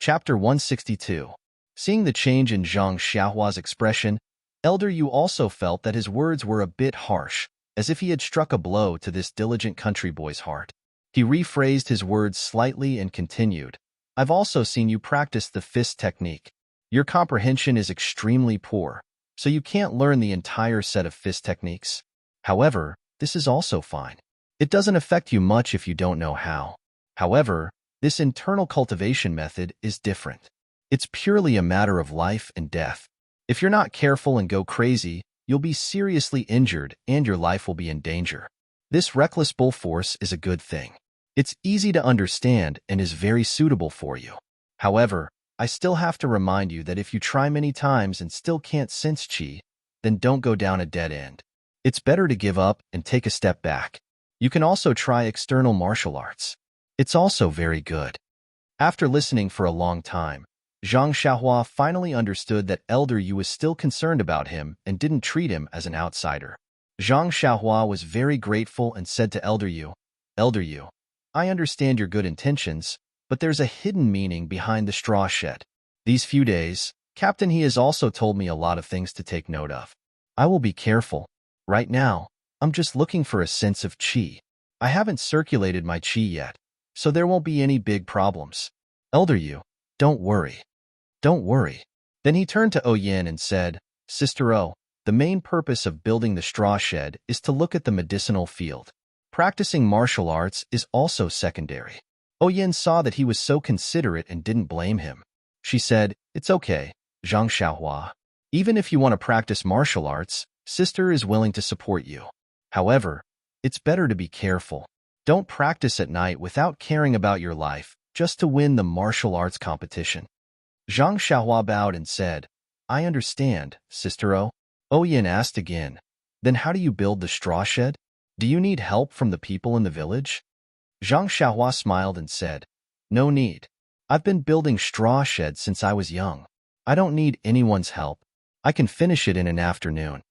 Chapter 162. Seeing the change in Zhang Xiaohua's expression, Elder Yu also felt that his words were a bit harsh, as if he had struck a blow to this diligent country boy's heart. He rephrased his words slightly and continued, "I've also seen you practice the fist technique. Your comprehension is extremely poor, so you can't learn the entire set of fist techniques. However, this is also fine. It doesn't affect you much if you don't know how. However, this internal cultivation method is different. It's purely a matter of life and death. If you're not careful and go crazy, you'll be seriously injured and your life will be in danger. This reckless bull force is a good thing. It's easy to understand and is very suitable for you. However, I still have to remind you that if you try many times and still can't sense qi, then don't go down a dead end. It's better to give up and take a step back. You can also try external martial arts. It's also very good." After listening for a long time, Zhang Xiaohua finally understood that Elder Yu was still concerned about him and didn't treat him as an outsider. Zhang Xiaohua was very grateful and said to Elder Yu, "Elder Yu, I understand your good intentions, but there's a hidden meaning behind the straw shed. These few days, Captain He has also told me a lot of things to take note of. I will be careful. Right now, I'm just looking for a sense of qi. I haven't circulated my qi yet, so there won't be any big problems. Elder Yu, don't worry. Don't worry." Then he turned to Oyin and said, "Sister O, the main purpose of building the straw shed is to look at the medicinal field. Practicing martial arts is also secondary." Oyin saw that he was so considerate and didn't blame him. She said, "It's okay, Zhang Xiaohua. Even if you want to practice martial arts, Sister is willing to support you. However, it's better to be careful. Don't practice at night without caring about your life, just to win the martial arts competition." Zhang Xiaohua bowed and said, "I understand, Sister O." Oyin asked again, "Then how do you build the straw shed? Do you need help from the people in the village?" Zhang Xiaohua smiled and said, "No need. I've been building straw sheds since I was young. I don't need anyone's help. I can finish it in an afternoon."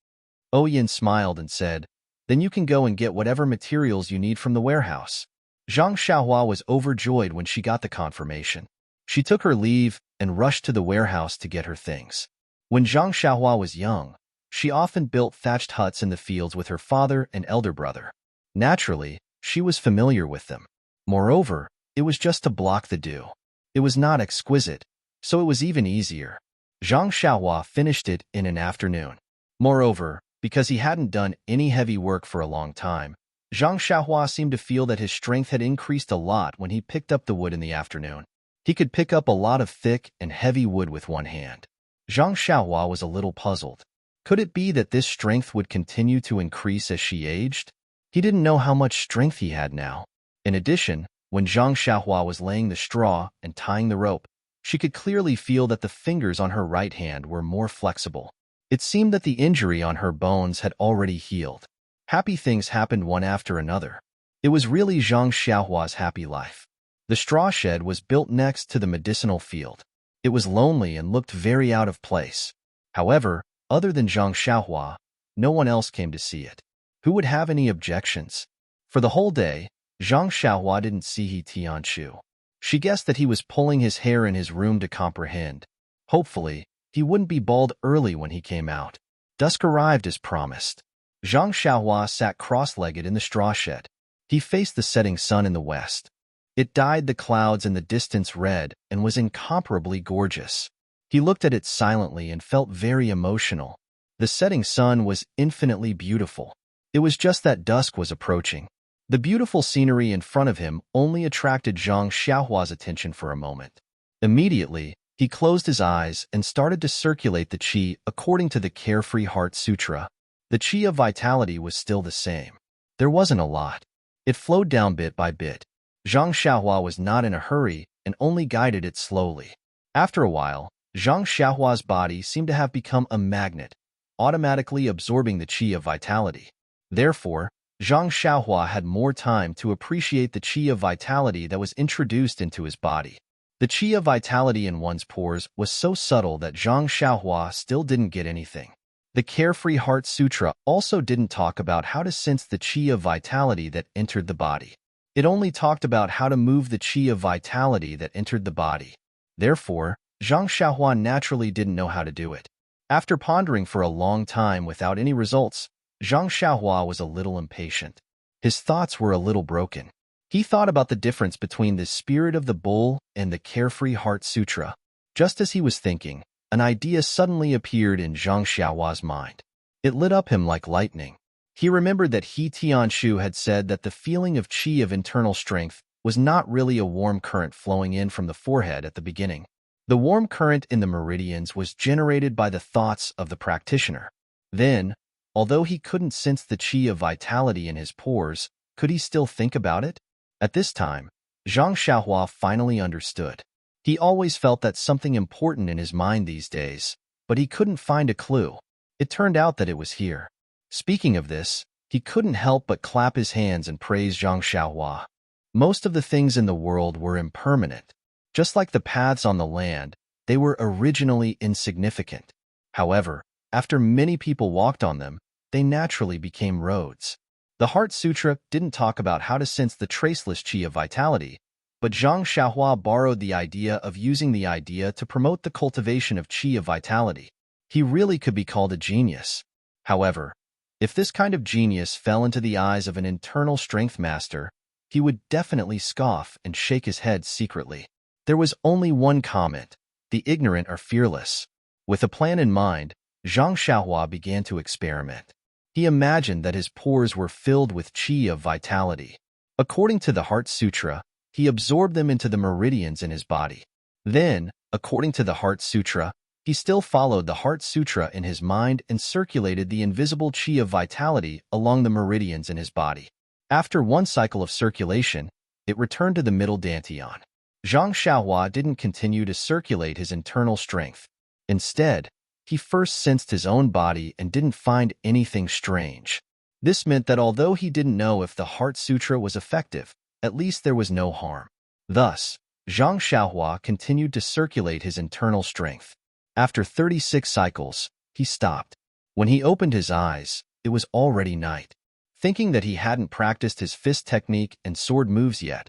Oyin smiled and said, "Then you can go and get whatever materials you need from the warehouse." Zhang Xiaohua was overjoyed when she got the confirmation. She took her leave and rushed to the warehouse to get her things. When Zhang Xiaohua was young, she often built thatched huts in the fields with her father and elder brother. Naturally, she was familiar with them. Moreover, it was just to block the dew. It was not exquisite, so it was even easier. Zhang Xiaohua finished it in an afternoon. Moreover, because he hadn't done any heavy work for a long time, Zhang Xiaohua seemed to feel that his strength had increased a lot when he picked up the wood in the afternoon. He could pick up a lot of thick and heavy wood with one hand. Zhang Xiaohua was a little puzzled. Could it be that this strength would continue to increase as she aged? He didn't know how much strength he had now. In addition, when Zhang Xiaohua was laying the straw and tying the rope, she could clearly feel that the fingers on her right hand were more flexible. It seemed that the injury on her bones had already healed. Happy things happened one after another. It was really Zhang Xiaohua's happy life. The straw shed was built next to the medicinal field. It was lonely and looked very out of place. However, other than Zhang Xiaohua, no one else came to see it. Who would have any objections? For the whole day, Zhang Xiaohua didn't see He Tianchu. She guessed that he was pulling his hair in his room to comprehend. Hopefully, he wouldn't be bald early when he came out. Dusk arrived as promised. Zhang Xiaohua sat cross-legged in the straw shed. He faced the setting sun in the west. It dyed the clouds in the distance red and was incomparably gorgeous. He looked at it silently and felt very emotional. The setting sun was infinitely beautiful. It was just that dusk was approaching. The beautiful scenery in front of him only attracted Zhang Xiaohua's attention for a moment. Immediately, he closed his eyes and started to circulate the qi according to the Carefree Heart Sutra. The qi of vitality was still the same. There wasn't a lot. It flowed down bit by bit. Zhang Xiaohua was not in a hurry and only guided it slowly. After a while, Zhang Xiaohua's body seemed to have become a magnet, automatically absorbing the qi of vitality. Therefore, Zhang Xiaohua had more time to appreciate the qi of vitality that was introduced into his body. The qi of vitality in one's pores was so subtle that Zhang Xiaohua still didn't get anything. The Carefree Heart Sutra also didn't talk about how to sense the qi of vitality that entered the body. It only talked about how to move the qi of vitality that entered the body. Therefore, Zhang Xiaohua naturally didn't know how to do it. After pondering for a long time without any results, Zhang Xiaohua was a little impatient. His thoughts were a little broken. He thought about the difference between the spirit of the bull and the carefree heart sutra. Just as he was thinking, an idea suddenly appeared in Zhang Xiaohua's mind. It lit up him like lightning. He remembered that He Tianshu had said that the feeling of qi of internal strength was not really a warm current flowing in from the forehead at the beginning. The warm current in the meridians was generated by the thoughts of the practitioner. Then, although he couldn't sense the qi of vitality in his pores, could he still think about it? At this time, Zhang Xiaohua finally understood. He always felt that something important in his mind these days, but he couldn't find a clue. It turned out that it was here. Speaking of this, he couldn't help but clap his hands and praise Zhang Xiaohua. Most of the things in the world were impermanent. Just like the paths on the land, they were originally insignificant. However, after many people walked on them, they naturally became roads. The Heart Sutra didn't talk about how to sense the traceless qi of vitality, but Zhang Xiaohua borrowed the idea of using the idea to promote the cultivation of qi of vitality. He really could be called a genius. However, if this kind of genius fell into the eyes of an internal strength master, he would definitely scoff and shake his head secretly. There was only one comment: the ignorant are fearless. With a plan in mind, Zhang Xiaohua began to experiment. He imagined that his pores were filled with qi of vitality. According to the Heart Sutra, he absorbed them into the meridians in his body. Then, according to the Heart Sutra, he still followed the Heart Sutra in his mind and circulated the invisible qi of vitality along the meridians in his body. After one cycle of circulation, it returned to the middle dantian. Zhang Xiaohua didn't continue to circulate his internal strength. Instead, he first sensed his own body and didn't find anything strange. This meant that although he didn't know if the Heart Sutra was effective, at least there was no harm. Thus, Zhang Xiaohua continued to circulate his internal strength. After 36 cycles, he stopped. When he opened his eyes, it was already night. Thinking that he hadn't practiced his fist technique and sword moves yet,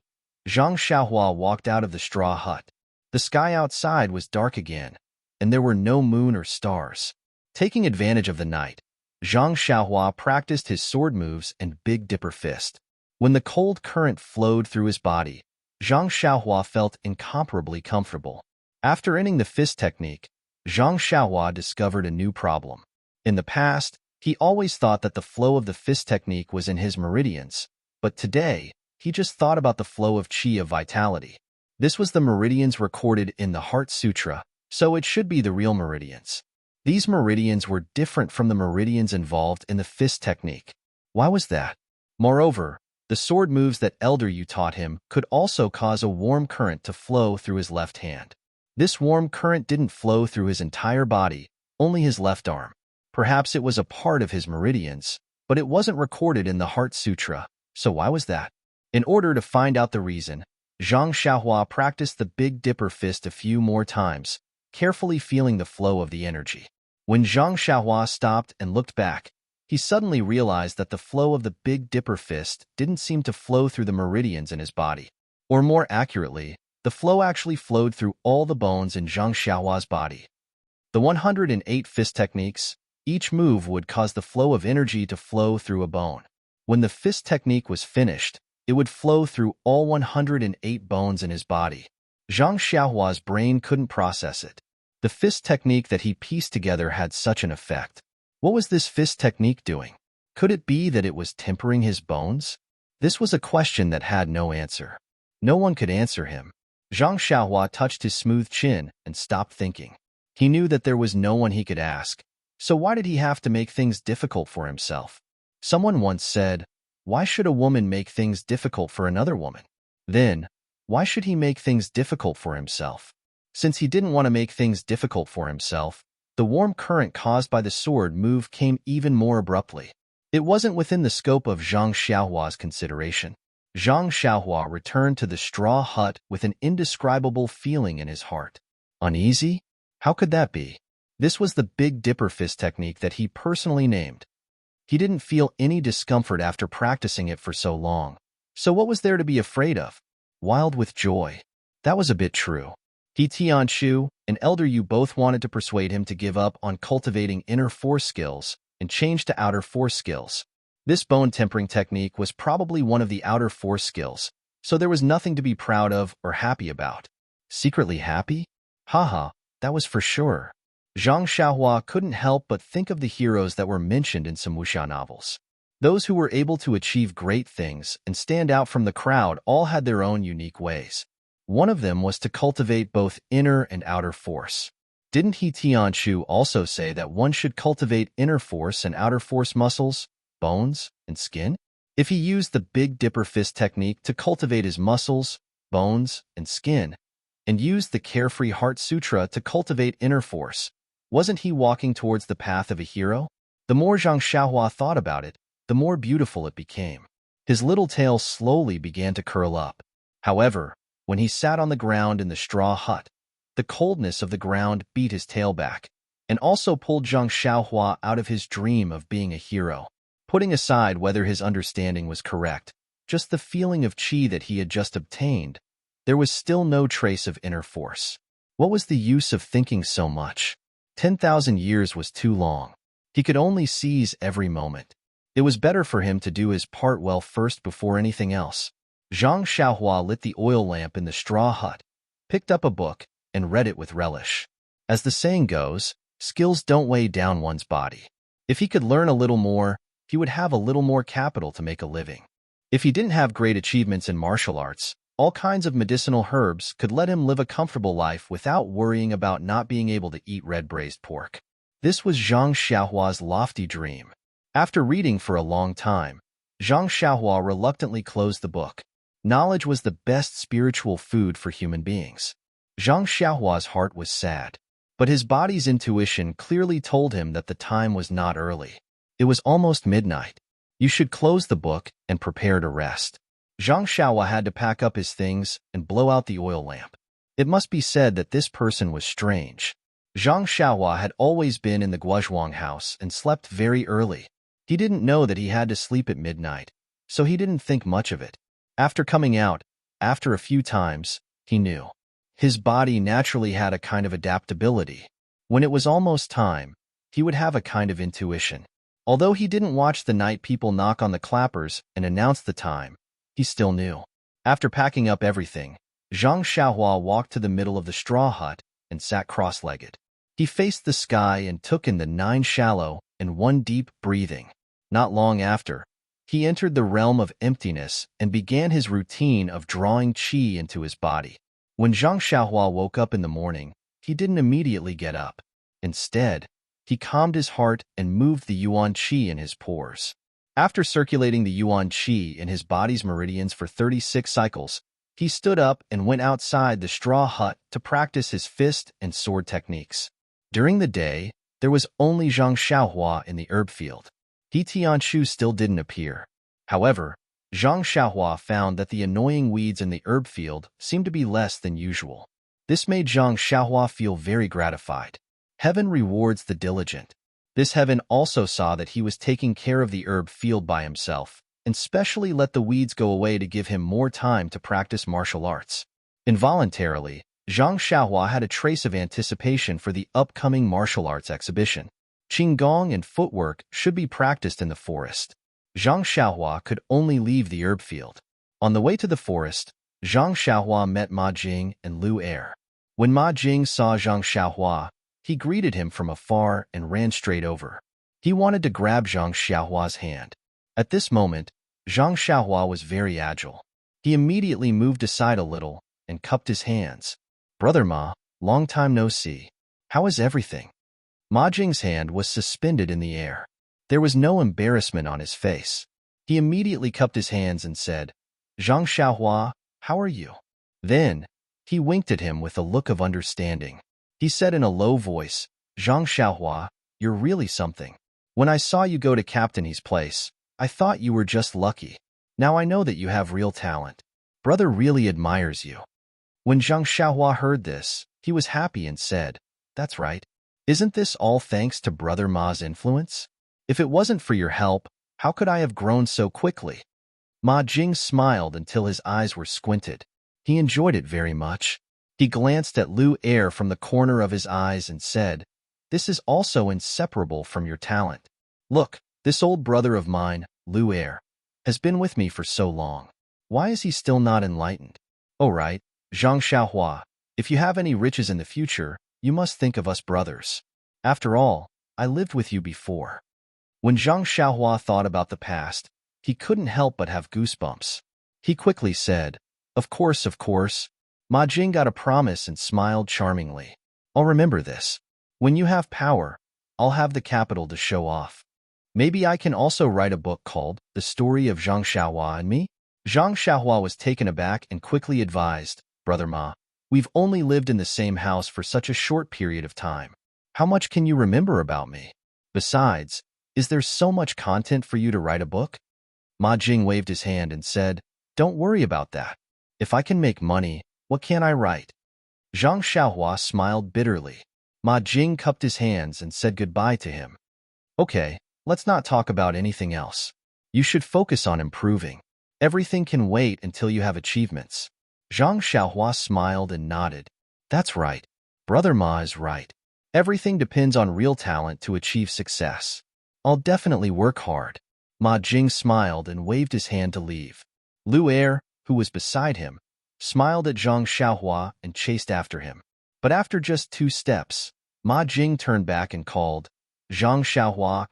Zhang Xiaohua walked out of the straw hut. The sky outside was dark again, and there were no moon or stars. Taking advantage of the night, Zhang Xiaohua practiced his sword moves and Big Dipper fist. When the cold current flowed through his body, Zhang Xiaohua felt incomparably comfortable. After ending the fist technique, Zhang Xiaohua discovered a new problem. In the past, he always thought that the flow of the fist technique was in his meridians, but today, he just thought about the flow of qi of vitality. This was the meridians recorded in the Heart Sutra, so it should be the real meridians. These meridians were different from the meridians involved in the fist technique. Why was that? Moreover, the sword moves that Elder Yu taught him could also cause a warm current to flow through his left hand. This warm current didn't flow through his entire body, only his left arm. Perhaps it was a part of his meridians, but it wasn't recorded in the Heart Sutra, so why was that? In order to find out the reason, Zhang Xiaohua practiced the Big Dipper fist a few more times, carefully feeling the flow of the energy. When Zhang Xiaohua stopped and looked back, he suddenly realized that the flow of the Big Dipper fist didn't seem to flow through the meridians in his body. Or more accurately, the flow actually flowed through all the bones in Zhang Xiaohua's body. The 108 fist techniques, each move would cause the flow of energy to flow through a bone. When the fist technique was finished, it would flow through all 108 bones in his body. Zhang Xiaohua's brain couldn't process it. The fist technique that he pieced together had such an effect. What was this fist technique doing? Could it be that it was tempering his bones? This was a question that had no answer. No one could answer him. Zhang Xiaohua touched his smooth chin and stopped thinking. He knew that there was no one he could ask, so why did he have to make things difficult for himself? Someone once said, "Why should a woman make things difficult for another woman?" Then, why should he make things difficult for himself? Since he didn't want to make things difficult for himself, the warm current caused by the sword move came even more abruptly. It wasn't within the scope of Zhang Xiaohua's consideration. Zhang Xiaohua returned to the straw hut with an indescribable feeling in his heart. Uneasy? How could that be? This was the Big Dipper fist technique that he personally named. He didn't feel any discomfort after practicing it for so long. So what was there to be afraid of? Wild with joy. That was a bit true. He Tianchu and Elder Yu both wanted to persuade him to give up on cultivating inner force skills and change to outer force skills. This bone tempering technique was probably one of the outer force skills, so there was nothing to be proud of or happy about. Secretly happy? Haha, that was for sure. Zhang Xiaohua couldn't help but think of the heroes that were mentioned in some wuxia novels. Those who were able to achieve great things and stand out from the crowd all had their own unique ways. One of them was to cultivate both inner and outer force. Didn't He Tianchu also say that one should cultivate inner force and outer force muscles, bones, and skin? If he used the Big Dipper Fist technique to cultivate his muscles, bones, and skin, and used the Carefree Heart Sutra to cultivate inner force, wasn't he walking towards the path of a hero? The more Zhang Xiaohua thought about it, the more beautiful it became. His little tail slowly began to curl up. However, when he sat on the ground in the straw hut, the coldness of the ground beat his tail back, and also pulled Zhang Xiaohua out of his dream of being a hero. Putting aside whether his understanding was correct, just the feeling of qi that he had just obtained, there was still no trace of inner force. What was the use of thinking so much? 10,000 years was too long. He could only seize every moment. It was better for him to do his part well first before anything else. Zhang Xiaohua lit the oil lamp in the straw hut, picked up a book, and read it with relish. As the saying goes, skills don't weigh down one's body. If he could learn a little more, he would have a little more capital to make a living. If he didn't have great achievements in martial arts, all kinds of medicinal herbs could let him live a comfortable life without worrying about not being able to eat red braised pork. This was Zhang Xiaohua's lofty dream. After reading for a long time, Zhang Xiaohua reluctantly closed the book. Knowledge was the best spiritual food for human beings. Zhang Xiaohua's heart was sad, but his body's intuition clearly told him that the time was not early. It was almost midnight. You should close the book and prepare to rest. Zhang Xiaohua had to pack up his things and blow out the oil lamp. It must be said that this person was strange. Zhang Xiaohua had always been in the Guozhuang house and slept very early. He didn't know that he had to sleep at midnight, so he didn't think much of it. After coming out, after a few times, he knew. His body naturally had a kind of adaptability. When it was almost time, he would have a kind of intuition. Although he didn't watch the night people knock on the clappers and announce the time, he still knew. After packing up everything, Zhang Xiaohua walked to the middle of the straw hut and sat cross-legged. He faced the sky and took in the 9 shallow and 1 deep breathing. Not long after, he entered the realm of emptiness and began his routine of drawing qi into his body. When Zhang Xiaohua woke up in the morning, he didn't immediately get up. Instead, he calmed his heart and moved the yuan qi in his pores. After circulating the yuan qi in his body's meridians for 36 cycles, he stood up and went outside the straw hut to practice his fist and sword techniques. During the day, there was only Zhang Xiaohua in the herb field. He Tianchu still didn't appear. However, Zhang Xiaohua found that the annoying weeds in the herb field seemed to be less than usual. This made Zhang Xiaohua feel very gratified. Heaven rewards the diligent. This heaven also saw that he was taking care of the herb field by himself, and specially let the weeds go away to give him more time to practice martial arts. Involuntarily, Zhang Xiaohua had a trace of anticipation for the upcoming martial arts exhibition. Qigong and footwork should be practiced in the forest. Zhang Xiaohua could only leave the herb field. On the way to the forest, Zhang Xiaohua met Ma Jing and Lu Er. When Ma Jing saw Zhang Xiaohua, he greeted him from afar and ran straight over. He wanted to grab Zhang Xiaohua's hand. At this moment, Zhang Xiaohua was very agile. He immediately moved aside a little and cupped his hands. "Brother Ma, long time no see. How is everything?" Ma Jing's hand was suspended in the air. There was no embarrassment on his face. He immediately cupped his hands and said, "Zhang Xiaohua, how are you?" Then, he winked at him with a look of understanding. He said in a low voice, "Zhang Xiaohua, you're really something. When I saw you go to Captain He's place, I thought you were just lucky. Now I know that you have real talent. Brother really admires you." When Zhang Xiaohua heard this, he was happy and said, "That's right. Isn't this all thanks to Brother Ma's influence? If it wasn't for your help, how could I have grown so quickly?" Ma Jing smiled until his eyes were squinted. He enjoyed it very much. He glanced at Lu Er from the corner of his eyes and said, "This is also inseparable from your talent. Look, this old brother of mine, Lu Er, has been with me for so long. Why is he still not enlightened? Oh right, Zhang Xiaohua, if you have any riches in the future, you must think of us brothers. After all, I lived with you before." When Zhang Xiaohua thought about the past, he couldn't help but have goosebumps. He quickly said, of course. Ma Jing got a promise and smiled charmingly. "I'll remember this. When you have power, I'll have the capital to show off. Maybe I can also write a book called The Story of Zhang Xiaohua and Me?" Zhang Xiaohua was taken aback and quickly advised, "Brother Ma, we've only lived in the same house for such a short period of time. How much can you remember about me? Besides, is there so much content for you to write a book?" Ma Jing waved his hand and said, "Don't worry about that. If I can make money, what can I write?" Zhang Xiaohua smiled bitterly. Ma Jing cupped his hands and said goodbye to him. "Okay, let's not talk about anything else. You should focus on improving. Everything can wait until you have achievements." Zhang Xiaohua smiled and nodded. "That's right. Brother Ma is right. Everything depends on real talent to achieve success. I'll definitely work hard." Ma Jing smiled and waved his hand to leave. Lu Er, who was beside him, smiled at Zhang Xiaohua and chased after him. But after just 2 steps, Ma Jing turned back and called, "Zhang Xiaohua."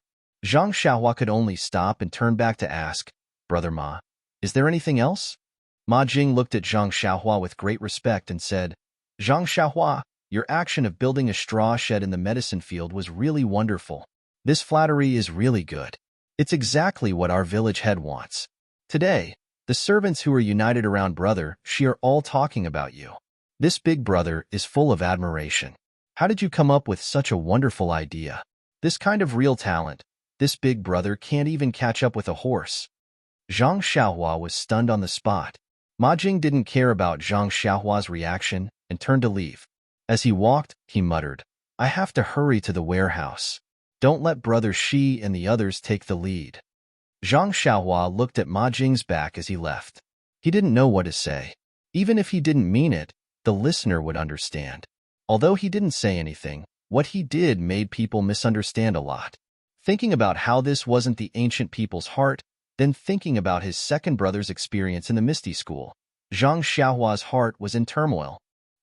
Zhang Xiaohua could only stop and turn back to ask, "Brother Ma, is there anything else?" Ma Jing looked at Zhang Xiaohua with great respect and said, "Zhang Xiaohua, your action of building a straw shed in the medicine field was really wonderful. This flattery is really good. It's exactly what our village head wants. Today, the servants who are united around Brother Shi are all talking about you. This big brother is full of admiration. How did you come up with such a wonderful idea? This kind of real talent, this big brother can't even catch up with a horse." Zhang Xiaohua was stunned on the spot. Ma Jing didn't care about Zhang Xiaohua's reaction and turned to leave. As he walked, he muttered, "I have to hurry to the warehouse. Don't let Brother Shi and the others take the lead." Zhang Xiaohua looked at Ma Jing's back as he left. He didn't know what to say. Even if he didn't mean it, the listener would understand. Although he didn't say anything, what he did made people misunderstand a lot. Thinking about how this wasn't the ancient people's heart, then thinking about his second brother's experience in the Misty School, Zhang Xiaohua's heart was in turmoil.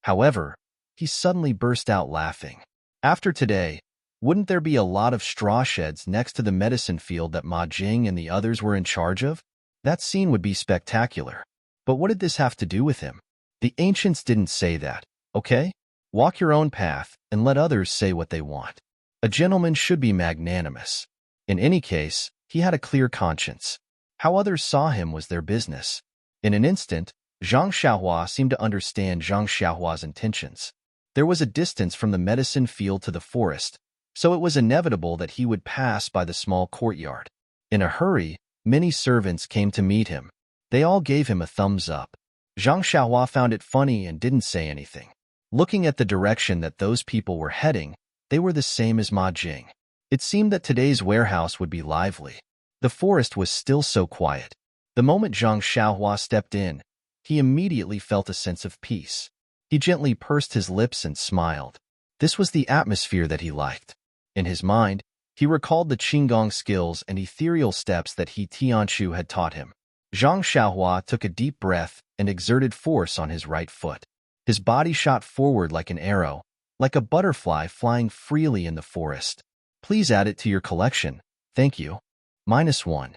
However, he suddenly burst out laughing. After today, wouldn't there be a lot of straw sheds next to the medicine field that Ma Jing and the others were in charge of? That scene would be spectacular. But what did this have to do with him? The ancients didn't say that, okay? Walk your own path and let others say what they want. A gentleman should be magnanimous. In any case, he had a clear conscience. How others saw him was their business. In an instant, Zhang Xiaohua seemed to understand Zhang Xiaohua's intentions. There was a distance from the medicine field to the forest, so it was inevitable that he would pass by the small courtyard. In a hurry, many servants came to meet him. They all gave him a thumbs up. Zhang Xiaohua found it funny and didn't say anything. Looking at the direction that those people were heading, they were the same as Ma Jing. It seemed that today's warehouse would be lively. The forest was still so quiet. The moment Zhang Xiaohua stepped in, he immediately felt a sense of peace. He gently pursed his lips and smiled. This was the atmosphere that he liked. In his mind, he recalled the Qinggong skills and ethereal steps that He Tianshu had taught him. Zhang Xiaohua took a deep breath and exerted force on his right foot. His body shot forward like an arrow, like a butterfly flying freely in the forest. Please add it to your collection. Thank you. -1.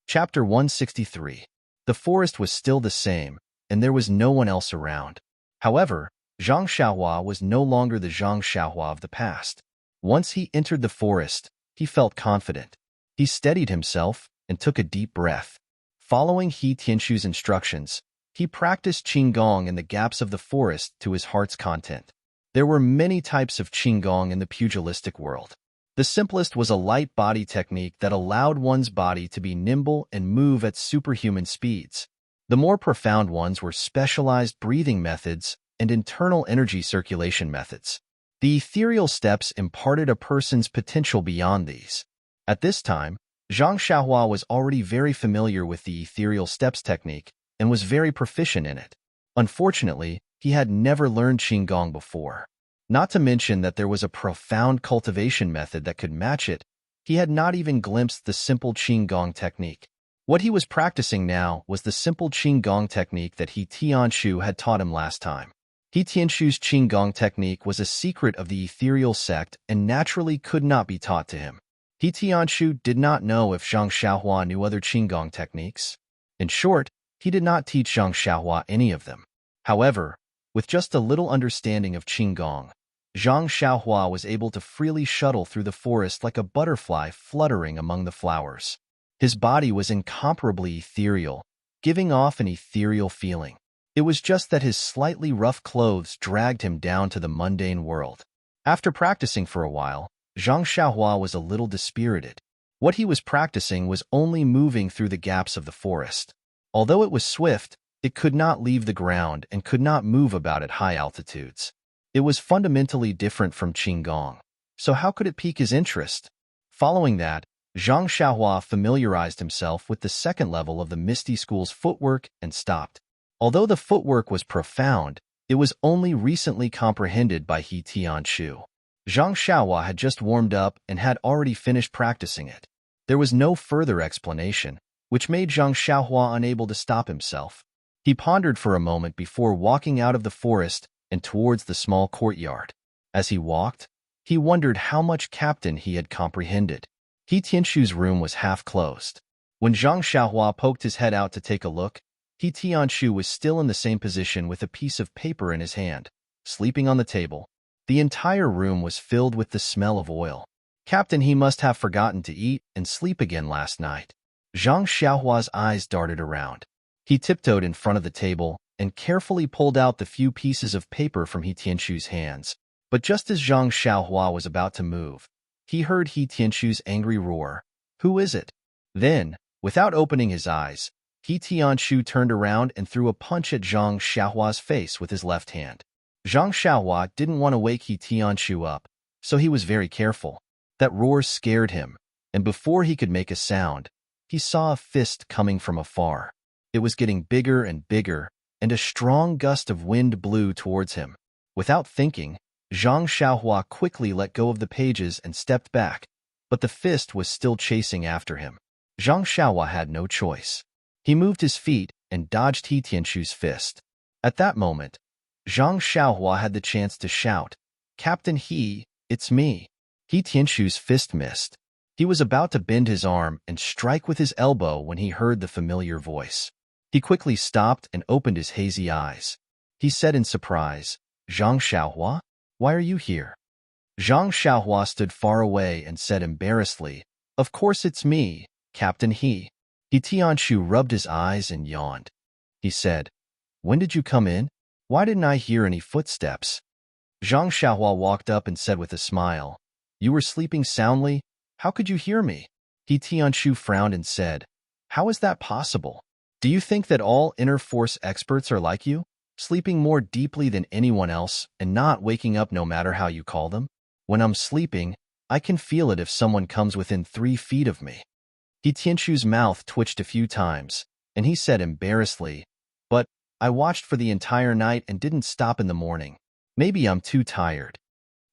Chapter 163. The forest was still the same, and there was no one else around. However, Zhang Xiaohua was no longer the Zhang Xiaohua of the past. Once he entered the forest, he felt confident. He steadied himself and took a deep breath. Following He Tianshu's instructions, he practiced Qinggong in the gaps of the forest to his heart's content. There were many types of Qinggong in the pugilistic world. The simplest was a light body technique that allowed one's body to be nimble and move at superhuman speeds. The more profound ones were specialized breathing methods and internal energy circulation methods. The ethereal steps imparted a person's potential beyond these. At this time, Zhang Xiaohua was already very familiar with the ethereal steps technique and was very proficient in it. Unfortunately, he had never learned Qigong before. Not to mention that there was a profound cultivation method that could match it. He had not even glimpsed the simple Qigong technique. What he was practicing now was the simple Qigong technique that He Tianshu had taught him last time. He Tianshu's Qigong technique was a secret of the ethereal sect and naturally could not be taught to him. He Tianshu did not know if Zhang Xiaohua knew other Qigong techniques. In short, he did not teach Zhang Xiaohua any of them. However, with just a little understanding of Qigong, Zhang Xiaohua was able to freely shuttle through the forest like a butterfly fluttering among the flowers. His body was incomparably ethereal, giving off an ethereal feeling. It was just that his slightly rough clothes dragged him down to the mundane world. After practicing for a while, Zhang Xiaohua was a little dispirited. What he was practicing was only moving through the gaps of the forest. Although it was swift, it could not leave the ground and could not move about at high altitudes. It was fundamentally different from Qigong, so how could it pique his interest? Following that, Zhang Xiaohua familiarized himself with the second level of the Misty School's footwork and stopped. Although the footwork was profound, it was only recently comprehended by He Tianshu. Zhang Xiaohua had just warmed up and had already finished practicing it. There was no further explanation, which made Zhang Xiaohua unable to stop himself. He pondered for a moment before walking out of the forest and towards the small courtyard. As he walked, he wondered how much Captain he had comprehended. He Tianshu's room was half closed. When Zhang Xiaohua poked his head out to take a look, He Tianshu was still in the same position with a piece of paper in his hand, sleeping on the table. The entire room was filled with the smell of oil. Captain, he must have forgotten to eat and sleep again last night. Zhang Xiaohua's eyes darted around. He tiptoed in front of the table and carefully pulled out the few pieces of paper from He Tianshu's hands. But just as Zhang Xiaohua was about to move, he heard He Tianshu's angry roar. "Who is it?" Then, without opening his eyes, He Tianshu turned around and threw a punch at Zhang Xiaohua's face with his left hand. Zhang Xiaohua didn't want to wake He Tianshu up, so he was very careful. That roar scared him, and before he could make a sound, he saw a fist coming from afar. It was getting bigger and bigger, and a strong gust of wind blew towards him. Without thinking, Zhang Xiaohua quickly let go of the pages and stepped back, but the fist was still chasing after him. Zhang Xiaohua had no choice. He moved his feet and dodged He Tianshu's fist. At that moment, Zhang Xiaohua had the chance to shout, "Captain He, it's me." He Tianshu's fist missed. He was about to bend his arm and strike with his elbow when he heard the familiar voice. He quickly stopped and opened his hazy eyes. He said in surprise, "Zhang Xiaohua, why are you here?" Zhang Xiaohua stood far away and said embarrassedly, "Of course it's me, Captain He." He Tianshu rubbed his eyes and yawned. He said, "When did you come in? Why didn't I hear any footsteps?" Zhang Xiaohua walked up and said with a smile, "You were sleeping soundly? How could you hear me?" He Tianshu frowned and said, "How is that possible? Do you think that all inner force experts are like you, sleeping more deeply than anyone else and not waking up no matter how you call them? When I'm sleeping, I can feel it if someone comes within 3 feet of me." He Tianshu's mouth twitched a few times, and he said embarrassedly, "But I watched for the entire night and didn't stop in the morning. Maybe I'm too tired."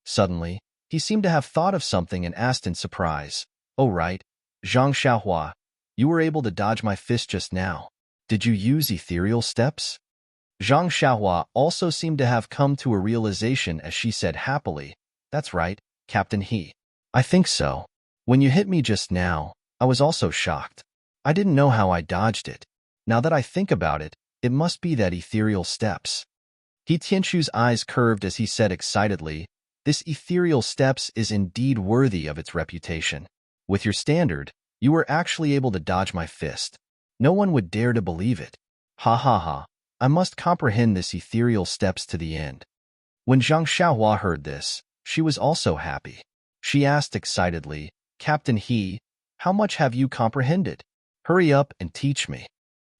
Suddenly, he seemed to have thought of something and asked in surprise, "Oh right, Zhang Xiaohua, you were able to dodge my fist just now. Did you use ethereal steps?" Zhang Xiaohua also seemed to have come to a realization as she said happily, "That's right, Captain He. I think so. When you hit me just now, I was also shocked. I didn't know how I dodged it. Now that I think about it, it must be that ethereal steps." He Tianshu's eyes curved as he said excitedly, "This ethereal steps is indeed worthy of its reputation. With your standard, you were actually able to dodge my fist. No one would dare to believe it. Ha ha ha. I must comprehend this ethereal steps to the end." When Zhang Xiaohua heard this, she was also happy. She asked excitedly, "Captain He, how much have you comprehended? Hurry up and teach me."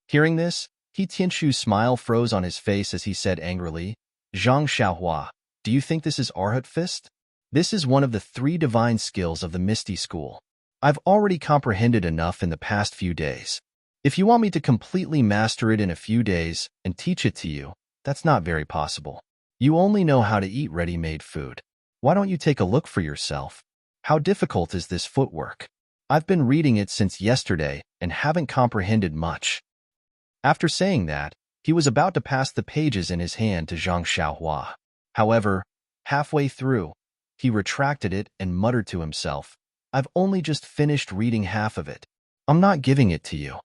Hearing this, He Tianshu's smile froze on his face as he said angrily, "Zhang Xiaohua, do you think this is Arhat Fist? This is one of the 3 divine skills of the Misty School. I've already comprehended enough in the past few days. If you want me to completely master it in a few days and teach it to you, That's not very possible. You only know how to eat ready-made food. Why don't you take a look for yourself? How difficult is this footwork? I've been reading it since yesterday and haven't comprehended much. After saying that, he was about to pass the pages in his hand to Zhang Xiaohua. However, halfway through, he retracted it and muttered to himself, I've only just finished reading half of it. I'm not giving it to you.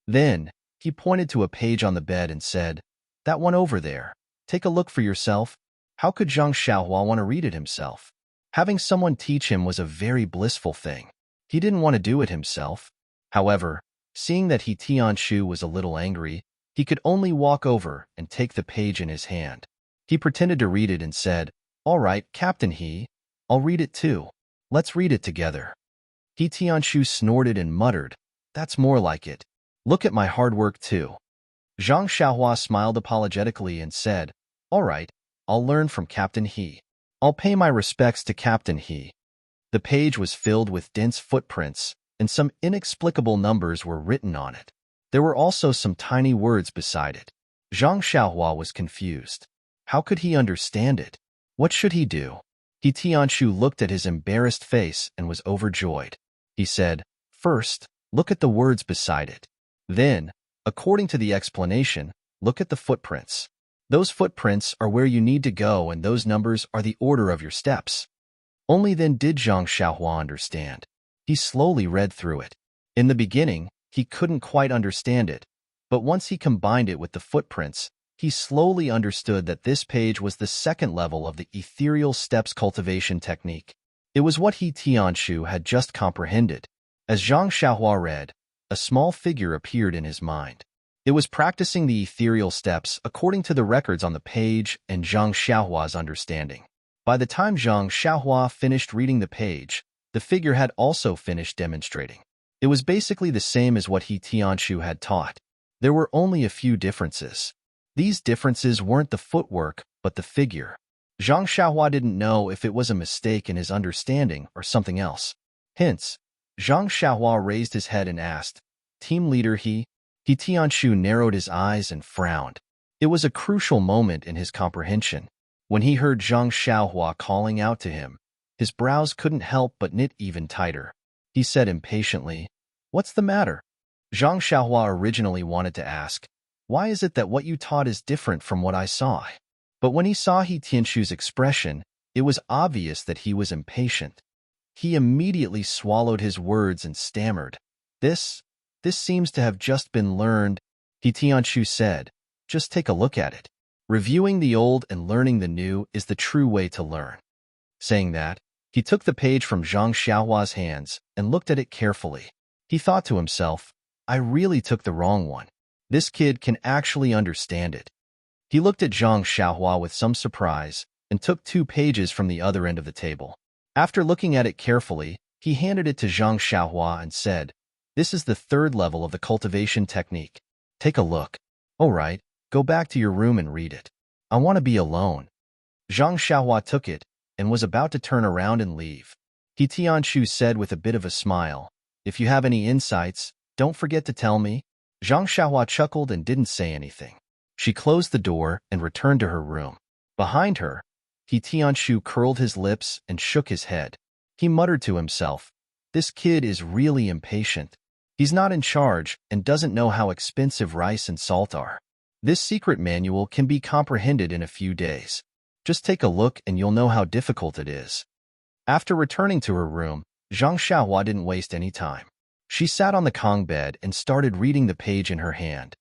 Then, he pointed to a page on the bed and said, that one over there. Take a look for yourself. How could Zhang Xiaohua want to read it himself? Having someone teach him was a very blissful thing. He didn't want to do it himself. However, seeing that He Tianshu was a little angry, he could only walk over and take the page in his hand. He pretended to read it and said, all right, Captain He, I'll read it too. Let's read it together. He Tianshu snorted and muttered, that's more like it. Look at my hard work too. Zhang Xiaohua smiled apologetically and said, all right, I'll learn from Captain He. I'll pay my respects to Captain He. The page was filled with dense footprints, and some inexplicable numbers were written on it. There were also some tiny words beside it. Zhang Xiaohua was confused. How could he understand it? What should he do? He Tianshu looked at his embarrassed face and was overjoyed. He said, first, look at the words beside it. Then, according to the explanation, look at the footprints. Those footprints are where you need to go and those numbers are the order of your steps. Only then did Zhang Xiaohua understand. He slowly read through it. In the beginning, he couldn't quite understand it, but once he combined it with the footprints, he slowly understood that this page was the second level of the ethereal steps cultivation technique. It was what He Tianshu had just comprehended. As Zhang Xiaohua read, a small figure appeared in his mind. It was practicing the ethereal steps according to the records on the page and Zhang Xiaohua's understanding. By the time Zhang Xiaohua finished reading the page, the figure had also finished demonstrating. It was basically the same as what He Tianshu had taught. There were only a few differences. These differences weren't the footwork, but the figure. Zhang Xiaohua didn't know if it was a mistake in his understanding or something else. Hence, Zhang Xiaohua raised his head and asked, Team leader He Tianshu narrowed his eyes and frowned. It was a crucial moment in his comprehension. When he heard Zhang Xiaohua calling out to him, his brows couldn't help but knit even tighter. He said impatiently, what's the matter? Zhang Xiaohua originally wanted to ask, why is it that what you taught is different from what I saw? But when he saw He Tianshu's expression, it was obvious that he was impatient. He immediately swallowed his words and stammered. This seems to have just been learned, He Tianshu said. Just take a look at it. Reviewing the old and learning the new is the true way to learn. Saying that, he took the page from Zhang Xiaohua's hands and looked at it carefully. He thought to himself, I really took the wrong one. This kid can actually understand it. He looked at Zhang Xiaohua with some surprise and took 2 pages from the other end of the table. After looking at it carefully, he handed it to Zhang Xiaohua and said, this is the 3rd level of the cultivation technique. Take a look. All right, go back to your room and read it. I want to be alone. Zhang Xiaohua took it and was about to turn around and leave. He Tianshu said with a bit of a smile, if you have any insights, don't forget to tell me. Zhang Xiaohua chuckled and didn't say anything. She closed the door and returned to her room. Behind her, He Tianshu curled his lips and shook his head. He muttered to himself, this kid is really impatient. He's not in charge and doesn't know how expensive rice and salt are. This secret manual can be comprehended in a few days. Just take a look and you'll know how difficult it is. After returning to her room, Zhang Xiaohua didn't waste any time. She sat on the Kong bed and started reading the page in her hand.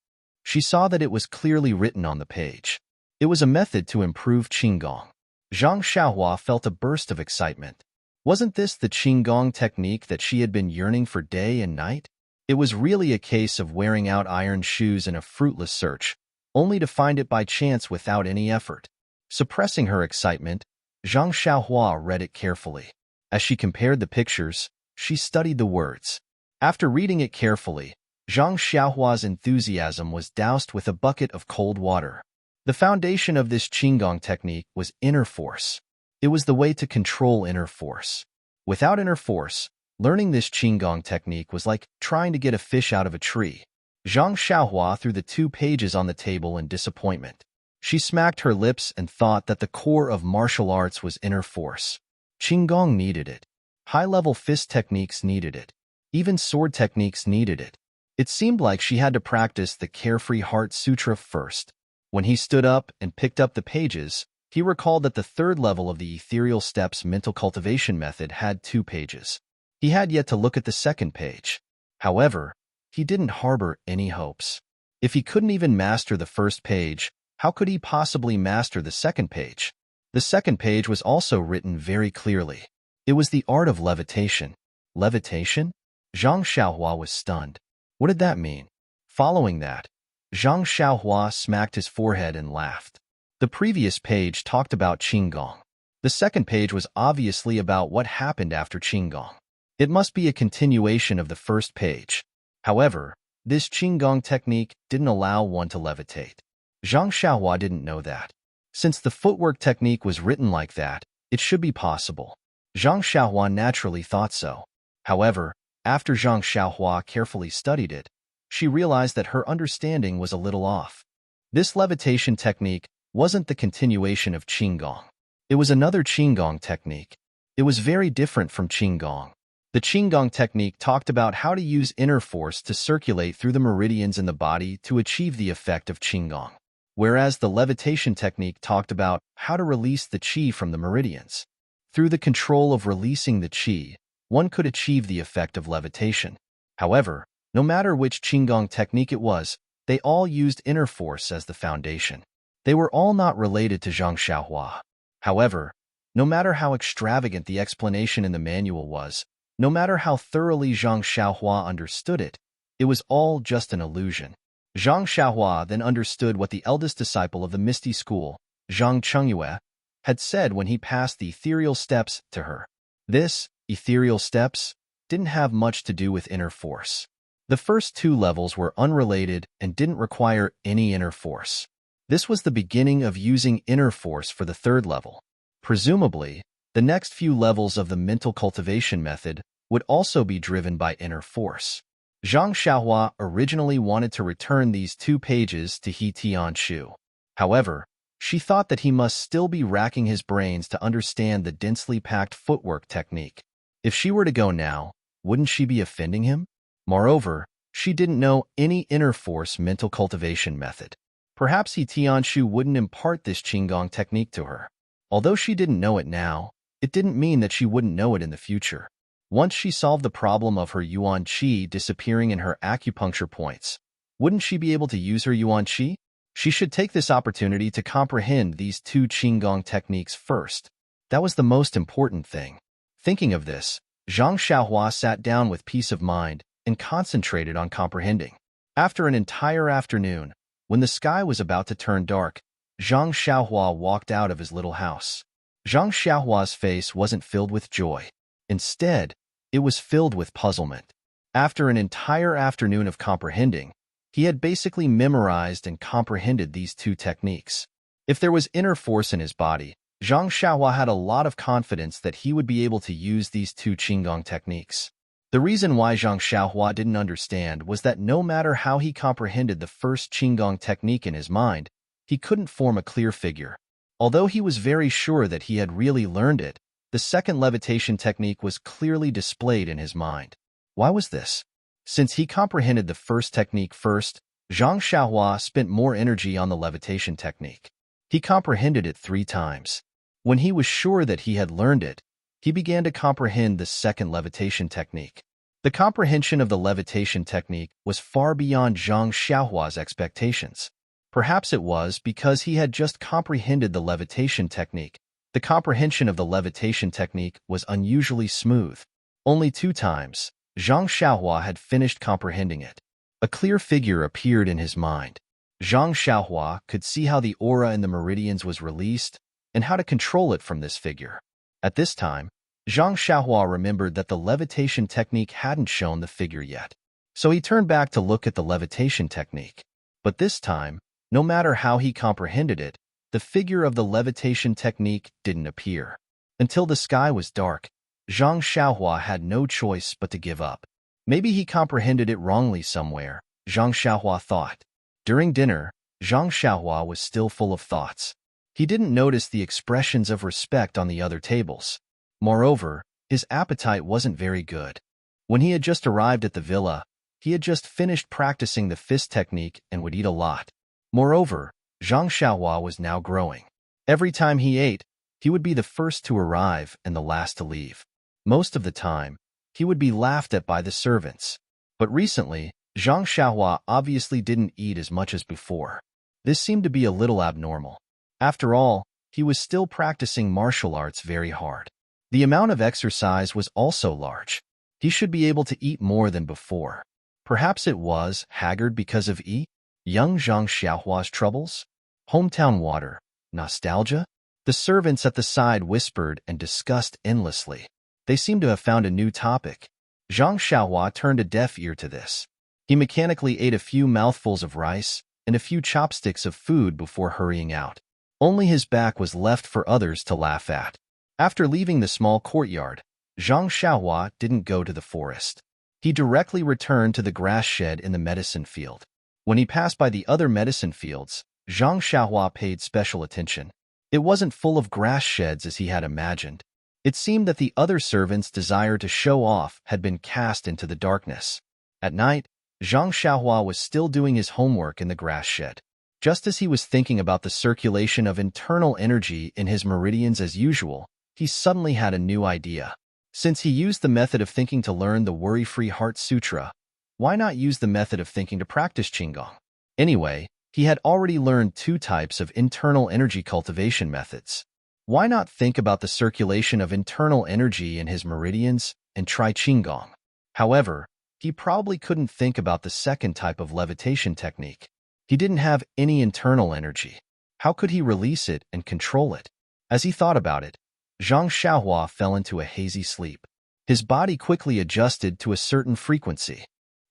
She saw that it was clearly written on the page. It was a method to improve Qigong. Zhang Xiaohua felt a burst of excitement. Wasn't this the Qigong technique that she had been yearning for day and night? It was really a case of wearing out iron shoes in a fruitless search, only to find it by chance without any effort. Suppressing her excitement, Zhang Xiaohua read it carefully. As she compared the pictures, she studied the words. After reading it carefully, Zhang Xiaohua's enthusiasm was doused with a bucket of cold water. The foundation of this Qigong technique was inner force. It was the way to control inner force. Without inner force, learning this Qigong technique was like trying to get a fish out of a tree. Zhang Xiaohua threw the 2 pages on the table in disappointment. She smacked her lips and thought that the core of martial arts was inner force. Qigong needed it. High-level fist techniques needed it. Even sword techniques needed it. It seemed like she had to practice the Carefree Heart Sutra first. When he stood up and picked up the pages, he recalled that the third level of the Ethereal Steps mental cultivation method had 2 pages. He had yet to look at the second page. However, he didn't harbor any hopes. If he couldn't even master the first page, how could he possibly master the second page? The second page was also written very clearly. It was the art of levitation. Levitation? Zhang Xiaohua was stunned. What did that mean? Following that, Zhang Xiaohua smacked his forehead and laughed. The previous page talked about Qigong. The second page was obviously about what happened after Qigong. It must be a continuation of the first page. However, this Qigong technique didn't allow one to levitate. Zhang Xiaohua didn't know that. Since the footwork technique was written like that, it should be possible. Zhang Xiaohua naturally thought so. However, after Zhang Xiaohua carefully studied it, she realized that her understanding was a little off. This levitation technique wasn't the continuation of Qigong. It was another Qigong technique. It was very different from Qigong. The Qigong technique talked about how to use inner force to circulate through the meridians in the body to achieve the effect of Qigong, whereas the levitation technique talked about how to release the qi from the meridians. Through the control of releasing the qi, one could achieve the effect of levitation. However, no matter which Qigong technique it was, they all used inner force as the foundation. They were all not related to Zhang Xiaohua. However, no matter how extravagant the explanation in the manual was, no matter how thoroughly Zhang Xiaohua understood it, it was all just an illusion. Zhang Xiaohua then understood what the eldest disciple of the Misty School, Zhang Chengyue, had said when he passed the ethereal steps to her. This, ethereal steps, didn't have much to do with inner force. The first 2 levels were unrelated and didn't require any inner force. This was the beginning of using inner force for the 3rd level. Presumably, the next few levels of the mental cultivation method would also be driven by inner force. Zhang Xiaohua originally wanted to return these 2 pages to He Tianshu. However, she thought that he must still be racking his brains to understand the densely packed footwork technique. If she were to go now, wouldn't she be offending him? Moreover, she didn't know any inner force mental cultivation method. Perhaps He Tianshu wouldn't impart this Qigong technique to her. Although she didn't know it now, it didn't mean that she wouldn't know it in the future. Once she solved the problem of her Yuan Qi disappearing in her acupuncture points, wouldn't she be able to use her Yuan Qi? She should take this opportunity to comprehend these 2 Qigong techniques first. That was the most important thing. Thinking of this, Zhang Xiaohua sat down with peace of mind and concentrated on comprehending. After an entire afternoon, when the sky was about to turn dark, Zhang Xiaohua walked out of his little house. Zhang Xiaohua's face wasn't filled with joy. Instead, it was filled with puzzlement. After an entire afternoon of comprehending, he had basically memorized and comprehended these 2 techniques. If there was inner force in his body, Zhang Xiaohua had a lot of confidence that he would be able to use these 2 Qigong techniques. The reason why Zhang Xiaohua didn't understand was that no matter how he comprehended the first Qigong technique in his mind, he couldn't form a clear figure. Although he was very sure that he had really learned it, the second levitation technique was clearly displayed in his mind. Why was this? Since he comprehended the first technique first, Zhang Xiaohua spent more energy on the levitation technique. He comprehended it 3 times. When he was sure that he had learned it, he began to comprehend the second levitation technique. The comprehension of the levitation technique was far beyond Zhang Xiaohua's expectations. Perhaps it was because he had just comprehended the levitation technique. The comprehension of the levitation technique was unusually smooth. Only 2 times, Zhang Xiaohua had finished comprehending it. A clear figure appeared in his mind. Zhang Xiaohua could see how the aura in the meridians was released and how to control it from this figure. At this time, Zhang Xiaohua remembered that the levitation technique hadn't shown the figure yet. So he turned back to look at the levitation technique. But this time, no matter how he comprehended it, the figure of the levitation technique didn't appear. Until the sky was dark, Zhang Xiaohua had no choice but to give up. Maybe he comprehended it wrongly somewhere, Zhang Xiaohua thought. During dinner, Zhang Xiaohua was still full of thoughts. He didn't notice the expressions of respect on the other tables. Moreover, his appetite wasn't very good. When he had just arrived at the villa, he had just finished practicing the fist technique and would eat a lot. Moreover, Zhang Xiaohua was now growing. Every time he ate, he would be the first to arrive and the last to leave. Most of the time, he would be laughed at by the servants. But recently, Zhang Xiaohua obviously didn't eat as much as before. This seemed to be a little abnormal. After all, he was still practicing martial arts very hard. The amount of exercise was also large. He should be able to eat more than before. Perhaps it was haggard because of young Zhang Xiaohua's troubles? Hometown water? Nostalgia? The servants at the side whispered and discussed endlessly. They seemed to have found a new topic. Zhang Xiaohua turned a deaf ear to this. He mechanically ate a few mouthfuls of rice and a few chopsticks of food before hurrying out. Only his back was left for others to laugh at. After leaving the small courtyard, Zhang Xiaohua didn't go to the forest. He directly returned to the grass shed in the medicine field. When he passed by the other medicine fields, Zhang Xiaohua paid special attention. It wasn't full of grass sheds as he had imagined. It seemed that the other servants' desire to show off had been cast into the darkness. At night, Zhang Xiaohua was still doing his homework in the grass shed. Just as he was thinking about the circulation of internal energy in his meridians as usual, he suddenly had a new idea. Since he used the method of thinking to learn the Worry-Free Heart Sutra, why not use the method of thinking to practice Qigong? Anyway, he had already learned 2 types of internal energy cultivation methods. Why not think about the circulation of internal energy in his meridians and try Qigong? However, he probably couldn't think about the second type of levitation technique. He didn't have any internal energy. How could he release it and control it? As he thought about it, Zhang Xiaohua fell into a hazy sleep. His body quickly adjusted to a certain frequency.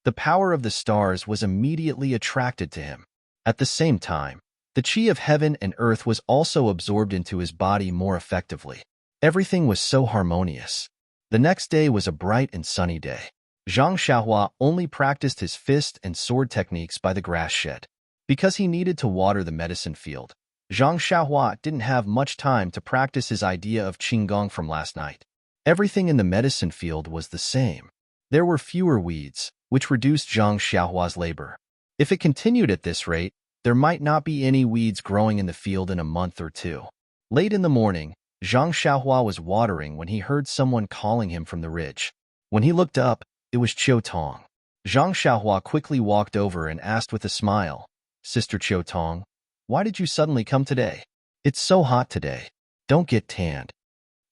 The power of the stars was immediately attracted to him. At the same time, the qi of heaven and earth was also absorbed into his body more effectively. Everything was so harmonious. The next day was a bright and sunny day. Zhang Xiaohua only practiced his fist and sword techniques by the grass shed. Because he needed to water the medicine field, Zhang Xiaohua didn't have much time to practice his idea of Qigong from last night. Everything in the medicine field was the same. There were fewer weeds, which reduced Zhang Xiaohua's labor. If it continued at this rate, there might not be any weeds growing in the field in a month or 2. Late in the morning, Zhang Xiaohua was watering when he heard someone calling him from the ridge. When he looked up, it was Qiu Tong. Zhang Xiaohua quickly walked over and asked with a smile, "Sister Qiu Tong, why did you suddenly come today? It's so hot today. Don't get tanned."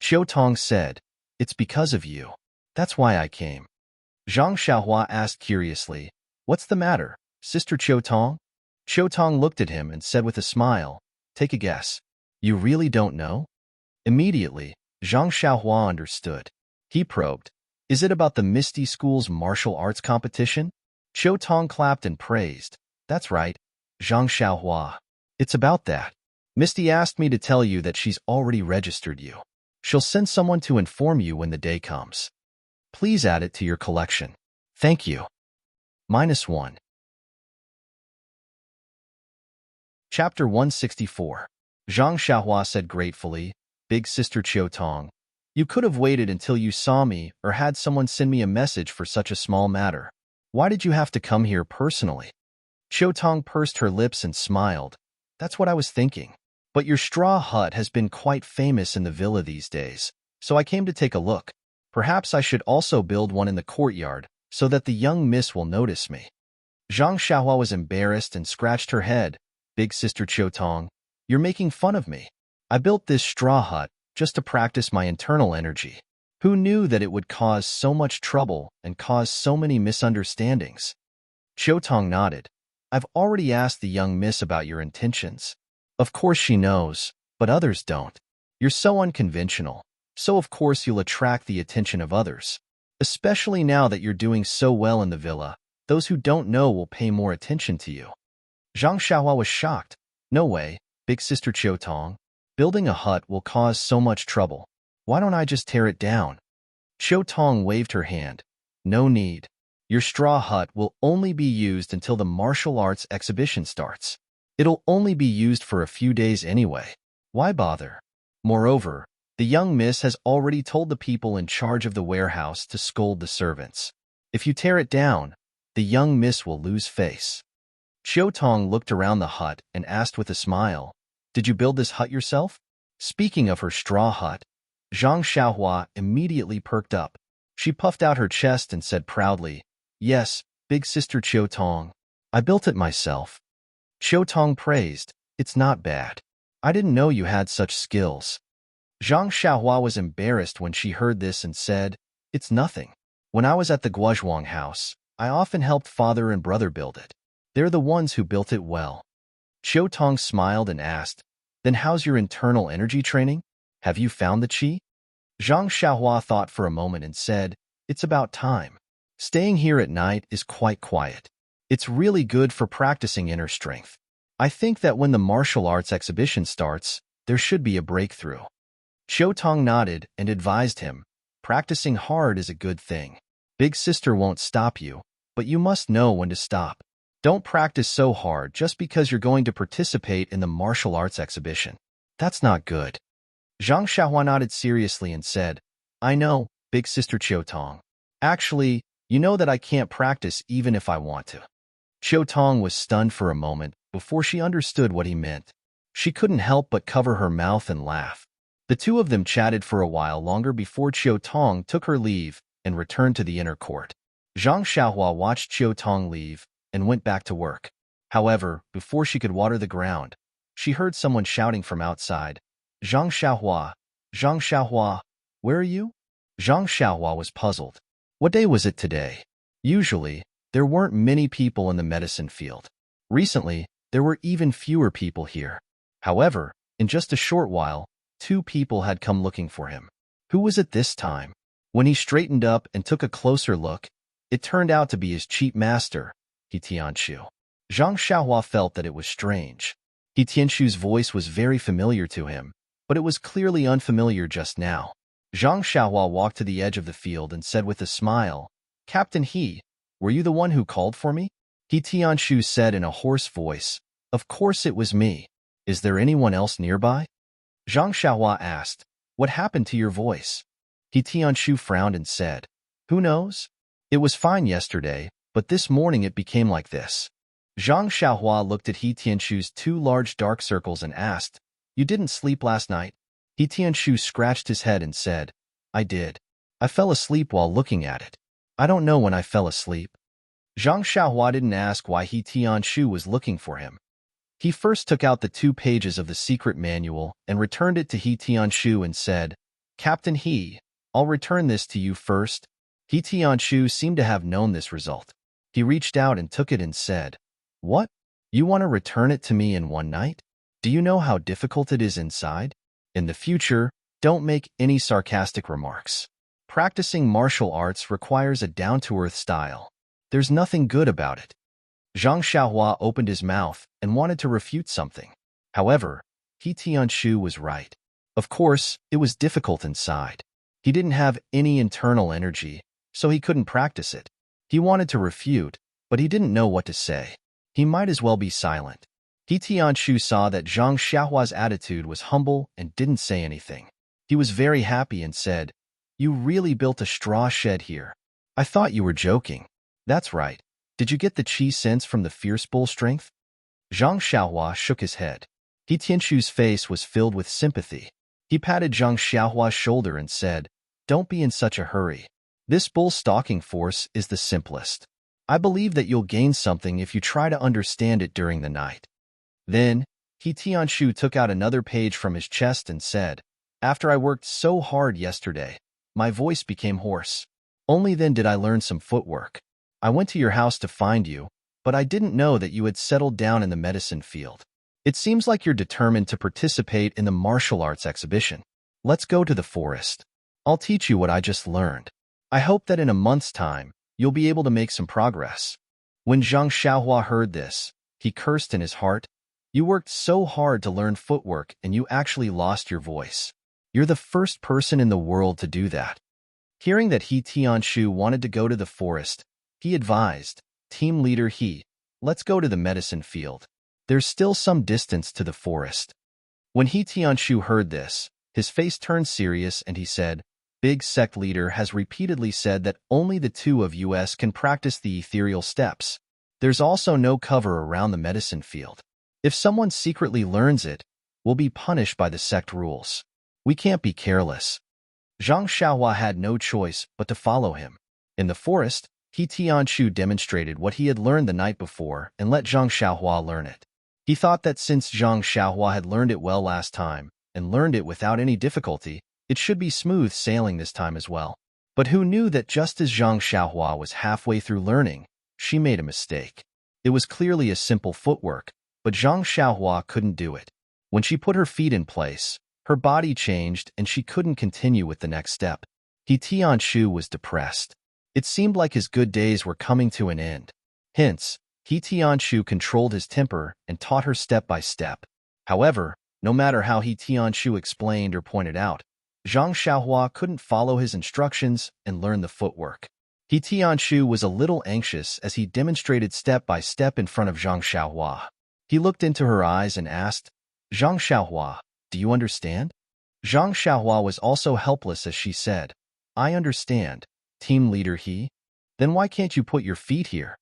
Qiu Tong said, "It's because of you. That's why I came." Zhang Xiaohua asked curiously, "What's the matter, Sister Qiu Tong?" Qiu Tong looked at him and said with a smile, "Take a guess. You really don't know?" Immediately, Zhang Xiaohua understood. He probed, "Is it about the Misty School's martial arts competition?" Qiu Tong clapped and praised, "That's right, Zhang Xiaohua. It's about that. Misty asked me to tell you that she's already registered you. She'll send someone to inform you when the day comes. Please add it to your collection. Thank you. -1. Chapter 164. Zhang Xiaohua said gratefully, "Big Sister Qiu Tong, you could have waited until you saw me or had someone send me a message for such a small matter. Why did you have to come here personally?" Qiu Tong pursed her lips and smiled. "That's what I was thinking. But your straw hut has been quite famous in the villa these days, so I came to take a look. Perhaps I should also build one in the courtyard so that the young miss will notice me." Zhang Xiaohua was embarrassed and scratched her head. "Big Sister Qiu Tong, you're making fun of me. I built this straw hut just to practice my internal energy. Who knew that it would cause so much trouble and cause so many misunderstandings?" Qiu Tong nodded. "I've already asked the young miss about your intentions. Of course she knows, but others don't. You're so unconventional, so of course you'll attract the attention of others. Especially now that you're doing so well in the villa, those who don't know will pay more attention to you." Zhang Xiaohua was shocked. "No way, Big Sister Qiu Tong. Building a hut will cause so much trouble. Why don't I just tear it down?" Qiu Tong waved her hand. "No need. Your straw hut will only be used until the martial arts exhibition starts. It'll only be used for a few days anyway. Why bother? Moreover, the young miss has already told the people in charge of the warehouse to scold the servants. If you tear it down, the young miss will lose face. Chiu Tong looked around the hut and asked with a smile, "Did you build this hut yourself?" Speaking of her straw hut, Zhang Xiaohua immediately perked up. She puffed out her chest and said proudly, "Yes, big sister Chiu Tong. I built it myself." Chiu Tong praised, "It's not bad. I didn't know you had such skills." Zhang Xiaohua was embarrassed when she heard this and said, "It's nothing. When I was at the Guozhuang house, I often helped father and brother build it. They're the ones who built it well." Chiu Tong smiled and asked, "Then how's your internal energy training? Have you found the qi?" Zhang Xiaohua thought for a moment and said, "It's about time. Staying here at night is quite quiet. It's really good for practicing inner strength. I think that when the martial arts exhibition starts, there should be a breakthrough." Chiu Tong nodded and advised him, "Practicing hard is a good thing. Big sister won't stop you, but you must know when to stop. Don't practice so hard just because you're going to participate in the martial arts exhibition. That's not good." Zhang Xiaohua nodded seriously and said, "I know, big sister Chiu Tong. Actually, you know that I can't practice even if I want to." Chiu Tong was stunned for a moment before she understood what he meant. She couldn't help but cover her mouth and laugh. The two of them chatted for a while longer before Chiu Tong took her leave and returned to the inner court. Zhang Xiaohua watched Chiu Tong leave and went back to work. However, before she could water the ground, she heard someone shouting from outside, "Zhang Xiaohua, Zhang Xiaohua, where are you?" Zhang Xiaohua was puzzled. What day was it today? Usually, there weren't many people in the medicine field. Recently, there were even fewer people here. However, in just a short while, 2 people had come looking for him. Who was it this time? When he straightened up and took a closer look, it turned out to be his cheap master, He Tianshu. Zhang Xiaohua felt that it was strange. He Tianshu's voice was very familiar to him, but it was clearly unfamiliar just now. Zhang Xiaohua walked to the edge of the field and said with a smile, "Captain He, were you the one who called for me?" He Tianshu said in a hoarse voice, "Of course it was me. Is there anyone else nearby?" Zhang Xiaohua asked, "What happened to your voice?" He Tianshu frowned and said, "Who knows? It was fine yesterday, but this morning it became like this." Zhang Xiaohua looked at He Tianshu's 2 large dark circles and asked, "You didn't sleep last night?" He Tianshu scratched his head and said, "I did. I fell asleep while looking at it. I don't know when I fell asleep." Zhang Xiaohua didn't ask why He Tianshu was looking for him. He first took out the 2 pages of the secret manual and returned it to He Tianshu and said, "Captain He, I'll return this to you first." He Tianshu seemed to have known this result. He reached out and took it and said, "What? You want to return it to me in one night? Do you know how difficult it is inside? In the future, don't make any sarcastic remarks. Practicing martial arts requires a down-to-earth style. There's nothing good about it." Zhang Xiaohua opened his mouth and wanted to refute something. However, He Tianshu was right. Of course, it was difficult inside. He didn't have any internal energy, so he couldn't practice it. He wanted to refute, but he didn't know what to say. He might as well be silent. He Tianshu saw that Zhang Xiaohua's attitude was humble and didn't say anything. He was very happy and said, "You really built a straw shed here. I thought you were joking." "That's right. Did you get the qi sense from the fierce bull strength?" Zhang Xiaohua shook his head. He Tianshu's face was filled with sympathy. He patted Zhang Xiaohua's shoulder and said, "Don't be in such a hurry. This bull stalking force is the simplest. I believe that you'll gain something if you try to understand it during the night." Then, He Tianshu took out another page from his chest and said, "After I worked so hard yesterday, my voice became hoarse. Only then did I learn some footwork. I went to your house to find you, but I didn't know that you had settled down in the medicine field. It seems like you're determined to participate in the martial arts exhibition. Let's go to the forest. I'll teach you what I just learned. I hope that in a month's time, you'll be able to make some progress." When Zhang Xiaohua heard this, he cursed in his heart, "You worked so hard to learn footwork and you actually lost your voice. You're the first person in the world to do that." Hearing that He Tianshu wanted to go to the forest, he advised, "Team leader He, let's go to the medicine field. There's still some distance to the forest. When He Tianshu heard this, his face turned serious and he said, Big sect leader has repeatedly said that only the two of us can practice the ethereal steps. There's also no cover around the medicine field. If someone secretly learns it, we'll be punished by the sect rules. We can't be careless. Zhang Xiaohua had no choice but to follow him. In the forest, He Tianshu demonstrated what he had learned the night before and let Zhang Xiaohua learn it. He thought that since Zhang Xiaohua had learned it well last time and learned it without any difficulty, it should be smooth sailing this time as well. But who knew that just as Zhang Xiaohua was halfway through learning, she made a mistake. It was clearly a simple footwork, but Zhang Xiaohua couldn't do it. When she put her feet in place, her body changed and she couldn't continue with the next step. He Tianshu was depressed. It seemed like his good days were coming to an end. Hence, He Tianshu controlled his temper and taught her step by step. However, no matter how He Tianshu explained or pointed out, Zhang Xiaohua couldn't follow his instructions and learn the footwork. He Tianshu was a little anxious as he demonstrated step by step in front of Zhang Xiaohua. He looked into her eyes and asked, Zhang Xiaohua, do you understand? Zhang Xiaohua was also helpless as she said, I understand, team leader He. Then why can't you put your feet here?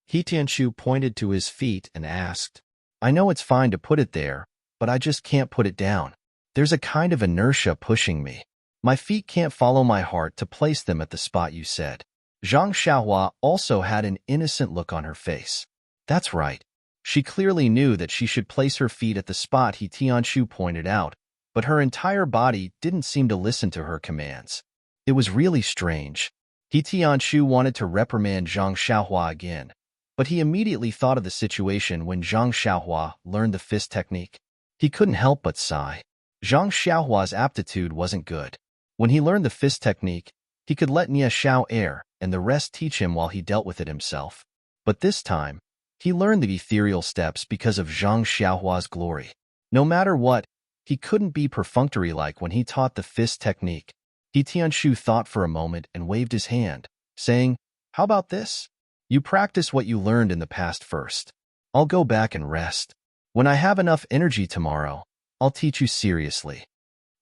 He Tianshu pointed to his feet and asked, I know it's fine to put it there, but I just can't put it down. There's a kind of inertia pushing me. My feet can't follow my heart to place them at the spot you said. Zhang Xiaohua also had an innocent look on her face. That's right. She clearly knew that she should place her feet at the spot He Tianshu pointed out, but her entire body didn't seem to listen to her commands. It was really strange. He Tianshu wanted to reprimand Zhang Xiaohua again, but he immediately thought of the situation when Zhang Xiaohua learned the fist technique. He couldn't help but sigh. Zhang Xiaohua's aptitude wasn't good. When he learned the fist technique, he could let Nia Xiao err and the rest teach him while he dealt with it himself. But this time, he learned the ethereal steps because of Zhang Xiaohua's glory. No matter what, he couldn't be perfunctory like when he taught the fist technique. He Tianshu thought for a moment and waved his hand, saying, How about this? You practice what you learned in the past first. I'll go back and rest. When I have enough energy tomorrow, I'll teach you seriously.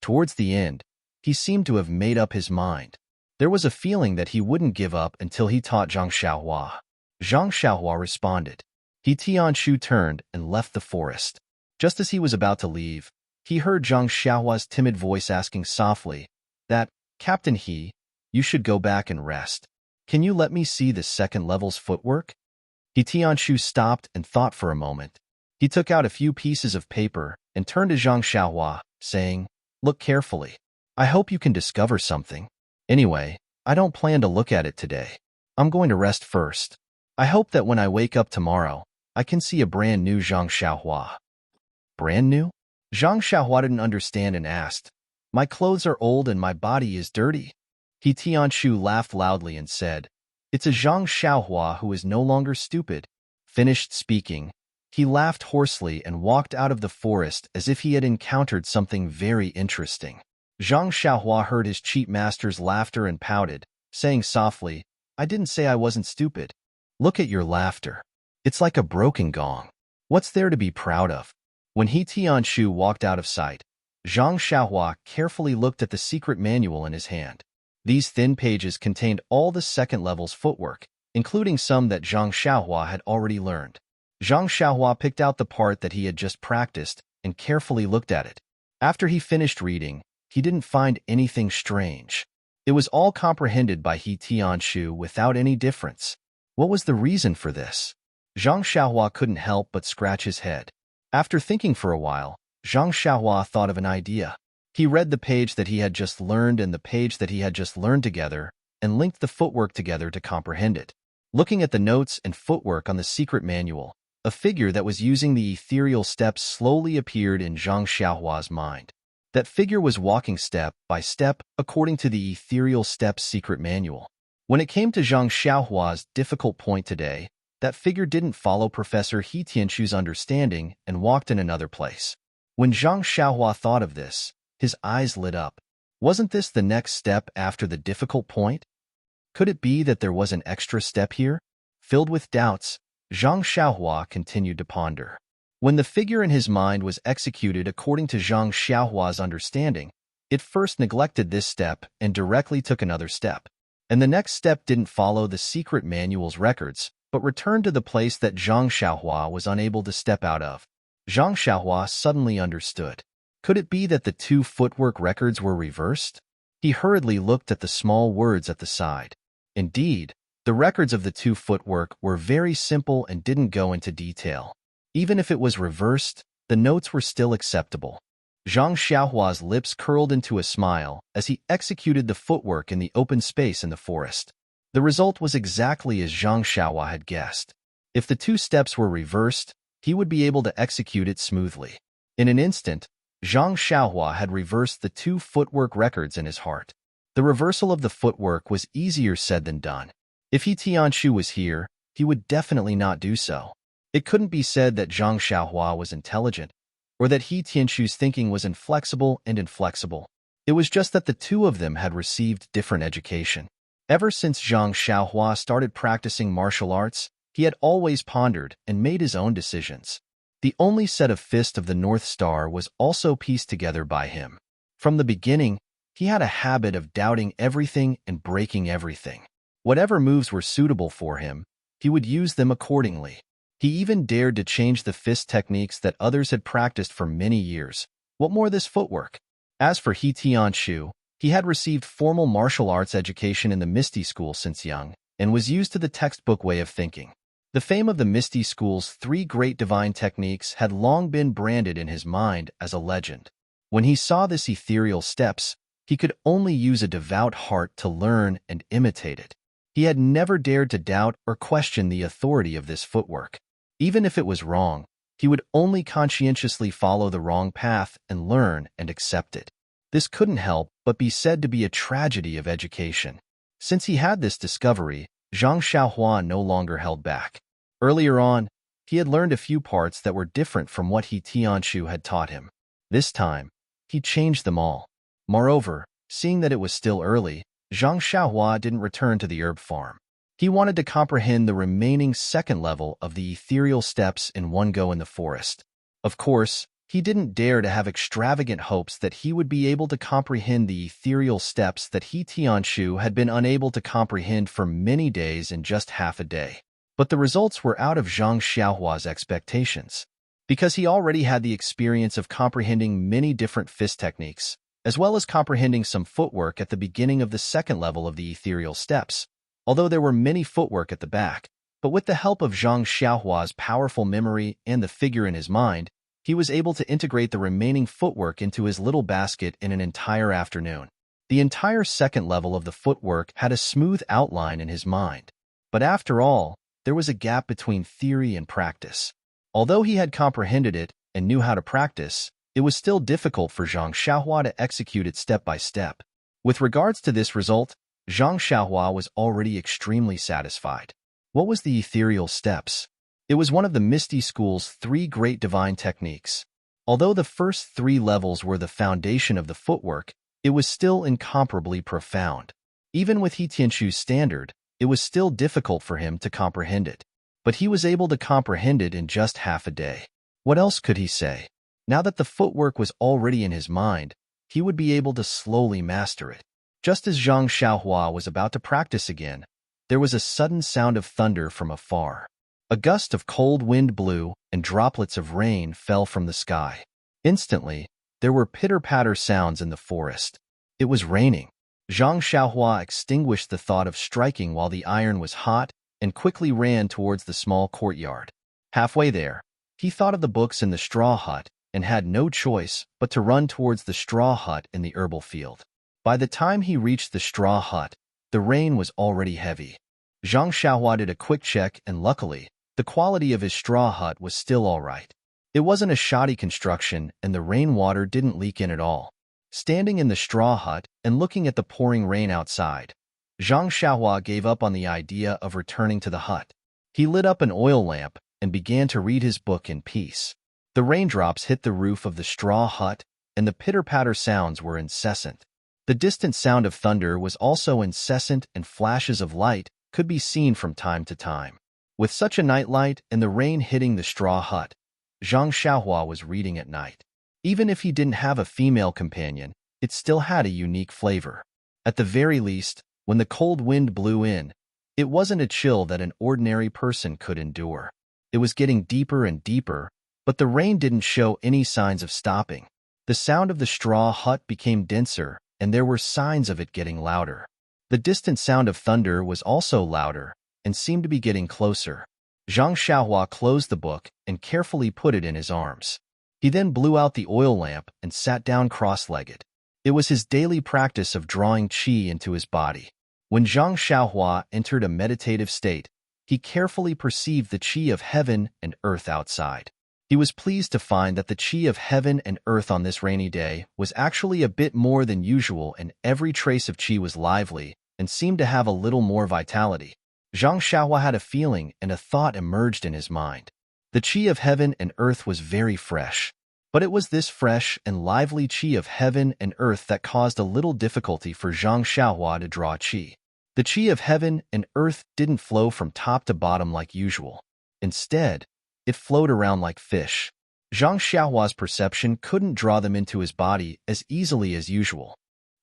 Towards the end, he seemed to have made up his mind. There was a feeling that he wouldn't give up until he taught Zhang Xiaohua. Zhang Xiaohua responded. He Tianshu turned and left the forest. Just as he was about to leave, he heard Zhang Xiaohua's timid voice asking softly, that, Captain He, you should go back and rest. Can you let me see the second level's footwork? He Tianshu stopped and thought for a moment. He took out a few pieces of paper and turned to Zhang Xiaohua, saying, Look carefully. I hope you can discover something. Anyway, I don't plan to look at it today. I'm going to rest first. I hope that when I wake up tomorrow, I can see a brand new Zhang Xiaohua. Brand new? Zhang Xiaohua didn't understand and asked, My clothes are old and my body is dirty. He Tianshu laughed loudly and said, It's a Zhang Xiaohua who is no longer stupid. Finished speaking, he laughed hoarsely and walked out of the forest as if he had encountered something very interesting. Zhang Xiaohua heard his cheat master's laughter and pouted, saying softly, I didn't say I wasn't stupid. Look at your laughter. It's like a broken gong. What's there to be proud of? When He Tianshu walked out of sight, Zhang Xiaohua carefully looked at the secret manual in his hand. These thin pages contained all the second level's footwork, including some that Zhang Xiaohua had already learned. Zhang Xiaohua picked out the part that he had just practiced and carefully looked at it. After he finished reading, he didn't find anything strange. It was all comprehended by He Tianshu without any difference. What was the reason for this? Zhang Xiaohua couldn't help but scratch his head. After thinking for a while, Zhang Xiaohua thought of an idea. He read the page that he had just learned and the page that he had just learned together, and linked the footwork together to comprehend it. Looking at the notes and footwork on the secret manual, a figure that was using the ethereal steps slowly appeared in Zhang Xiaohua's mind. That figure was walking step by step according to the ethereal steps secret manual. When it came to Zhang Xiaohua's difficult point today, that figure didn't follow Professor He Tianshu's understanding and walked in another place. When Zhang Xiaohua thought of this, his eyes lit up. Wasn't this the next step after the difficult point? Could it be that there was an extra step here? Filled with doubts, Zhang Xiaohua continued to ponder. When the figure in his mind was executed according to Zhang Xiaohua's understanding, it first neglected this step and directly took another step. And the next step didn't follow the secret manual's records, but returned to the place that Zhang Xiaohua was unable to step out of. Zhang Xiaohua suddenly understood. Could it be that the two footwork records were reversed? He hurriedly looked at the small words at the side. Indeed, the records of the two footwork were very simple and didn't go into detail. Even if it was reversed, the notes were still acceptable. Zhang Xiaohua's lips curled into a smile as he executed the footwork in the open space in the forest. The result was exactly as Zhang Xiaohua had guessed. If the two steps were reversed, he would be able to execute it smoothly. In an instant, Zhang Xiaohua had reversed the two footwork records in his heart. The reversal of the footwork was easier said than done. If He Tianshu was here, he would definitely not do so. It couldn't be said that Zhang Xiaohua was intelligent, or that He Tianshu's thinking was inflexible. It was just that the two of them had received different education. Ever since Zhang Xiaohua started practicing martial arts, he had always pondered and made his own decisions. The only set of Fist of the North Star was also pieced together by him. From the beginning, he had a habit of doubting everything and breaking everything. Whatever moves were suitable for him, he would use them accordingly. He even dared to change the fist techniques that others had practiced for many years. What more this footwork? As for He Tianshu, he had received formal martial arts education in the Misty School since young, and was used to the textbook way of thinking. The fame of the Misty School's 3 great divine techniques had long been branded in his mind as a legend. When he saw this ethereal steps, he could only use a devout heart to learn and imitate it. He had never dared to doubt or question the authority of this footwork. Even if it was wrong, he would only conscientiously follow the wrong path and learn and accept it. This couldn't help but be said to be a tragedy of education. Since he had this discovery, Zhang Xiaohua no longer held back. Earlier on, he had learned a few parts that were different from what He Tianshu had taught him. This time, he changed them all. Moreover, seeing that it was still early, Zhang Xiaohua didn't return to the herb farm. He wanted to comprehend the remaining second level of the ethereal steps in one go in the forest. Of course, he didn't dare to have extravagant hopes that he would be able to comprehend the ethereal steps that He Tianshu had been unable to comprehend for many days in just half a day. But the results were out of Zhang Xiaohua's expectations. Because he already had the experience of comprehending many different fist techniques, as well as comprehending some footwork at the beginning of the second level of the ethereal steps, although there were many footwork at the back. But with the help of Zhang Xiaohua's powerful memory and the figure in his mind, he was able to integrate the remaining footwork into his little basket in an entire afternoon. The entire second level of the footwork had a smooth outline in his mind. But after all, there was a gap between theory and practice. Although he had comprehended it and knew how to practice, it was still difficult for Zhang Xiaohua to execute it step by step. With regards to this result, Zhang Xiaohua was already extremely satisfied. What was the ethereal steps? It was one of the Misty School's 3 great divine techniques. Although the first 3 levels were the foundation of the footwork, it was still incomparably profound. Even with He Tianshu's standard, it was still difficult for him to comprehend it. But he was able to comprehend it in just half a day. What else could he say? Now that the footwork was already in his mind, he would be able to slowly master it. Just as Zhang Xiaohua was about to practice again, there was a sudden sound of thunder from afar. A gust of cold wind blew, and droplets of rain fell from the sky. Instantly, there were pitter-patter sounds in the forest. It was raining. Zhang Xiaohua extinguished the thought of striking while the iron was hot and quickly ran towards the small courtyard. Halfway there, he thought of the books in the straw hut and had no choice but to run towards the straw hut in the herbal field. By the time he reached the straw hut, the rain was already heavy. Zhang Xiaohua did a quick check and luckily, the quality of his straw hut was still all right. It wasn't a shoddy construction and the rainwater didn't leak in at all. Standing in the straw hut and looking at the pouring rain outside, Zhang Xiaohua gave up on the idea of returning to the hut. He lit up an oil lamp and began to read his book in peace. The raindrops hit the roof of the straw hut and the pitter-patter sounds were incessant. The distant sound of thunder was also incessant and flashes of light could be seen from time to time. With such a nightlight and the rain hitting the straw hut, Zhang Xiaohua was reading at night. Even if he didn't have a female companion, it still had a unique flavor. At the very least, when the cold wind blew in, it wasn't a chill that an ordinary person could endure. It was getting deeper and deeper, but the rain didn't show any signs of stopping. The sound of the straw hut became denser, and there were signs of it getting louder. The distant sound of thunder was also louder and seemed to be getting closer. Zhang Xiaohua closed the book and carefully put it in his arms. He then blew out the oil lamp and sat down cross-legged. It was his daily practice of drawing qi into his body. When Zhang Xiaohua entered a meditative state, he carefully perceived the qi of heaven and earth outside. He was pleased to find that the qi of heaven and earth on this rainy day was actually a bit more than usual, and every trace of qi was lively and seemed to have a little more vitality. Zhang Xiaohua had a feeling, and a thought emerged in his mind. The qi of heaven and earth was very fresh. But it was this fresh and lively qi of heaven and earth that caused a little difficulty for Zhang Xiaohua to draw qi. The qi of heaven and earth didn't flow from top to bottom like usual. Instead, it flowed around like fish. Zhang Xiaohua's perception couldn't draw them into his body as easily as usual.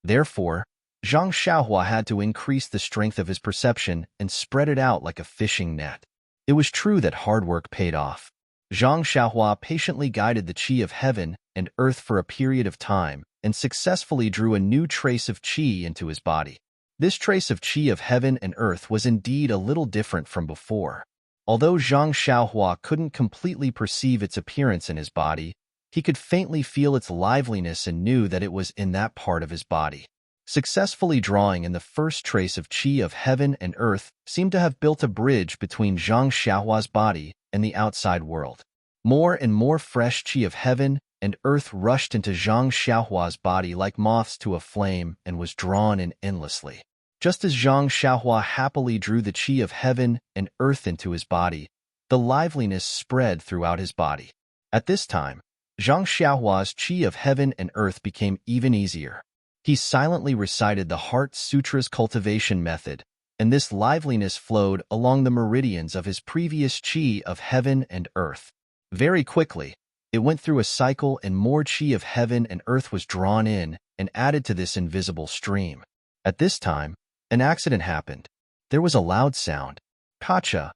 Therefore, Zhang Xiaohua had to increase the strength of his perception and spread it out like a fishing net. It was true that hard work paid off. Zhang Xiaohua patiently guided the qi of heaven and earth for a period of time and successfully drew a new trace of qi into his body. This trace of qi of heaven and earth was indeed a little different from before. Although Zhang Xiaohua couldn't completely perceive its appearance in his body, he could faintly feel its liveliness and knew that it was in that part of his body. Successfully drawing in the first trace of qi of heaven and earth seemed to have built a bridge between Zhang Xiaohua's body and the outside world. More and more fresh qi of heaven and earth rushed into Zhang Xiaohua's body like moths to a flame and was drawn in endlessly. Just as Zhang Xiaohua happily drew the qi of heaven and earth into his body, the liveliness spread throughout his body. At this time, Zhang Xiaohua's qi of heaven and earth became even easier. He silently recited the Heart Sutra's cultivation method, and this liveliness flowed along the meridians of his previous qi of heaven and earth. Very quickly, it went through a cycle and more qi of heaven and earth was drawn in and added to this invisible stream. At this time, an accident happened. There was a loud sound. Kacha!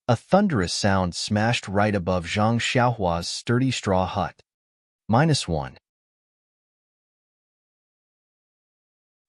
A thunderous sound smashed right above Zhang Xiaohua's sturdy straw hut. -1.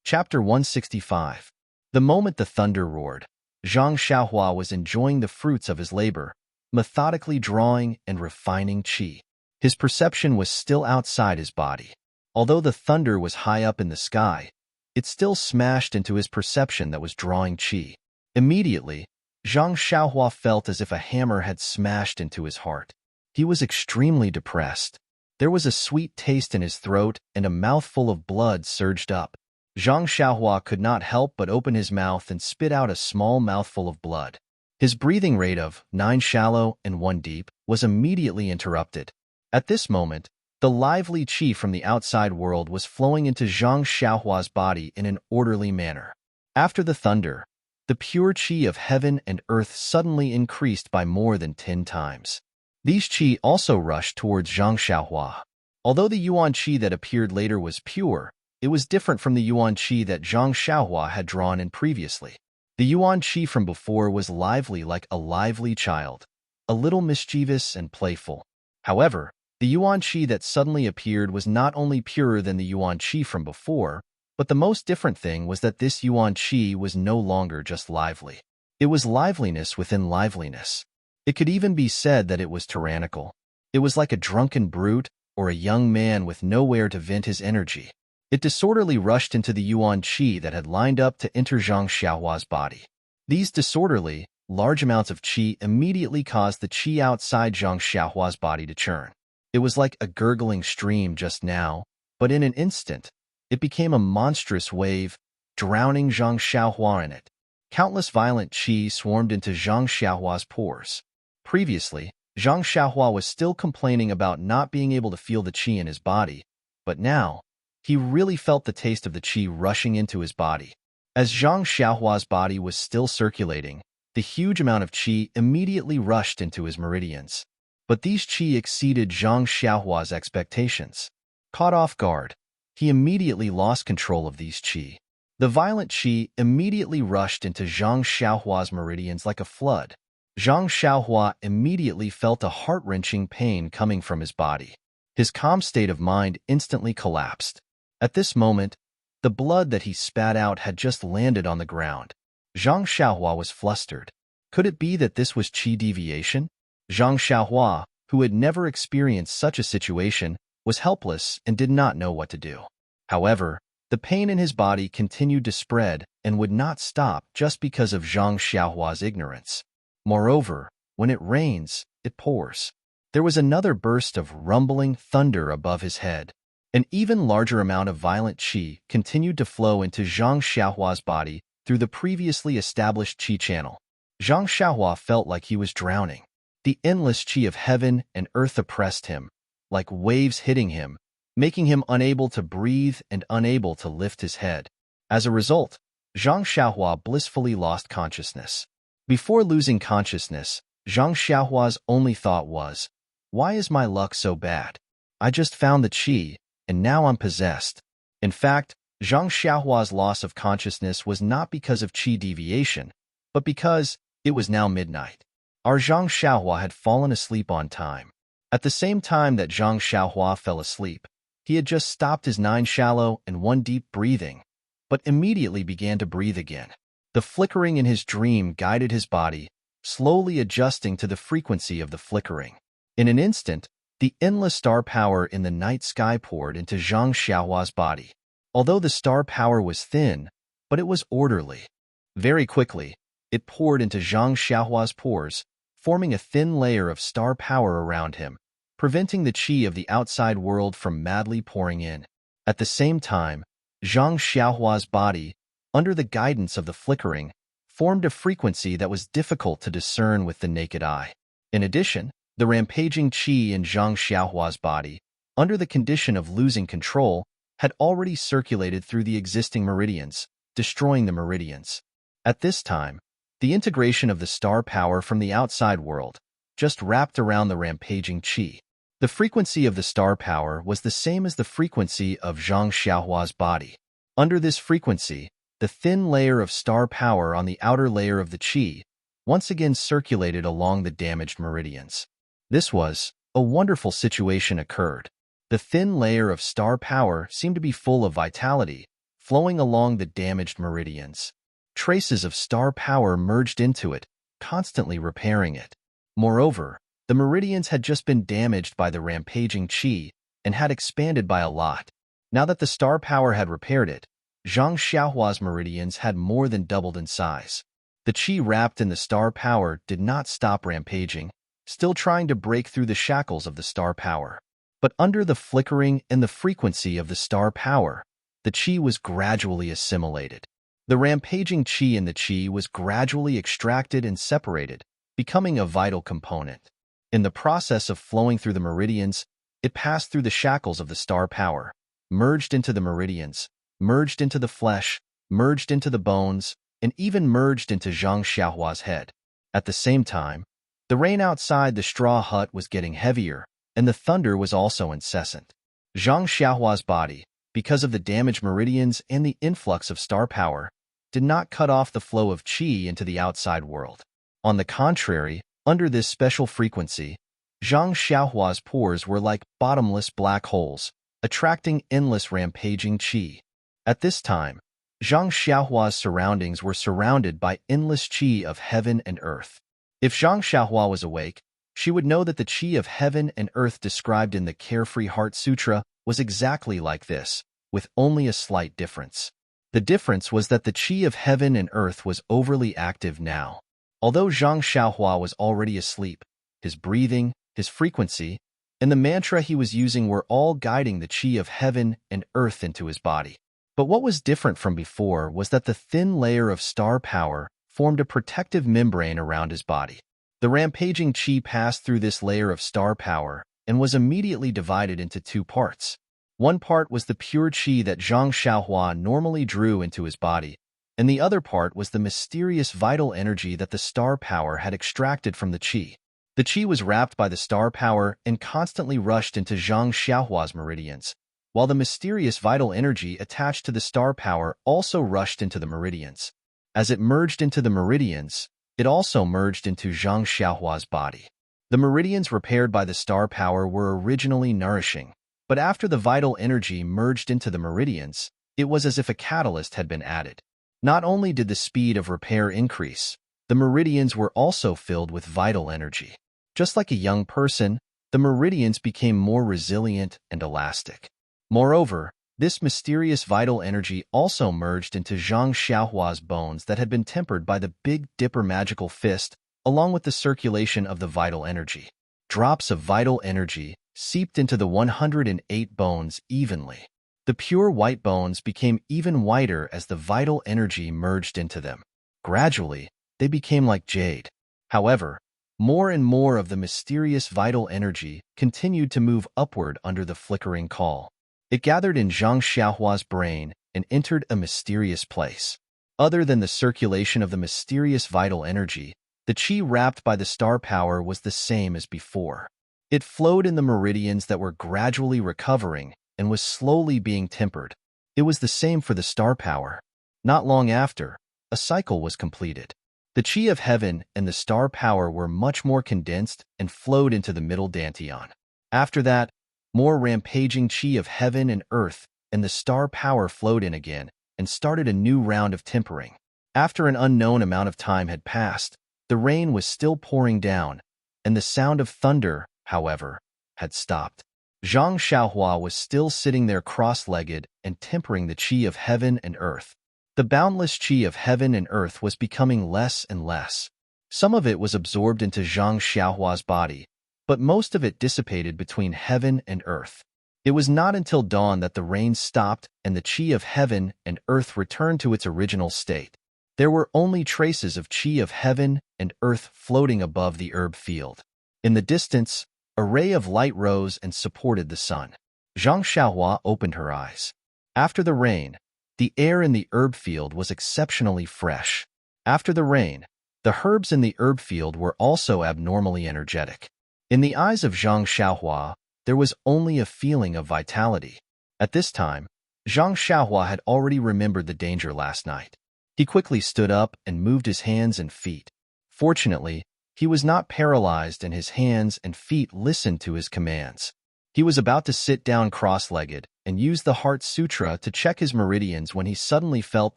Chapter 165. The moment the thunder roared, Zhang Xiaohua was enjoying the fruits of his labor, methodically drawing and refining qi. His perception was still outside his body. Although the thunder was high up in the sky, it still smashed into his perception that was drawing qi. Immediately, Zhang Xiaohua felt as if a hammer had smashed into his heart. He was extremely depressed. There was a sweet taste in his throat and a mouthful of blood surged up. Zhang Xiaohua could not help but open his mouth and spit out a small mouthful of blood. His breathing rate of 9 shallow and 1 deep was immediately interrupted. At this moment, the lively qi from the outside world was flowing into Zhang Xiaohua's body in an orderly manner. After the thunder, the pure qi of heaven and earth suddenly increased by more than 10 times. These qi also rushed towards Zhang Xiaohua. Although the yuan qi that appeared later was pure, it was different from the yuan qi that Zhang Xiaohua had drawn in previously. The yuan qi from before was lively like a lively child, a little mischievous and playful. However, the yuan qi that suddenly appeared was not only purer than the yuan qi from before, but the most different thing was that this yuan qi was no longer just lively. It was liveliness within liveliness. It could even be said that it was tyrannical. It was like a drunken brute or a young man with nowhere to vent his energy. It disorderly rushed into the yuan qi that had lined up to enter Zhang Xiaohua's body. These disorderly, large amounts of qi immediately caused the qi outside Zhang Xiaohua's body to churn. It was like a gurgling stream just now, but in an instant, it became a monstrous wave, drowning Zhang Xiaohua in it. Countless violent qi swarmed into Zhang Xiaohua's pores. Previously, Zhang Xiaohua was still complaining about not being able to feel the qi in his body, but now, he really felt the taste of the qi rushing into his body. As Zhang Xiaohua's body was still circulating, the huge amount of qi immediately rushed into his meridians. But these qi exceeded Zhang Xiaohua's expectations. Caught off guard, he immediately lost control of these qi. The violent qi immediately rushed into Zhang Xiaohua's meridians like a flood. Zhang Xiaohua immediately felt a heart-wrenching pain coming from his body. His calm state of mind instantly collapsed. At this moment, the blood that he spat out had just landed on the ground. Zhang Xiaohua was flustered. Could it be that this was qi deviation? Zhang Xiaohua, who had never experienced such a situation, was helpless and did not know what to do. However, the pain in his body continued to spread and would not stop just because of Zhang Xiaohua's ignorance. Moreover, when it rains, it pours. There was another burst of rumbling thunder above his head. An even larger amount of violent qi continued to flow into Zhang Xiaohua's body through the previously established qi channel. Zhang Xiaohua felt like he was drowning. The endless qi of heaven and earth oppressed him, like waves hitting him, making him unable to breathe and unable to lift his head. As a result, Zhang Xiaohua blissfully lost consciousness. Before losing consciousness, Zhang Xiaohua's only thought was, "Why is my luck so bad? I just found the qi, and now I'm possessed." In fact, Zhang Xiaohua's loss of consciousness was not because of qi deviation, but because it was now midnight. Our Zhang Xiaohua had fallen asleep on time. At the same time that Zhang Xiaohua fell asleep, he had just stopped his 9 shallow and 1 deep breathing, but immediately began to breathe again. The flickering in his dream guided his body, slowly adjusting to the frequency of the flickering. In an instant, the endless star power in the night sky poured into Zhang Xiaohua's body. Although the star power was thin, but it was orderly. Very quickly, it poured into Zhang Xiaohua's pores, forming a thin layer of star power around him, preventing the qi of the outside world from madly pouring in. At the same time, Zhang Xiaohua's body, under the guidance of the flickering, formed a frequency that was difficult to discern with the naked eye. In addition, the rampaging qi in Zhang Xiaohua's body, under the condition of losing control, had already circulated through the existing meridians, destroying the meridians. At this time, the integration of the star power from the outside world just wrapped around the rampaging qi. The frequency of the star power was the same as the frequency of Zhang Xiaohua's body. Under this frequency, the thin layer of star power on the outer layer of the qi once again circulated along the damaged meridians. This was a wonderful situation occurred. The thin layer of star power seemed to be full of vitality, flowing along the damaged meridians. Traces of star power merged into it, constantly repairing it. Moreover, the meridians had just been damaged by the rampaging qi and had expanded by a lot. Now that the star power had repaired it, Zhang Xiaohua's meridians had more than doubled in size. The qi wrapped in the star power did not stop rampaging, still trying to break through the shackles of the star power. But under the flickering and the frequency of the star power, the qi was gradually assimilated. The rampaging qi in the qi was gradually extracted and separated, becoming a vital component. In the process of flowing through the meridians, it passed through the shackles of the star power, merged into the meridians, merged into the flesh, merged into the bones, and even merged into Zhang Xiaohua's head. At the same time, the rain outside the straw hut was getting heavier, and the thunder was also incessant. Zhang Xiaohua's body, because of the damaged meridians and the influx of star power, did not cut off the flow of qi into the outside world. On the contrary, under this special frequency, Zhang Xiaohua's pores were like bottomless black holes, attracting endless rampaging qi. At this time, Zhang Xiaohua's surroundings were surrounded by endless qi of heaven and earth. If Zhang Xiaohua was awake, she would know that the qi of heaven and earth described in the Carefree Heart Sutra was exactly like this, with only a slight difference. The difference was that the qi of heaven and earth was overly active now. Although Zhang Xiaohua was already asleep, his breathing, his frequency, and the mantra he was using were all guiding the qi of heaven and earth into his body. But what was different from before was that the thin layer of star power formed a protective membrane around his body. The rampaging qi passed through this layer of star power and was immediately divided into 2 parts. One part was the pure qi that Zhang Xiaohua normally drew into his body, and the other part was the mysterious vital energy that the star power had extracted from the qi. The qi was wrapped by the star power and constantly rushed into Zhang Xiaohua's meridians, while the mysterious vital energy attached to the star power also rushed into the meridians. As it merged into the meridians, it also merged into Zhang Xiaohua's body. The meridians repaired by the star power were originally nourishing, but after the vital energy merged into the meridians, it was as if a catalyst had been added. Not only did the speed of repair increase, the meridians were also filled with vital energy. Just like a young person, the meridians became more resilient and elastic. Moreover, this mysterious vital energy also merged into Zhang Xiaohua's bones that had been tempered by the Big Dipper magical fist, along with the circulation of the vital energy. Drops of vital energy seeped into the 108 bones evenly. The pure white bones became even whiter as the vital energy merged into them. Gradually, they became like jade. However, more and more of the mysterious vital energy continued to move upward under the flickering call. It gathered in Zhang Xiaohua's brain and entered a mysterious place. Other than the circulation of the mysterious vital energy, the qi wrapped by the star power was the same as before. It flowed in the meridians that were gradually recovering and was slowly being tempered. It was the same for the star power. Not long after, a cycle was completed. The qi of heaven and the star power were much more condensed and flowed into the middle dantian. After that, more rampaging qi of heaven and earth and the star power flowed in again and started a new round of tempering. After an unknown amount of time had passed, the rain was still pouring down, and the sound of thunder, however, had stopped. Zhang Xiaohua was still sitting there cross-legged and tempering the qi of heaven and earth. The boundless qi of heaven and earth was becoming less and less. Some of it was absorbed into Zhang Xiaohua's body, but most of it dissipated between heaven and earth. It was not until dawn that the rain stopped and the qi of heaven and earth returned to its original state. There were only traces of qi of heaven and earth floating above the herb field. In the distance, a ray of light rose and supported the sun. Zhang Xiaohua opened her eyes. After the rain, the air in the herb field was exceptionally fresh. After the rain, the herbs in the herb field were also abnormally energetic. In the eyes of Zhang Xiaohua, there was only a feeling of vitality. At this time, Zhang Xiaohua had already remembered the danger last night. He quickly stood up and moved his hands and feet. Fortunately, he was not paralyzed and his hands and feet listened to his commands. He was about to sit down cross-legged and use the Heart Sutra to check his meridians when he suddenly felt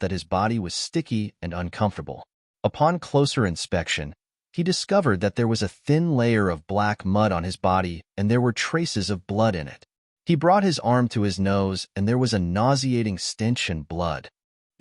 that his body was sticky and uncomfortable. Upon closer inspection, he discovered that there was a thin layer of black mud on his body and there were traces of blood in it. He brought his arm to his nose and there was a nauseating stench and blood.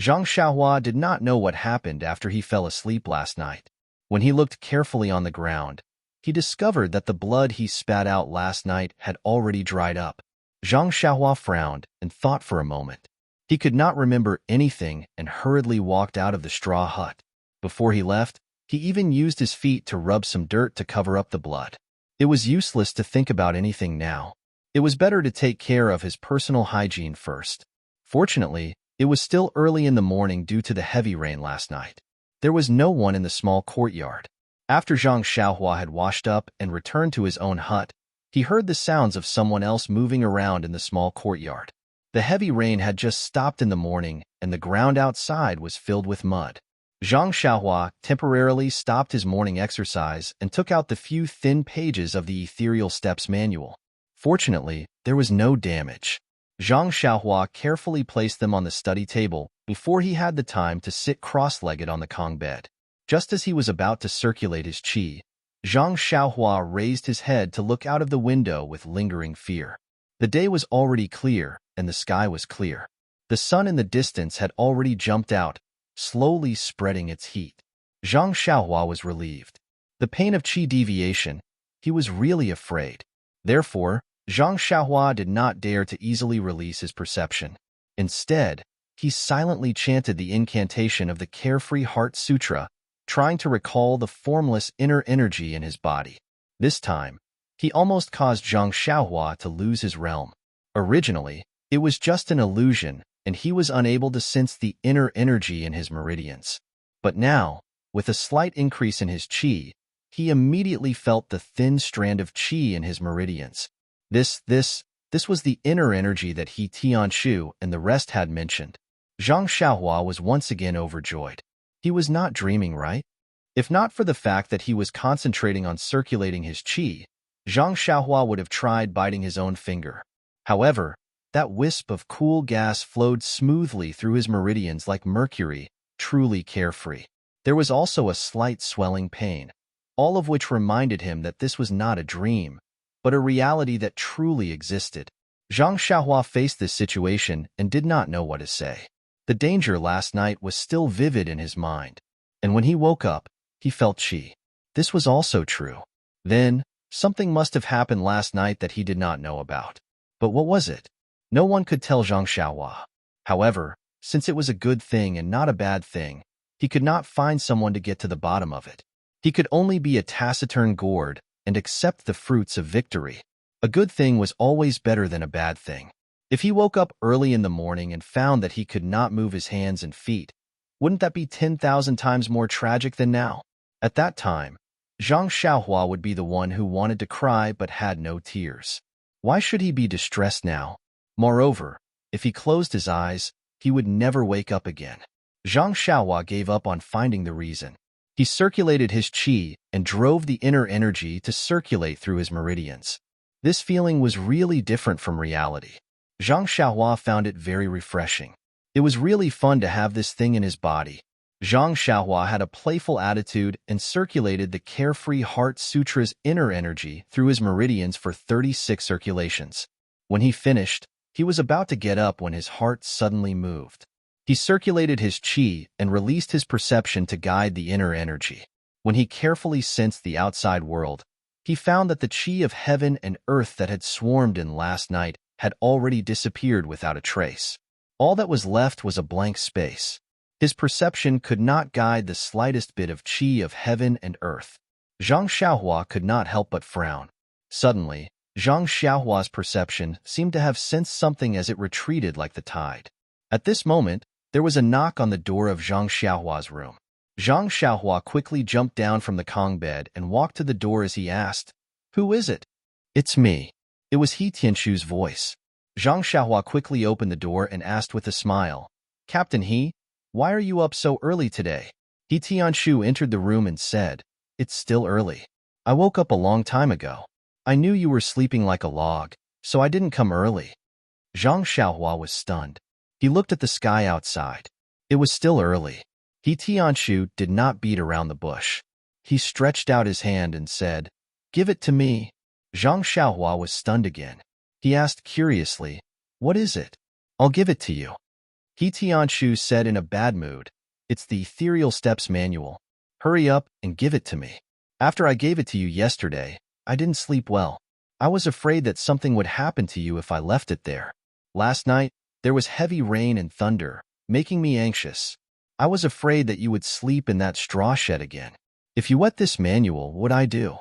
Zhang Xiaohua did not know what happened after he fell asleep last night. When he looked carefully on the ground, he discovered that the blood he spat out last night had already dried up. Zhang Xiaohua frowned and thought for a moment. He could not remember anything and hurriedly walked out of the straw hut. Before he left, he even used his feet to rub some dirt to cover up the blood. It was useless to think about anything now. It was better to take care of his personal hygiene first. Fortunately, it was still early in the morning due to the heavy rain last night. There was no one in the small courtyard. After Zhang Xiaohua had washed up and returned to his own hut, he heard the sounds of someone else moving around in the small courtyard. The heavy rain had just stopped in the morning, and the ground outside was filled with mud. Zhang Xiaohua temporarily stopped his morning exercise and took out the few thin pages of the Ethereal Steps manual. Fortunately, there was no damage. Zhang Xiaohua carefully placed them on the study table before he had the time to sit cross-legged on the Kong bed. Just as he was about to circulate his qi, Zhang Xiaohua raised his head to look out of the window with lingering fear. The day was already clear, and the sky was clear. The sun in the distance had already jumped out, slowly spreading its heat. Zhang Xiaohua was relieved. The pain of qi deviation, he was really afraid. Therefore, Zhang Xiaohua did not dare to easily release his perception. Instead, he silently chanted the incantation of the Carefree Heart Sutra, trying to recall the formless inner energy in his body. This time, he almost caused Zhang Xiaohua to lose his realm. Originally, it was just an illusion, and he was unable to sense the inner energy in his meridians. But now, with a slight increase in his qi, he immediately felt the thin strand of qi in his meridians. This was the inner energy that He Tianshu and the rest had mentioned. Zhang Xiaohua was once again overjoyed. He was not dreaming, right? If not for the fact that he was concentrating on circulating his qi, Zhang Xiaohua would have tried biting his own finger. However, that wisp of cool gas flowed smoothly through his meridians like mercury, truly carefree. There was also a slight swelling pain, all of which reminded him that this was not a dream, but a reality that truly existed. Zhang Xiaohua faced this situation and did not know what to say. The danger last night was still vivid in his mind, and when he woke up, he felt qi. This was also true. Then, something must have happened last night that he did not know about. But what was it? No one could tell Zhang Xiaohua. However, since it was a good thing and not a bad thing, he could not find someone to get to the bottom of it. He could only be a taciturn gourd and accept the fruits of victory. A good thing was always better than a bad thing. If he woke up early in the morning and found that he could not move his hands and feet, wouldn't that be 10,000 times more tragic than now? At that time, Zhang Xiaohua would be the one who wanted to cry but had no tears. Why should he be distressed now? Moreover, if he closed his eyes, he would never wake up again. Zhang Xiaohua gave up on finding the reason. He circulated his qi and drove the inner energy to circulate through his meridians. This feeling was really different from reality. Zhang Xiaohua found it very refreshing. It was really fun to have this thing in his body. Zhang Xiaohua had a playful attitude and circulated the carefree Heart Sutra's inner energy through his meridians for 36 circulations. When he finished, he was about to get up when his heart suddenly moved. He circulated his qi and released his perception to guide the inner energy. When he carefully sensed the outside world, he found that the qi of heaven and earth that had swarmed in last night had already disappeared without a trace. All that was left was a blank space. His perception could not guide the slightest bit of qi of heaven and earth. Zhang Xiaohua could not help but frown. Suddenly, Zhang Xiaohua's perception seemed to have sensed something as it retreated like the tide. At this moment, there was a knock on the door of Zhang Xiaohua's room. Zhang Xiaohua quickly jumped down from the Kong bed and walked to the door as he asked, "Who is it?" "It's me." It was He Tianshu's voice. Zhang Xiaohua quickly opened the door and asked with a smile, "Captain He, why are you up so early today?" He Tianshu entered the room and said, "It's still early. I woke up a long time ago. I knew you were sleeping like a log, so I didn't come early." Zhang Xiaohua was stunned. He looked at the sky outside. It was still early. He Tianshu did not beat around the bush. He stretched out his hand and said, "Give it to me." Zhang Xiaohua was stunned again. He asked curiously, "What is it?" "I'll give it to you." He Tianshu said in a bad mood, "It's the Ethereal Steps Manual. Hurry up and give it to me. After I gave it to you yesterday, I didn't sleep well. I was afraid that something would happen to you if I left it there. Last night, there was heavy rain and thunder, making me anxious. I was afraid that you would sleep in that straw shed again. If you wet this manual, what would I do?"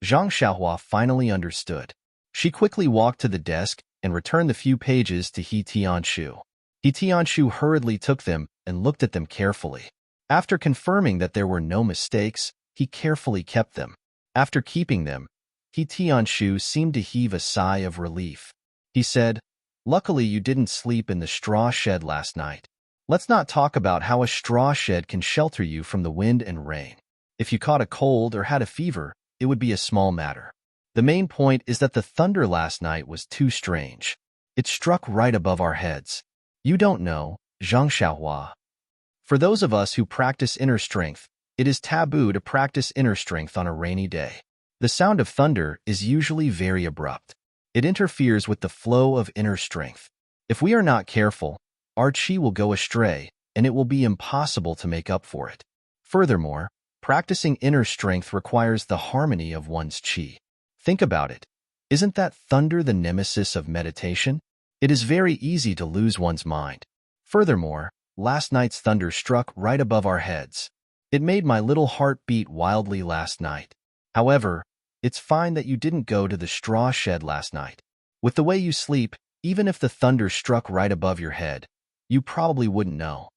Zhang Xiaohua finally understood. She quickly walked to the desk and returned the few pages to He Tianshu. He Tianshu hurriedly took them and looked at them carefully. After confirming that there were no mistakes, he carefully kept them. After keeping them, He Tianshu seemed to heave a sigh of relief. He said, "Luckily you didn't sleep in the straw shed last night. Let's not talk about how a straw shed can shelter you from the wind and rain. If you caught a cold or had a fever, it would be a small matter. The main point is that the thunder last night was too strange. It struck right above our heads. You don't know, Zhang Xiaohua. For those of us who practice inner strength, it is taboo to practice inner strength on a rainy day. The sound of thunder is usually very abrupt. It interferes with the flow of inner strength. If we are not careful, our qi will go astray, and it will be impossible to make up for it. Furthermore, practicing inner strength requires the harmony of one's qi. Think about it. Isn't that thunder the nemesis of meditation? It is very easy to lose one's mind. Furthermore, last night's thunder struck right above our heads. It made my little heart beat wildly last night. However, it's fine that you didn't go to the straw shed last night. With the way you sleep, even if the thunder struck right above your head, you probably wouldn't know."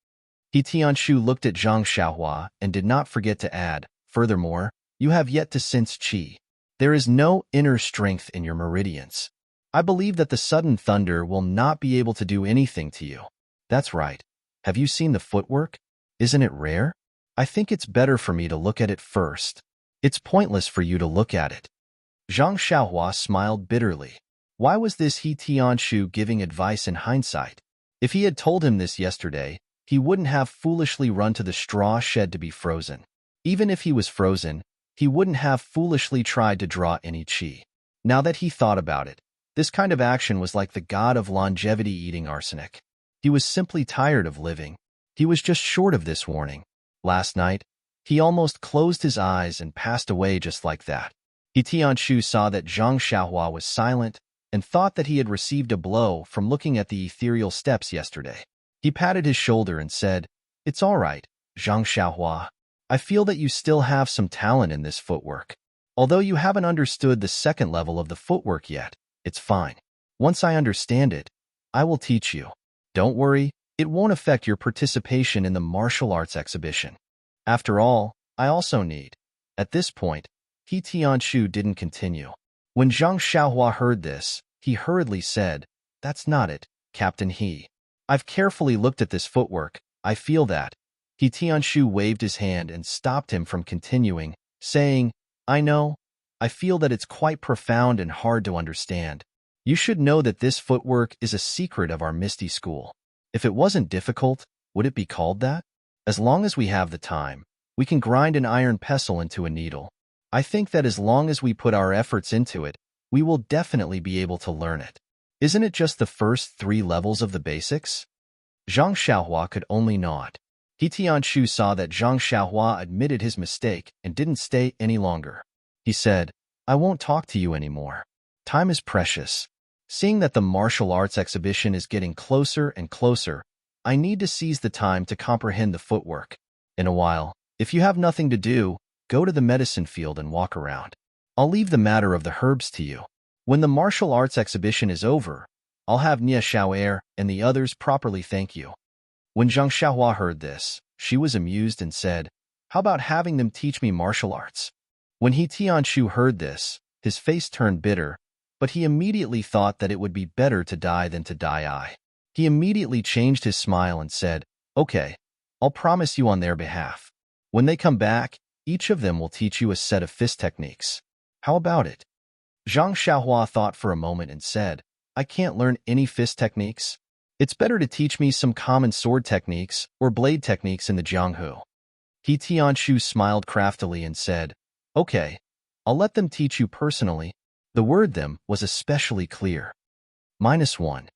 He Tianshu looked at Zhang Xiaohua and did not forget to add, "Furthermore, You have yet to sense qi. There is no inner strength in your meridians. I believe that the sudden thunder will not be able to do anything to you. That's right. Have you seen the footwork? Isn't it rare? I think it's better for me to look at it first. It's pointless for you to look at it. Zhang Xiaohua smiled bitterly. Why was this He Tianshu giving advice in hindsight? If he had told him this yesterday, he wouldn't have foolishly run to the straw shed to be frozen. Even if he was frozen, he wouldn't have foolishly tried to draw any qi. Now that he thought about it, this kind of action was like the god of longevity eating arsenic. He was simply tired of living. He was just short of this warning. Last night, he almost closed his eyes and passed away just like that. He Tianshu saw that Zhang Xiaohua was silent and thought that he had received a blow from looking at the ethereal steps yesterday. He patted his shoulder and said, "It's all right, Zhang Xiaohua. I feel that you still have some talent in this footwork. Although you haven't understood the second level of the footwork yet, it's fine. Once I understand it, I will teach you. Don't worry, it won't affect your participation in the martial arts exhibition. After all, I also need." At this point, He Tianshu didn't continue. When Zhang Xiaohua heard this, he hurriedly said, "That's not it, Captain He. I've carefully looked at this footwork. I feel that." He Tianshu waved his hand and stopped him from continuing, saying, "I know. I feel that it's quite profound and hard to understand. You should know that this footwork is a secret of our Misty school. If it wasn't difficult, would it be called that? As long as we have the time, we can grind an iron pestle into a needle. I think that as long as we put our efforts into it, we will definitely be able to learn it. Isn't it just the first 3 levels of the basics?" Zhang Xiaohua could only nod. He Tianshu saw that Zhang Xiaohua admitted his mistake and didn't stay any longer. He said, "I won't talk to you anymore. Time is precious. Seeing that the martial arts exhibition is getting closer and closer, I need to seize the time to comprehend the footwork. In a while, if you have nothing to do, go to the medicine field and walk around. I'll leave the matter of the herbs to you. When the martial arts exhibition is over, I'll have Nie Xiao'er and the others properly thank you." When Zhang Xiaohua heard this, she was amused and said, "How about having them teach me martial arts?" When He Tianshu heard this, his face turned bitter, but he immediately thought that it would be better to die than to die. He immediately changed his smile and said, "Okay, I'll promise you on their behalf. When they come back, each of them will teach you a set of fist techniques. How about it?" Zhang Xiaohua thought for a moment and said, "I can't learn any fist techniques. It's better to teach me some common sword techniques or blade techniques in the Jianghu." He Tianshu smiled craftily and said, "Okay, I'll let them teach you personally." The word "them" was especially clear. -1.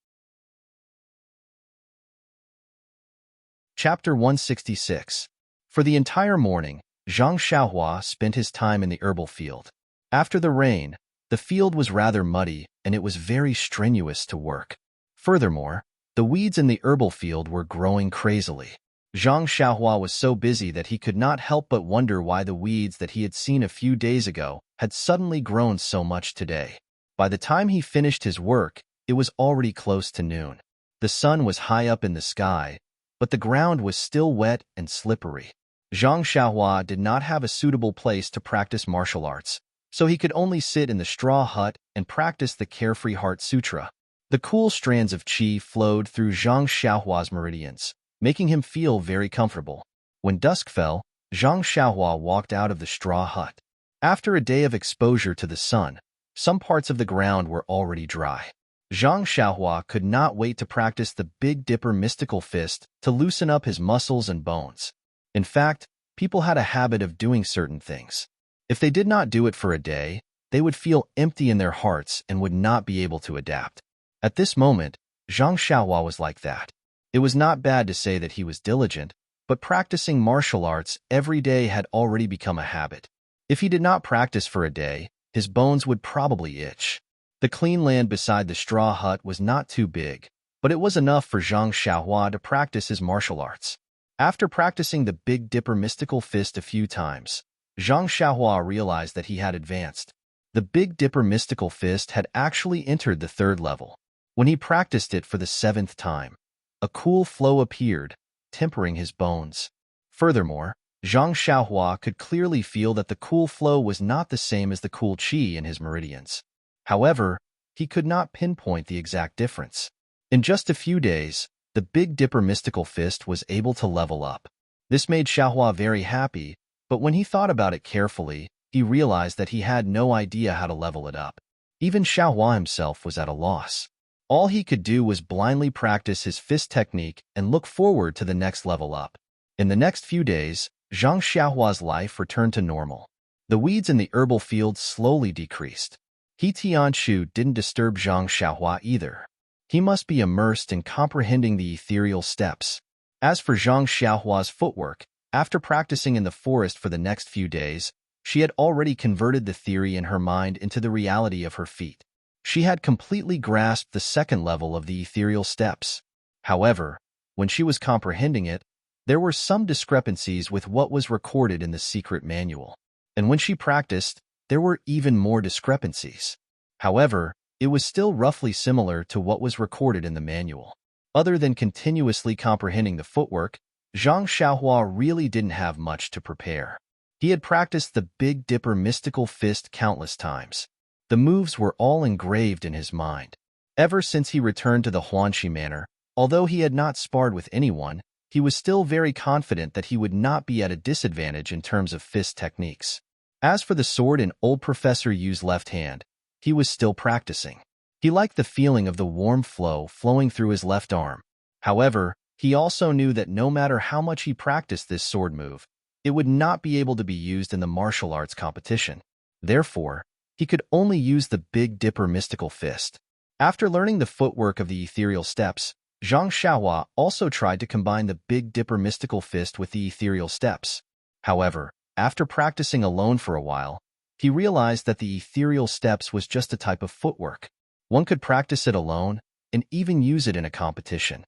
Chapter 166. For the entire morning, Zhang Xiaohua spent his time in the herbal field. After the rain, the field was rather muddy and it was very strenuous to work. Furthermore, the weeds in the herbal field were growing crazily. Zhang Xiaohua was so busy that he could not help but wonder why the weeds that he had seen a few days ago had suddenly grown so much today. By the time he finished his work, it was already close to noon. The sun was high up in the sky, but the ground was still wet and slippery. Zhang Xiaohua did not have a suitable place to practice martial arts, so he could only sit in the straw hut and practice the Carefree Heart Sutra. The cool strands of qi flowed through Zhang Xiaohua's meridians, making him feel very comfortable. When dusk fell, Zhang Xiaohua walked out of the straw hut. After a day of exposure to the sun, some parts of the ground were already dry. Zhang Xiaohua could not wait to practice the Big Dipper mystical fist to loosen up his muscles and bones. In fact, people had a habit of doing certain things. If they did not do it for a day, they would feel empty in their hearts and would not be able to adapt. At this moment, Zhang Xiaohua was like that. It was not bad to say that he was diligent, but practicing martial arts every day had already become a habit. If he did not practice for a day, his bones would probably itch. The clean land beside the straw hut was not too big, but it was enough for Zhang Xiaohua to practice his martial arts. After practicing the Big Dipper mystical fist a few times, Zhang Xiaohua realized that he had advanced. The Big Dipper mystical fist had actually entered the 3rd level. When he practiced it for the 7th time, a cool flow appeared, tempering his bones. Furthermore, Zhang Xiaohua could clearly feel that the cool flow was not the same as the cool qi in his meridians. However, he could not pinpoint the exact difference. In just a few days, the Big Dipper mystical fist was able to level up. This made Xiaohua very happy, but when he thought about it carefully, he realized that he had no idea how to level it up. Even Xiaohua himself was at a loss. All he could do was blindly practice his fist technique and look forward to the next level up. In the next few days, Zhang Xiaohua's life returned to normal. The weeds in the herbal field slowly decreased. He Tianshu didn't disturb Zhang Xiaohua either. He must be immersed in comprehending the ethereal steps. As for Zhang Xiaohua's footwork, after practicing in the forest for the next few days, she had already converted the theory in her mind into the reality of her feet. She had completely grasped the second level of the ethereal steps. However, when she was comprehending it, there were some discrepancies with what was recorded in the secret manual. And when she practiced, there were even more discrepancies. However, it was still roughly similar to what was recorded in the manual. Other than continuously comprehending the footwork, Zhang Xiaohua really didn't have much to prepare. He had practiced the Big Dipper mystical fist countless times. The moves were all engraved in his mind. Ever since he returned to the Huanxi Manor, although he had not sparred with anyone, he was still very confident that he would not be at a disadvantage in terms of fist techniques. As for the sword in old Professor Yu's left hand, he was still practicing. He liked the feeling of the warm flow flowing through his left arm. However, he also knew that no matter how much he practiced this sword move, it would not be able to be used in the martial arts competition. Therefore, he could only use the Big Dipper mystical fist. After learning the footwork of the ethereal steps, Zhang Xiaohua also tried to combine the Big Dipper mystical fist with the ethereal steps. However, after practicing alone for a while, he realized that the ethereal steps was just a type of footwork. One could practice it alone and even use it in a competition.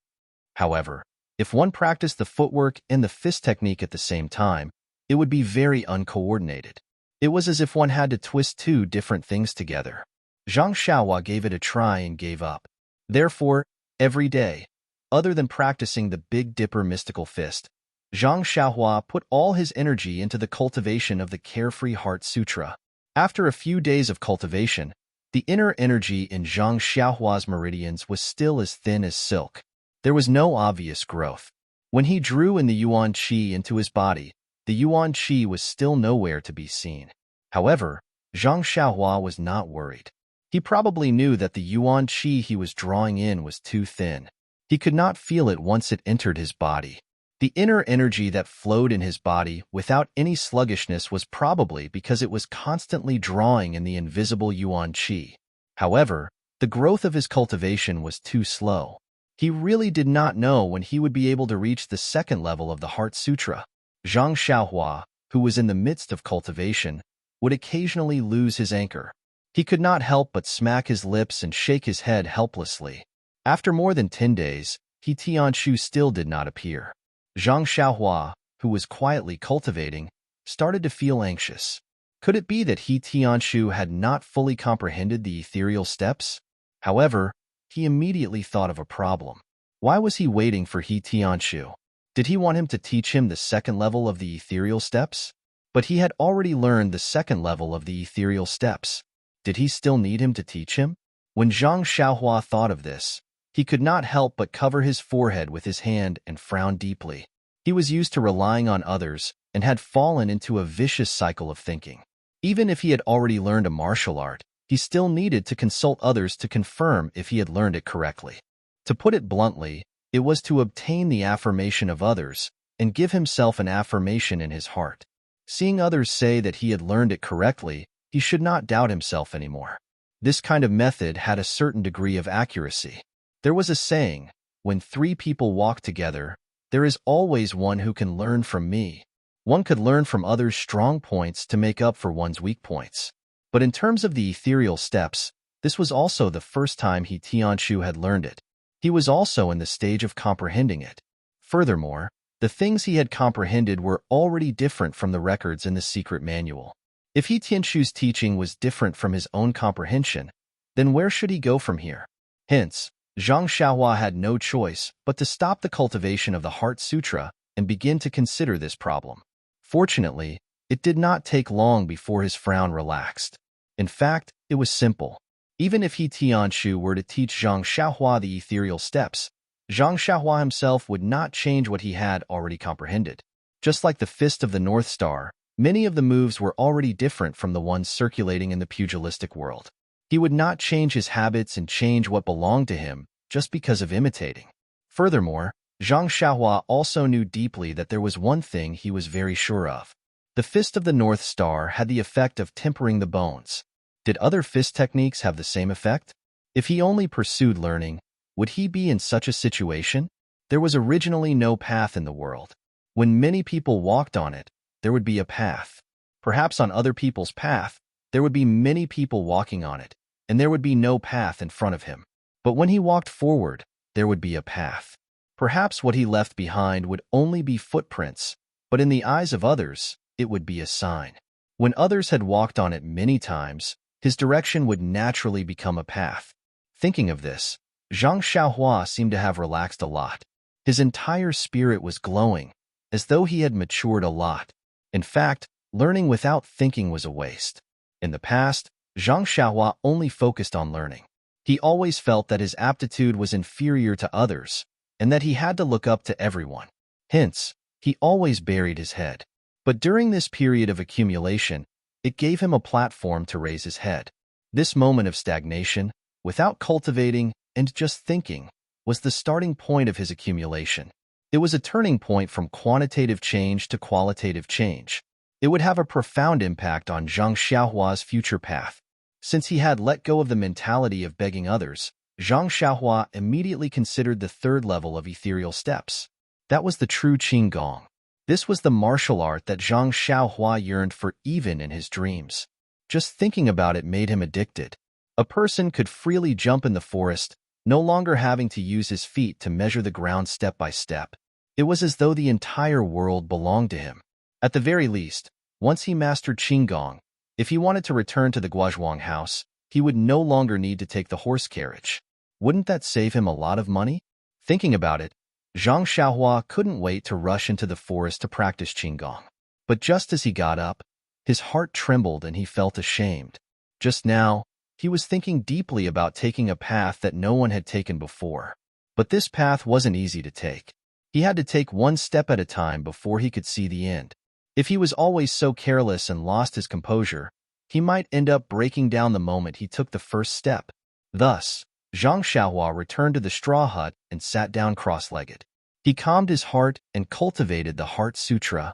However, if one practiced the footwork and the fist technique at the same time, it would be very uncoordinated. It was as if one had to twist two different things together. Zhang Xiaohua gave it a try and gave up. Therefore, every day, other than practicing the Big Dipper mystical fist, Zhang Xiaohua put all his energy into the cultivation of the Carefree Heart Sutra. After a few days of cultivation, the inner energy in Zhang Xiaohua's meridians was still as thin as silk. There was no obvious growth. When he drew in the Yuan Qi into his body, the Yuan Qi was still nowhere to be seen. However, Zhang Xiaohua was not worried. He probably knew that the Yuan Qi he was drawing in was too thin. He could not feel it once it entered his body. The inner energy that flowed in his body without any sluggishness was probably because it was constantly drawing in the invisible Yuan Qi. However, the growth of his cultivation was too slow. He really did not know when he would be able to reach the second level of the Heart Sutra. Zhang Xiaohua, who was in the midst of cultivation, would occasionally lose his anchor. He could not help but smack his lips and shake his head helplessly. After more than 10 days, He Tianshu still did not appear. Zhang Xiaohua, who was quietly cultivating, started to feel anxious. Could it be that He Tianshu had not fully comprehended the ethereal steps? However, he immediately thought of a problem. Why was he waiting for He Tianshu? Did he want him to teach him the second level of the ethereal steps? But he had already learned the second level of the ethereal steps. Did he still need him to teach him? When Zhang Xiaohua thought of this, he could not help but cover his forehead with his hand and frown deeply. He was used to relying on others and had fallen into a vicious cycle of thinking. Even if he had already learned a martial art, he still needed to consult others to confirm if he had learned it correctly. To put it bluntly, it was to obtain the affirmation of others and give himself an affirmation in his heart. Seeing others say that he had learned it correctly, he should not doubt himself anymore. This kind of method had a certain degree of accuracy. There was a saying, when 3 people walk together, there is always one who can learn from me. One could learn from others' strong points to make up for one's weak points. But in terms of the ethereal steps, this was also the first time He Tianshu had learned it. He was also in the stage of comprehending it. Furthermore, the things he had comprehended were already different from the records in the secret manual. If He Tianshu's teaching was different from his own comprehension, then where should he go from here? Hence, Zhang Xiaohua had no choice but to stop the cultivation of the Heart Sutra and begin to consider this problem. Fortunately, it did not take long before his frown relaxed. In fact, it was simple. Even if He Tianshu were to teach Zhang Xiaohua the ethereal steps, Zhang Xiaohua himself would not change what he had already comprehended. Just like the Fist of the North Star, many of the moves were already different from the ones circulating in the pugilistic world. He would not change his habits and change what belonged to him just because of imitating. Furthermore, Zhang Xiaohua also knew deeply that there was one thing he was very sure of. The Fist of the North Star had the effect of tempering the bones. Did other fist techniques have the same effect? If he only pursued learning, would he be in such a situation? There was originally no path in the world. When many people walked on it, there would be a path. Perhaps on other people's path, there would be many people walking on it, and there would be no path in front of him. But when he walked forward, there would be a path. Perhaps what he left behind would only be footprints, but in the eyes of others, it would be a sign. When others had walked on it many times, his direction would naturally become a path. Thinking of this, Zhang Xiaohua seemed to have relaxed a lot. His entire spirit was glowing, as though he had matured a lot. In fact, learning without thinking was a waste. In the past, Zhang Xiaohua only focused on learning. He always felt that his aptitude was inferior to others, and that he had to look up to everyone. Hence, he always buried his head. But during this period of accumulation, it gave him a platform to raise his head. This moment of stagnation, without cultivating and just thinking, was the starting point of his accumulation. It was a turning point from quantitative change to qualitative change. It would have a profound impact on Zhang Xiaohua's future path. Since he had let go of the mentality of begging others, Zhang Xiaohua immediately considered the third level of ethereal steps. That was the true Qigong. This was the martial art that Zhang Xiaohua yearned for even in his dreams. Just thinking about it made him addicted. A person could freely jump in the forest, no longer having to use his feet to measure the ground step by step. It was as though the entire world belonged to him. At the very least, once he mastered Qigong, if he wanted to return to the Guozhuang house, he would no longer need to take the horse carriage. Wouldn't that save him a lot of money? Thinking about it, Zhang Xiaohua couldn't wait to rush into the forest to practice Qigong. But just as he got up, his heart trembled and he felt ashamed. Just now, he was thinking deeply about taking a path that no one had taken before. But this path wasn't easy to take. He had to take one step at a time before he could see the end. If he was always so careless and lost his composure, he might end up breaking down the moment he took the first step. Thus, Zhang Xiaohua returned to the straw hut and sat down cross-legged. He calmed his heart and cultivated the Heart Sutra.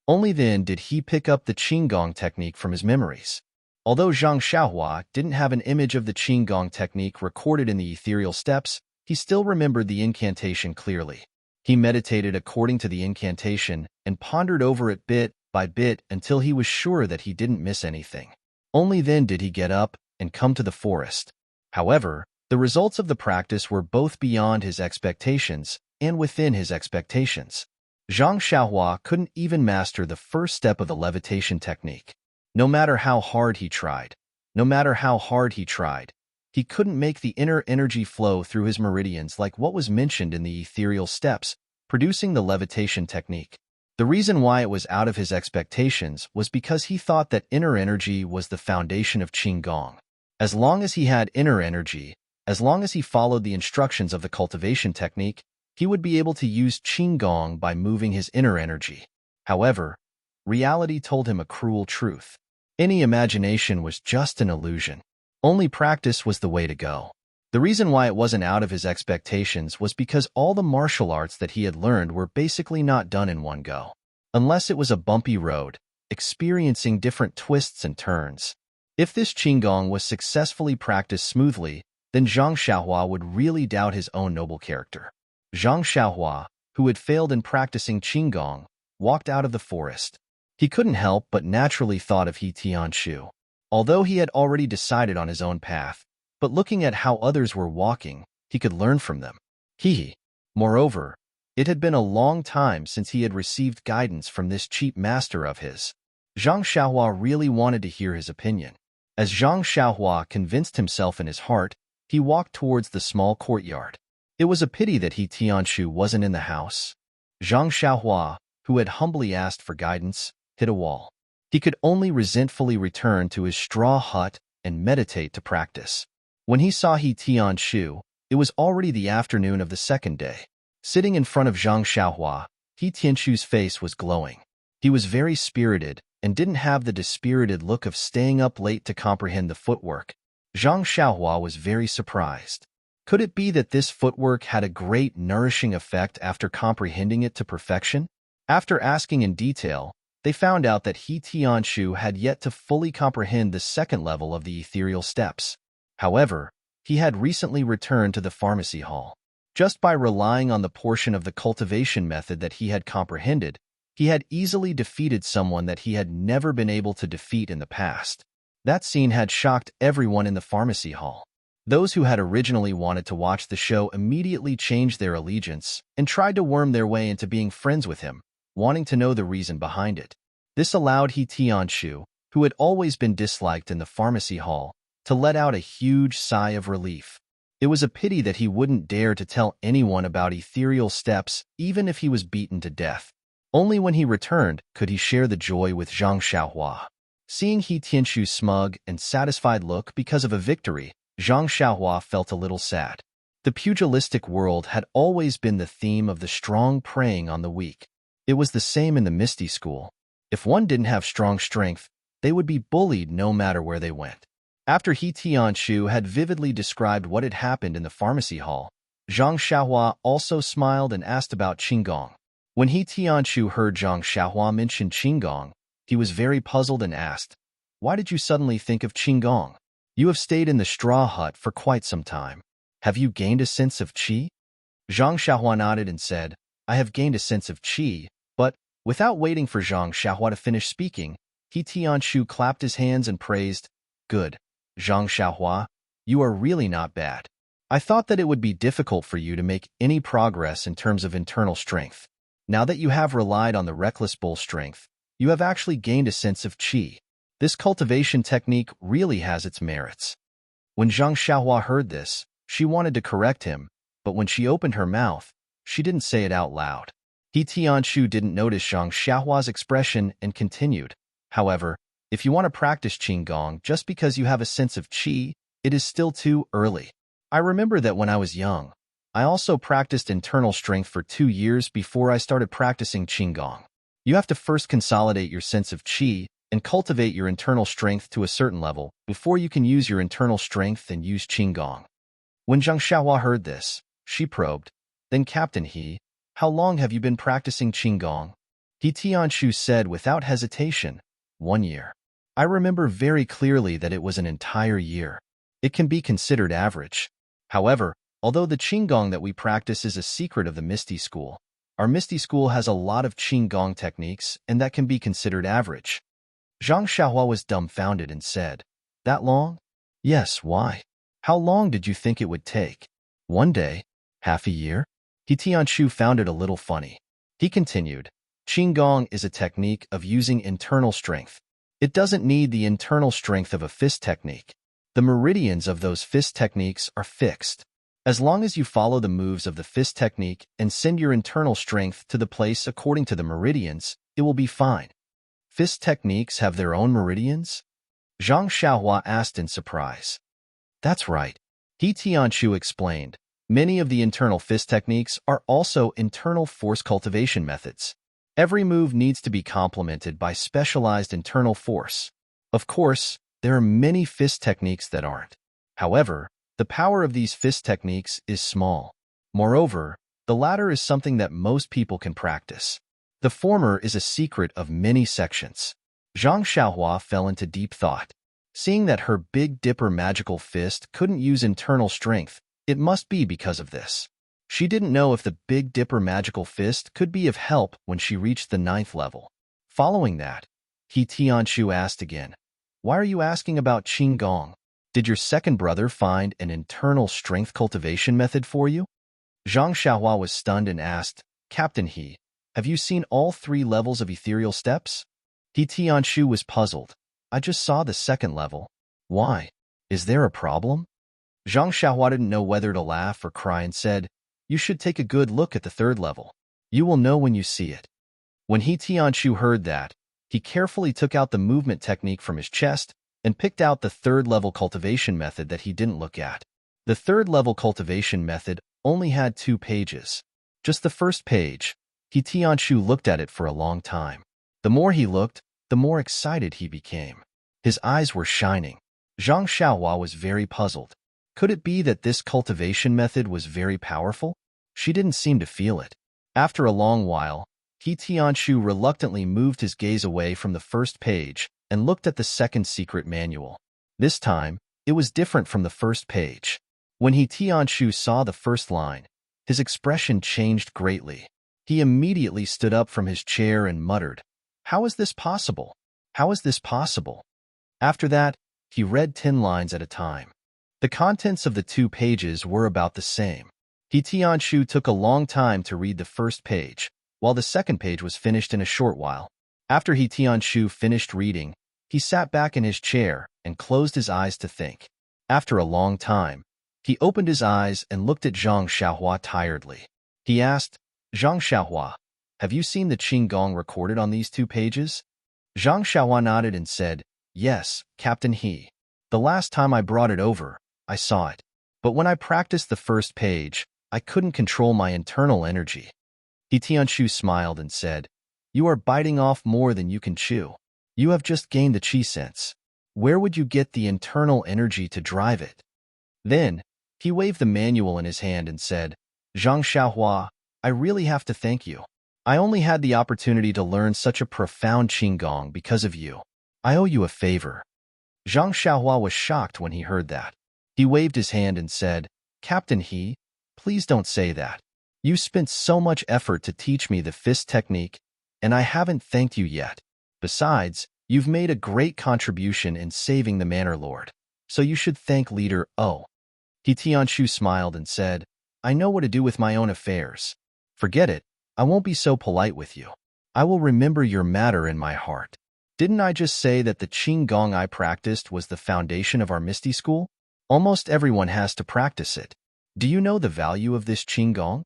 Only then did he pick up the Qigong technique from his memories. Although Zhang Xiaohua didn't have an image of the Qigong technique recorded in the ethereal steps, he still remembered the incantation clearly. He meditated according to the incantation and pondered over it bit by bit until he was sure that he didn't miss anything. Only then did he get up and come to the forest. However, the results of the practice were both beyond his expectations and within his expectations. Zhang Xiaohua couldn't even master the first step of the levitation technique. No matter how hard he tried, he couldn't make the inner energy flow through his meridians like what was mentioned in the ethereal steps, producing the levitation technique. The reason why it was out of his expectations was because he thought that inner energy was the foundation of Qigong. As long as he had inner energy, as long as he followed the instructions of the cultivation technique, he would be able to use Qigong by moving his inner energy. However, reality told him a cruel truth. Any imagination was just an illusion. Only practice was the way to go. The reason why it wasn't out of his expectations was because all the martial arts that he had learned were basically not done in one go. Unless it was a bumpy road, experiencing different twists and turns. If this Qigong was successfully practiced smoothly, then Zhang Xiaohua would really doubt his own noble character. Zhang Xiaohua, who had failed in practicing Qigong, walked out of the forest. He couldn't help but naturally thought of He Tianshu. Although he had already decided on his own path, but looking at how others were walking, he could learn from them. Moreover, it had been a long time since he had received guidance from this cheap master of his. Zhang Xiaohua really wanted to hear his opinion. As Zhang Xiaohua convinced himself in his heart, he walked towards the small courtyard. It was a pity that He Tianshu wasn't in the house. Zhang Xiaohua, who had humbly asked for guidance, hit a wall. He could only resentfully return to his straw hut and meditate to practice. When he saw He Tianshu, it was already the afternoon of the second day. Sitting in front of Zhang Xiaohua, He Tianshu's face was glowing. He was very spirited and didn't have the dispirited look of staying up late to comprehend the footwork. Zhang Xiaohua was very surprised. Could it be that this footwork had a great nourishing effect after comprehending it to perfection? After asking in detail, they found out that He Tianshu had yet to fully comprehend the second level of the ethereal steps. However, he had recently returned to the pharmacy hall. Just by relying on the portion of the cultivation method that he had comprehended, he had easily defeated someone that he had never been able to defeat in the past. That scene had shocked everyone in the pharmacy hall. Those who had originally wanted to watch the show immediately changed their allegiance and tried to worm their way into being friends with him, wanting to know the reason behind it. This allowed He Tianshu, who had always been disliked in the pharmacy hall, to let out a huge sigh of relief. It was a pity that he wouldn't dare to tell anyone about ethereal steps even if he was beaten to death. Only when he returned could he share the joy with Zhang Xiaohua. Seeing He Tianshu's smug and satisfied look because of a victory, Zhang Xiaohua felt a little sad. The pugilistic world had always been the theme of the strong preying on the weak. It was the same in the Misty school. If one didn't have strong strength, they would be bullied no matter where they went. After He Tianshu had vividly described what had happened in the pharmacy hall, Zhang Xiaohua also smiled and asked about Qinggong. When He Tianshu heard Zhang Xiaohua mention Qinggong, he was very puzzled and asked, "Why did you suddenly think of Qinggong? You have stayed in the straw hut for quite some time. Have you gained a sense of qi?" Zhang Xiaohua nodded and said, "I have gained a sense of qi," but, without waiting for Zhang Xiaohua to finish speaking, He Tianshu clapped his hands and praised, "Good, Zhang Xiaohua, you are really not bad. I thought that it would be difficult for you to make any progress in terms of internal strength. Now that you have relied on the reckless bull strength, you have actually gained a sense of qi. This cultivation technique really has its merits." When Zhang Xiaohua heard this, she wanted to correct him, but when she opened her mouth, she didn't say it out loud. He Tianshu didn't notice Zhang Xiaohua's expression and continued, "However, if you want to practice Qinggong just because you have a sense of qi, it is still too early. I remember that when I was young, I also practiced internal strength for 2 years before I started practicing Qinggong. You have to first consolidate your sense of qi and cultivate your internal strength to a certain level before you can use your internal strength and use Qinggong." When Zhang Xiaohua heard this, she probed, "Then Captain He, how long have you been practicing Qinggong?" He Tianshu said without hesitation, 1 year. I remember very clearly that it was an entire year. It can be considered average. However, although the Qinggong that we practice is a secret of the Misty school, our Misty school has a lot of Qinggong techniques and that can be considered average. Zhang Xiaohua was dumbfounded and said, "That long?" "Yes, why? How long did you think it would take? 1 day? Half a year?" He Tianshu found it a little funny. He continued, "Qinggong is a technique of using internal strength. It doesn't need the internal strength of a fist technique. The meridians of those fist techniques are fixed. As long as you follow the moves of the fist technique and send your internal strength to the place according to the meridians, it will be fine." "Fist techniques have their own meridians?" Zhang Xiaohua asked in surprise. "That's right," He Tianshu explained. "Many of the internal fist techniques are also internal force cultivation methods. Every move needs to be complemented by specialized internal force. Of course, there are many fist techniques that aren't. However, the power of these fist techniques is small. Moreover, the latter is something that most people can practice. The former is a secret of many sections." Zhang Xiaohua fell into deep thought. Seeing that her Big Dipper magical fist couldn't use internal strength, it must be because of this. She didn't know if the Big Dipper magical fist could be of help when she reached the 9th level. Following that, He Tianshu asked again, "Why are you asking about Qinggong? Did your second brother find an internal strength cultivation method for you?" Zhang Xiaohua was stunned and asked, "Captain He, have you seen all 3 levels of ethereal steps?" He Tianshu was puzzled. "I just saw the 2nd level. Why? Is there a problem?" Zhang Xiaohua didn't know whether to laugh or cry and said, "You should take a good look at the 3rd level. You will know when you see it." When He Tianshu heard that, He carefully took out the movement technique from his chest and picked out the third-level cultivation method that he didn't look at. The third-level cultivation method only had 2 pages. Just the first page. Tianshu looked at it for a long time. The more he looked, the more excited he became. His eyes were shining. Zhang Xiaohua was very puzzled. Could it be that this cultivation method was very powerful? She didn't seem to feel it. After a long while, Tianshu reluctantly moved his gaze away from the first page and looked at the second secret manual. This time, it was different from the first page. When Tianshu saw the first line, his expression changed greatly. He immediately stood up from his chair and muttered, "How is this possible? How is this possible?" After that, he read 10 lines at a time. The contents of the 2 pages were about the same. Tianshu took a long time to read the first page, while the second page was finished in a short while. After Tianshu finished reading, he sat back in his chair and closed his eyes to think. After a long time, he opened his eyes and looked at Zhang Xiaohua tiredly. He asked, "Zhang Xiaohua, have you seen the Qinggong recorded on these 2 pages?" Zhang Xiaohua nodded and said, "Yes, Captain He. The last time I brought it over, I saw it. But when I practiced the first page, I couldn't control my internal energy." Tianshu smiled and said, "You are biting off more than you can chew. You have just gained the qi sense. Where would you get the internal energy to drive it?" Then, he waved the manual in his hand and said, "Zhang Xiaohua, I really have to thank you. I only had the opportunity to learn such a profound Qinggong because of you. I owe you a favor." Zhang Xiaohua was shocked when he heard that. He waved his hand and said, "Captain He, please don't say that. You spent so much effort to teach me the fist technique, and I haven't thanked you yet. Besides, you've made a great contribution in saving the Manor Lord, so you should thank Leader O." Tianshu smiled and said, "I know what to do with my own affairs. Forget it, I won't be so polite with you. I will remember your matter in my heart. Didn't I just say that the Qinggong I practiced was the foundation of our Misty School? Almost everyone has to practice it. Do you know the value of this Qinggong?"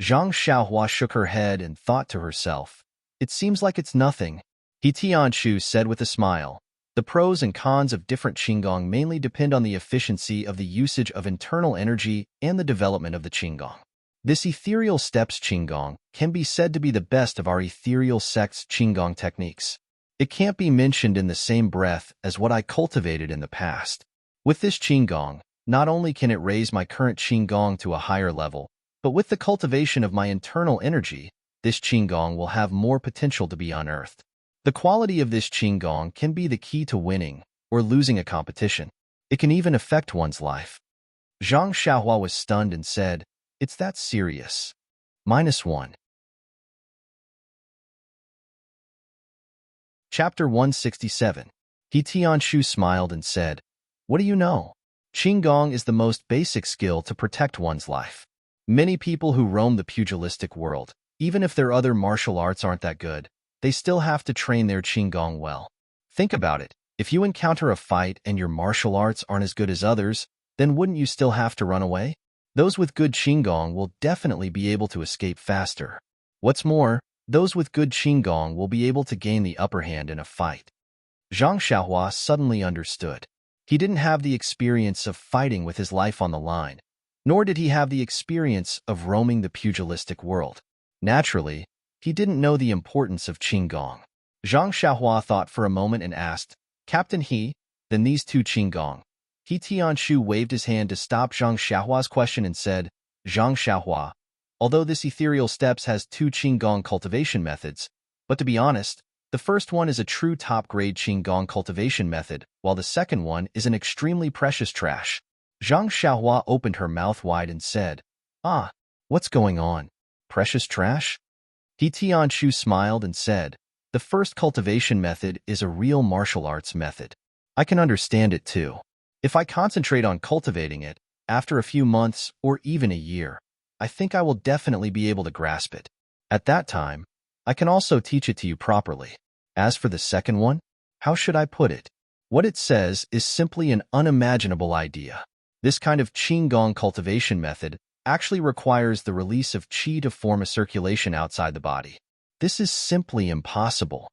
Zhang Xiaohua shook her head and thought to herself, "It seems like it's nothing." Tianshu said with a smile, "The pros and cons of different Qinggong mainly depend on the efficiency of the usage of internal energy and the development of the Qinggong. This ethereal steps Qinggong can be said to be the best of our ethereal sect's Qinggong techniques. It can't be mentioned in the same breath as what I cultivated in the past. With this Qinggong, not only can it raise my current Qinggong to a higher level, but with the cultivation of my internal energy, this Qinggong will have more potential to be unearthed. The quality of this Qinggong can be the key to winning or losing a competition. It can even affect one's life." Zhang Xiaohua was stunned and said, "It's that serious?" -1. Chapter 167. Tianshu smiled and said, "What do you know? Qinggong is the most basic skill to protect one's life. Many people who roam the pugilistic world, even if their other martial arts aren't that good, they still have to train their Qinggong well. Think about it. If you encounter a fight and your martial arts aren't as good as others, then wouldn't you still have to run away? Those with good Qinggong will definitely be able to escape faster. What's more, those with good Qinggong will be able to gain the upper hand in a fight." Zhang Xiaohua suddenly understood. He didn't have the experience of fighting with his life on the line, nor did he have the experience of roaming the pugilistic world. Naturally, he didn't know the importance of Qinggong. Zhang Xiaohua thought for a moment and asked, "Captain He, then these 2 Qinggong?" Tianshu waved his hand to stop Zhang Xiaohua's question and said, "Zhang Xiaohua, although this ethereal steps has 2 Qinggong cultivation methods, but to be honest, the first one is a true top-grade Qinggong cultivation method, while the second one is an extremely precious trash." Zhang Xiaohua opened her mouth wide and said, "Ah, what's going on? Precious trash?" Tianshu smiled and said, "The first cultivation method is a real martial arts method. I can understand it too. If I concentrate on cultivating it, after a few months or even a year, I think I will definitely be able to grasp it. At that time, I can also teach it to you properly. As for the second one, how should I put it? What it says is simply an unimaginable idea. This kind of Qinggong cultivation method actually requires the release of qi to form a circulation outside the body. This is simply impossible."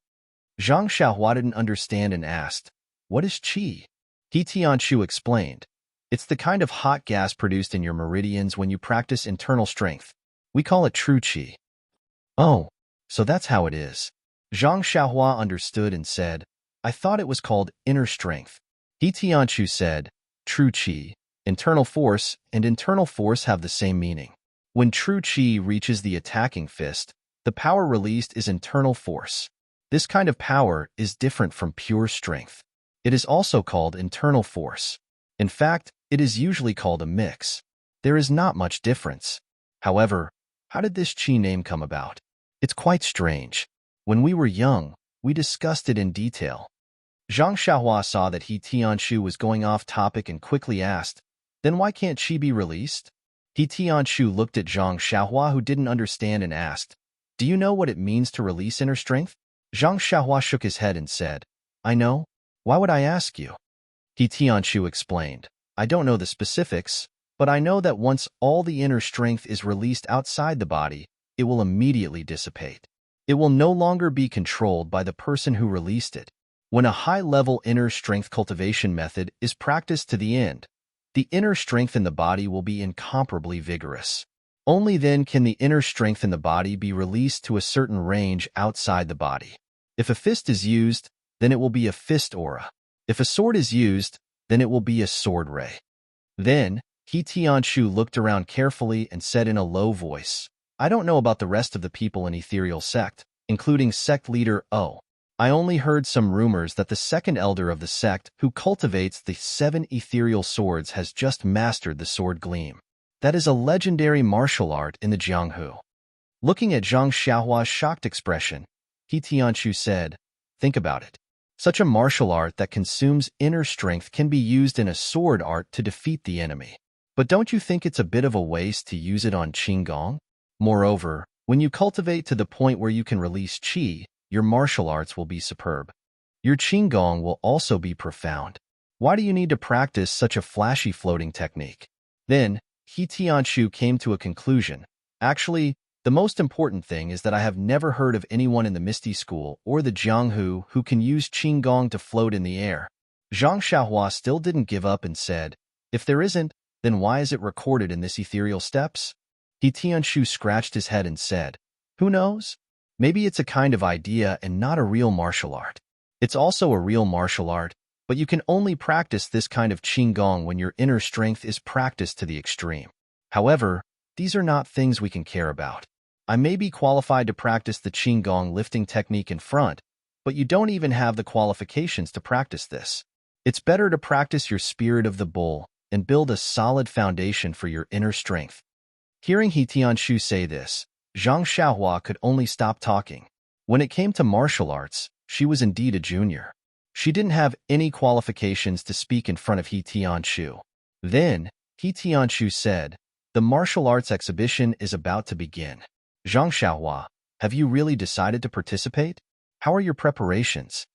Zhang Xiaohua didn't understand and asked, "What is qi?" He Tianshu explained, "It's the kind of hot gas produced in your meridians when you practice internal strength. We call it true qi." "Oh, so that's how it is." Zhang Xiaohua understood and said, "I thought it was called inner strength." He Tianshu said, "True qi, internal force, and internal force have the same meaning. When true qi reaches the attacking fist, the power released is internal force. This kind of power is different from pure strength. It is also called internal force. In fact, it is usually called a mix. There is not much difference. However, how did this qi name come about? It's quite strange. When we were young, we discussed it in detail." Zhang Xiaohua saw that He Tianshu was going off topic and quickly asked, "Then why can't qi be released?" He Tianshu looked at Zhang Xiaohua, who didn't understand, and asked, "Do you know what it means to release inner strength?" Zhang Xiaohua shook his head and said, "I know. Why would I ask you?" He Tianshu explained, "I don't know the specifics, but I know that once all the inner strength is released outside the body, it will immediately dissipate. It will no longer be controlled by the person who released it. When a high-level inner strength cultivation method is practiced to the end, the inner strength in the body will be incomparably vigorous. Only then can the inner strength in the body be released to a certain range outside the body. If a fist is used, then it will be a fist aura. If a sword is used, then it will be a sword ray." Then, He Tianshu looked around carefully and said in a low voice, "I don't know about the rest of the people in Ethereal Sect, including sect leader O. I only heard some rumors that the second elder of the sect who cultivates the 7 ethereal swords has just mastered the sword gleam. That is a legendary martial art in the Jianghu." Looking at Zhang Xiaohua's shocked expression, He Tianshu said, "Think about it. Such a martial art that consumes inner strength can be used in a sword art to defeat the enemy. But don't you think it's a bit of a waste to use it on Qigong? Moreover, when you cultivate to the point where you can release qi, your martial arts will be superb. Your Qigong will also be profound. Why do you need to practice such a flashy floating technique?" Then, He Tianshu came to a conclusion. "Actually, the most important thing is that I have never heard of anyone in the Misty School or the Jianghu who can use Qigong to float in the air." Zhang Xiaohua still didn't give up and said, "If there isn't, then why is it recorded in this ethereal steps?" He Tianshu scratched his head and said, "Who knows? Maybe it's a kind of idea and not a real martial art. It's also a real martial art, but you can only practice this kind of Qigong when your inner strength is practiced to the extreme. However, these are not things we can care about. I may be qualified to practice the Qigong lifting technique in front, but you don't even have the qualifications to practice this. It's better to practice your spirit of the bull and build a solid foundation for your inner strength." Hearing He Tianshu say this, Zhang Xiaohua could only stop talking. When it came to martial arts, she was indeed a junior. She didn't have any qualifications to speak in front of He Tianshu. Then, He Tianshu said, "The martial arts exhibition is about to begin. Zhang Xiaohua, have you really decided to participate? How are your preparations?"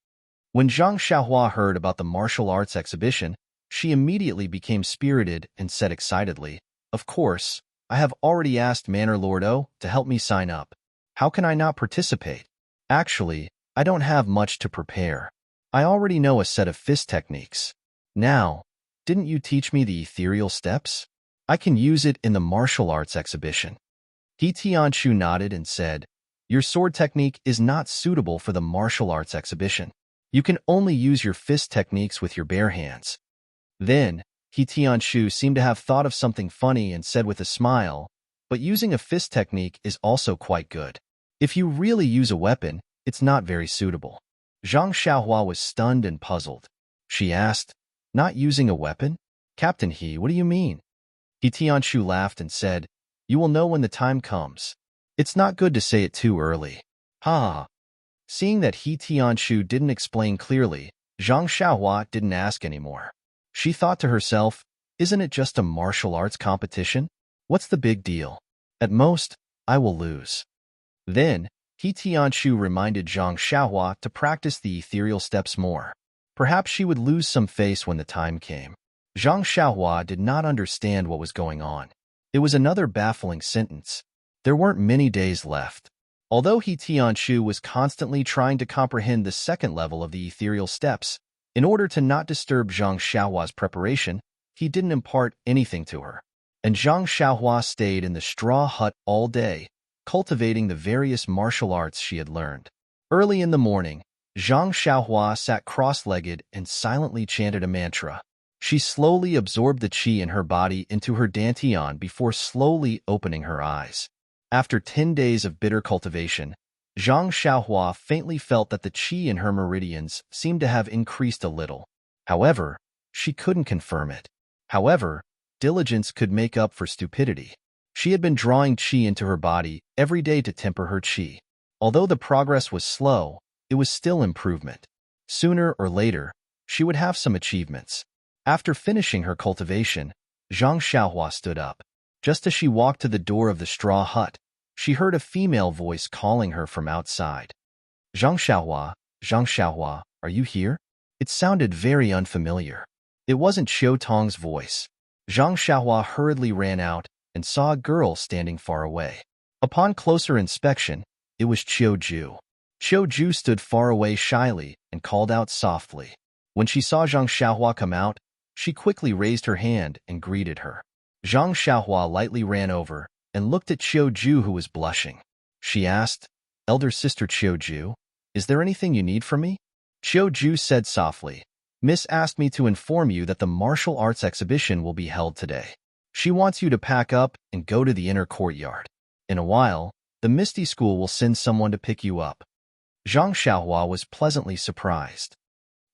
When Zhang Xiaohua heard about the martial arts exhibition, she immediately became spirited and said excitedly, "Of course, I have already asked Manor Lord O to help me sign up. How can I not participate? Actually, I don't have much to prepare. I already know a set of fist techniques. Now, didn't you teach me the ethereal steps? I can use it in the martial arts exhibition." He Tianshu nodded and said, "Your sword technique is not suitable for the martial arts exhibition. You can only use your fist techniques with your bare hands." Then, He Tianshu seemed to have thought of something funny and said with a smile, "But using a fist technique is also quite good. If you really use a weapon, it's not very suitable." Zhang Xiaohua was stunned and puzzled. She asked, "Not using a weapon? Captain He, what do you mean?" He Tianshu laughed and said, "You will know when the time comes. It's not good to say it too early." Ha! Seeing that He Tianshu didn't explain clearly, Zhang Xiaohua didn't ask anymore. She thought to herself, "Isn't it just a martial arts competition? What's the big deal? At most, I will lose." Then, He Tianshu reminded Zhang Xiaohua to practice the ethereal steps more. Perhaps she would lose some face when the time came. Zhang Xiaohua did not understand what was going on. It was another baffling sentence. There weren't many days left. Although He Tianchu was constantly trying to comprehend the second level of the ethereal steps, in order to not disturb Zhang Xiaohua's preparation, he didn't impart anything to her. And Zhang Xiaohua stayed in the straw hut all day, cultivating the various martial arts she had learned. Early in the morning, Zhang Xiaohua sat cross-legged and silently chanted a mantra. She slowly absorbed the qi in her body into her dantian before slowly opening her eyes. After 10 days of bitter cultivation, Zhang Xiaohua faintly felt that the qi in her meridians seemed to have increased a little. However, she couldn't confirm it. However, diligence could make up for stupidity. She had been drawing qi into her body every day to temper her qi. Although the progress was slow, it was still improvement. Sooner or later, she would have some achievements. After finishing her cultivation, Zhang Xiaohua stood up. Just as she walked to the door of the straw hut, she heard a female voice calling her from outside. Zhang Xiaohua, are you here? It sounded very unfamiliar. It wasn't Qiu Tong's voice. Zhang Xiaohua hurriedly ran out and saw a girl standing far away. Upon closer inspection, it was Qiu Ju. Qiu Ju stood far away shyly and called out softly. When she saw Zhang Xiaohua come out, she quickly raised her hand and greeted her. Zhang Xiaohua lightly ran over and looked at Qiu Ju, who was blushing. She asked, "Elder sister Qiu Ju, is there anything you need from me?" Qiu Ju said softly, "Miss asked me to inform you that the martial arts exhibition will be held today. She wants you to pack up and go to the inner courtyard. In a while, the Misty School will send someone to pick you up." Zhang Xiaohua was pleasantly surprised.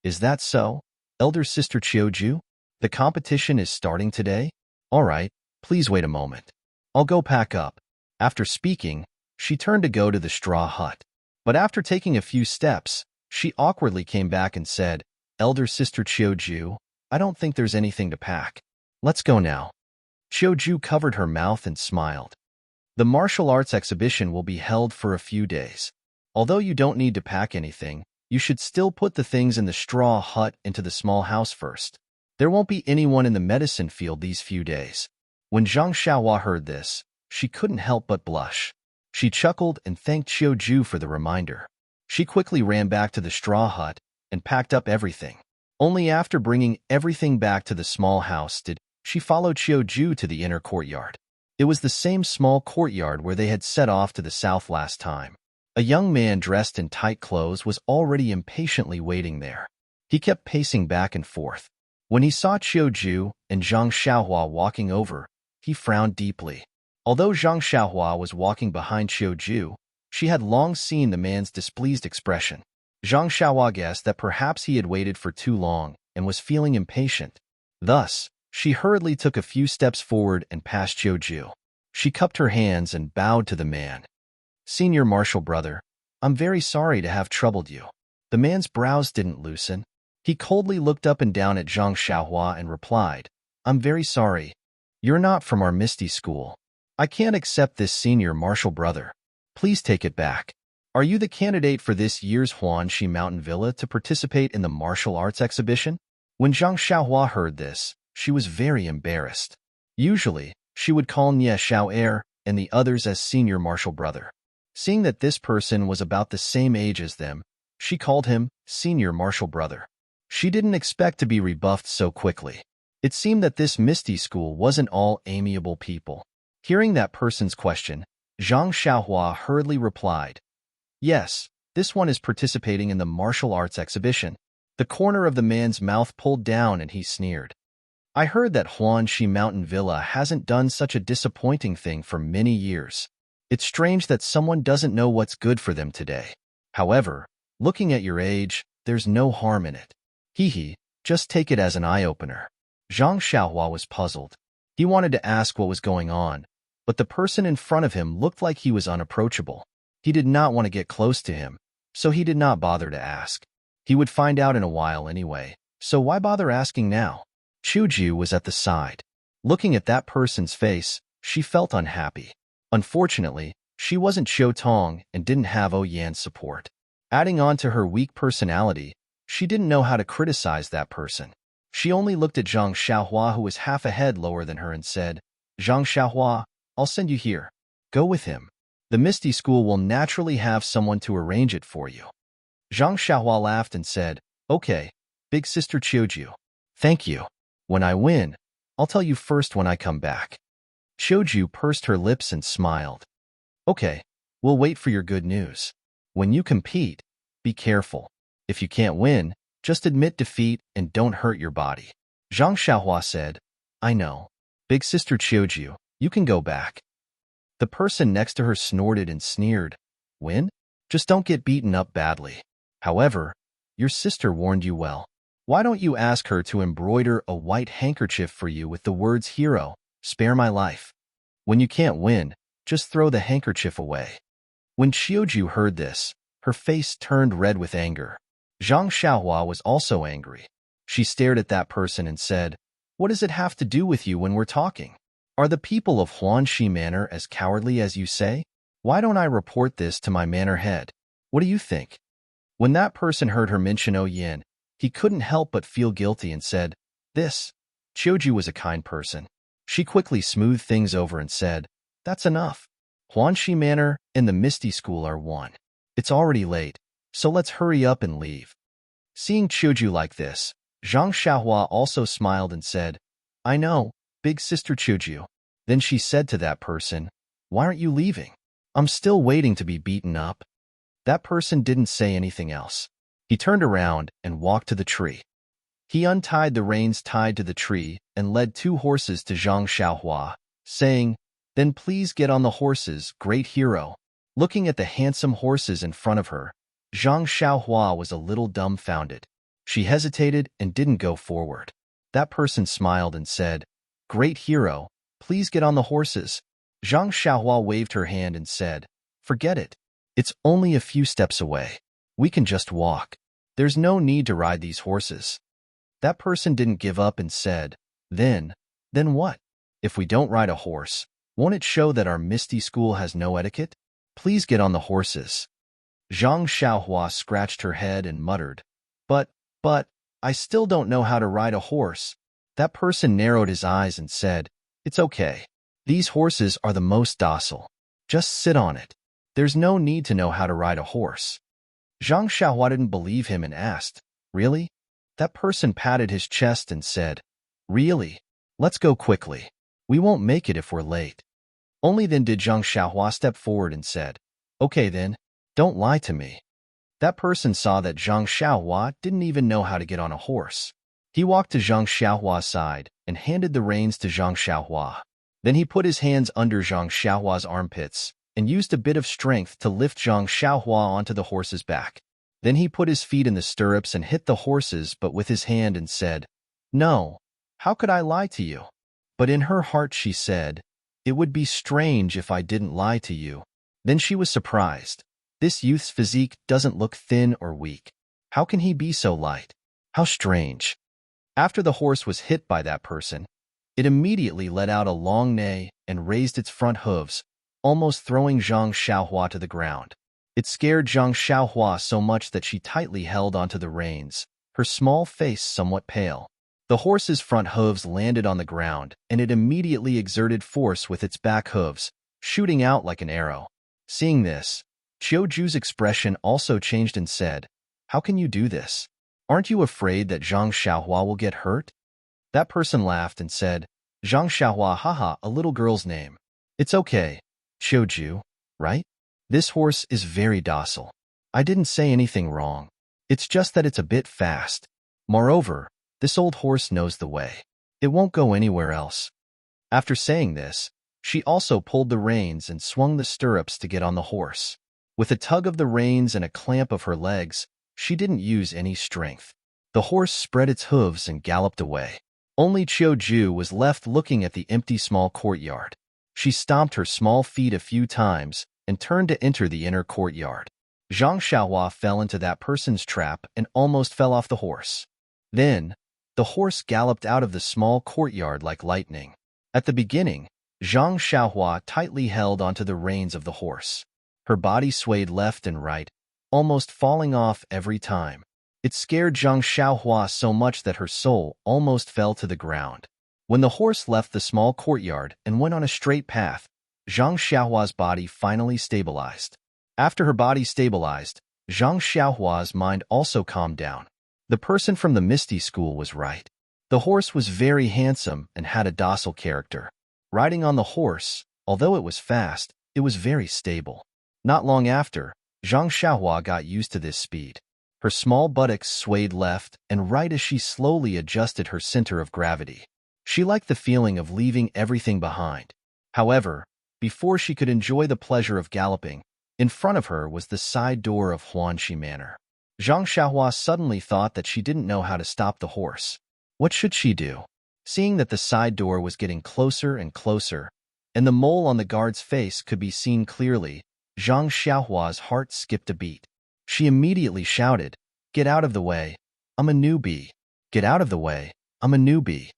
"Is that so, elder sister Qiu Ju? The competition is starting today? All right, please wait a moment. I'll go pack up." After speaking, she turned to go to the straw hut. But after taking a few steps, she awkwardly came back and said, "Elder sister Qiu Ju, I don't think there's anything to pack. Let's go now." Qiu Ju covered her mouth and smiled. "The martial arts exhibition will be held for a few days. Although you don't need to pack anything, you should still put the things in the straw hut into the small house first. There won't be anyone in the medicine field these few days." When Zhang Xiaohua heard this, she couldn't help but blush. She chuckled and thanked Qiu Ju for the reminder. She quickly ran back to the straw hut and packed up everything. Only after bringing everything back to the small house did she follow Qiu Ju to the inner courtyard. It was the same small courtyard where they had set off to the south last time. A young man dressed in tight clothes was already impatiently waiting there. He kept pacing back and forth. When he saw Qiu Ju and Zhang Xiaohua walking over, he frowned deeply. Although Zhang Xiaohua was walking behind Qiu Ju, she had long seen the man's displeased expression. Zhang Xiaohua guessed that perhaps he had waited for too long and was feeling impatient. Thus, she hurriedly took a few steps forward and passed Qiu Ju. She cupped her hands and bowed to the man. "Senior Marshal Brother, I'm very sorry to have troubled you." The man's brows didn't loosen. He coldly looked up and down at Zhang Xiaohua and replied, "I'm very sorry. You're not from our Misty School. I can't accept this, Senior Marshal Brother. Please take it back. Are you the candidate for this year's Huanxi Mountain Villa to participate in the martial arts exhibition?" When Zhang Xiaohua heard this, she was very embarrassed. Usually, she would call Nie Xiao and the others as Senior Marshal Brother. Seeing that this person was about the same age as them, she called him Senior Marshal Brother. She didn't expect to be rebuffed so quickly. It seemed that this Misty School wasn't all amiable people. Hearing that person's question, Zhang Xiaohua hurriedly replied, "Yes, this one is participating in the martial arts exhibition." The corner of the man's mouth pulled down and he sneered. "I heard that Huanxi Mountain Villa hasn't done such a disappointing thing for many years. It's strange that someone doesn't know what's good for them today. However, looking at your age, there's no harm in it. Hee, just take it as an eye-opener." Zhang Xiaohua was puzzled. He wanted to ask what was going on, but the person in front of him looked like he was unapproachable. He did not want to get close to him, so he did not bother to ask. He would find out in a while anyway, so why bother asking now? Qiu Ju was at the side. Looking at that person's face, she felt unhappy. Unfortunately, she wasn't Qiu Tong and didn't have Oyan's support. Adding on to her weak personality, she didn't know how to criticize that person. She only looked at Zhang Xiaohua, who was half a head lower than her, and said, "Zhang Xiaohua, I'll send you here. Go with him." The Misty School will naturally have someone to arrange it for you. Zhang Xiaohua laughed and said, Okay, big sister Qiuju. Thank you. When I win, I'll tell you first when I come back. Qiuju pursed her lips and smiled. Okay, we'll wait for your good news. When you compete, be careful. If you can't win, just admit defeat and don't hurt your body. Zhang Xiaohua said, I know. Big sister Qiuju, you can go back. The person next to her snorted and sneered. Win? Just don't get beaten up badly. However, your sister warned you well. Why don't you ask her to embroider a white handkerchief for you with the words hero, spare my life? When you can't win, just throw the handkerchief away. When Qiuju heard this, her face turned red with anger. Zhang Xiaohua was also angry. She stared at that person and said, What does it have to do with you when we're talking? Are the people of Huanxi Manor as cowardly as you say? Why don't I report this to my manor head? What do you think? When that person heard her mention Yin, he couldn't help but feel guilty and said, This. Qiuju was a kind person. She quickly smoothed things over and said, That's enough. Huanxi Manor and the Misty School are one. It's already late, so let's hurry up and leave. Seeing Qiuju like this, Zhang Xiaohua also smiled and said, I know, big sister Qiuju. Then she said to that person, Why aren't you leaving? I'm still waiting to be beaten up. That person didn't say anything else. He turned around and walked to the tree. He untied the reins tied to the tree and led 2 horses to Zhang Xiaohua, saying, Then please get on the horses, great hero. Looking at the handsome horses in front of her, Zhang Xiaohua was a little dumbfounded. She hesitated and didn't go forward. That person smiled and said, Great hero, please get on the horses. Zhang Xiaohua waved her hand and said, Forget it. It's only a few steps away. We can just walk. There's no need to ride these horses. That person didn't give up and said, Then what? If we don't ride a horse, won't it show that our Misty School has no etiquette? Please get on the horses. Zhang Xiaohua scratched her head and muttered, But, I still don't know how to ride a horse. That person narrowed his eyes and said, It's okay. These horses are the most docile. Just sit on it. There's no need to know how to ride a horse. Zhang Xiaohua didn't believe him and asked, Really? That person patted his chest and said, Really? Let's go quickly. We won't make it if we're late. Only then did Zhang Xiaohua step forward and said, Okay then, don't lie to me. That person saw that Zhang Xiaohua didn't even know how to get on a horse. He walked to Zhang Xiaohua's side and handed the reins to Zhang Xiaohua. Then he put his hands under Zhang Xiaohua's armpits and used a bit of strength to lift Zhang Xiaohua onto the horse's back. Then he put his feet in the stirrups and hit the horses but with his hand and said, No, how could I lie to you? But in her heart she said, It would be strange if I didn't lie to you. Then she was surprised. This youth's physique doesn't look thin or weak. How can he be so light? How strange. After the horse was hit by that person, it immediately let out a long neigh and raised its front hooves, almost throwing Zhang Xiaohua to the ground. It scared Zhang Xiaohua so much that she tightly held onto the reins, her small face somewhat pale. The horse's front hooves landed on the ground, and it immediately exerted force with its back hooves, shooting out like an arrow. Seeing this, Qiuju's expression also changed and said, How can you do this? Aren't you afraid that Zhang Xiaohua will get hurt? That person laughed and said, Zhang Xiaohua, haha, a little girl's name. It's okay, Qiuju, right? This horse is very docile. I didn't say anything wrong. It's just that it's a bit fast. Moreover, this old horse knows the way. It won't go anywhere else. After saying this, she also pulled the reins and swung the stirrups to get on the horse. With a tug of the reins and a clamp of her legs, she didn't use any strength. The horse spread its hooves and galloped away. Only Qiuju was left looking at the empty small courtyard. She stomped her small feet a few times and turned to enter the inner courtyard. Zhang Xiaohua fell into that person's trap and almost fell off the horse. Then, the horse galloped out of the small courtyard like lightning. At the beginning, Zhang Xiaohua tightly held onto the reins of the horse. Her body swayed left and right, almost falling off every time. It scared Zhang Xiaohua so much that her soul almost fell to the ground. When the horse left the small courtyard and went on a straight path, Zhang Xiaohua's body finally stabilized. After her body stabilized, Zhang Xiaohua's mind also calmed down. The person from the Misty School was right. The horse was very handsome and had a docile character. Riding on the horse, although it was fast, it was very stable. Not long after, Zhang Xiaohua got used to this speed. Her small buttocks swayed left and right as she slowly adjusted her center of gravity. She liked the feeling of leaving everything behind. However, before she could enjoy the pleasure of galloping, in front of her was the side door of Huanxi Manor. Zhang Xiaohua suddenly thought that she didn't know how to stop the horse. What should she do? Seeing that the side door was getting closer and closer, and the mole on the guard's face could be seen clearly, Zhang Xiaohua's heart skipped a beat. She immediately shouted, "Get out of the way, I'm a newbie. Get out of the way, I'm a newbie."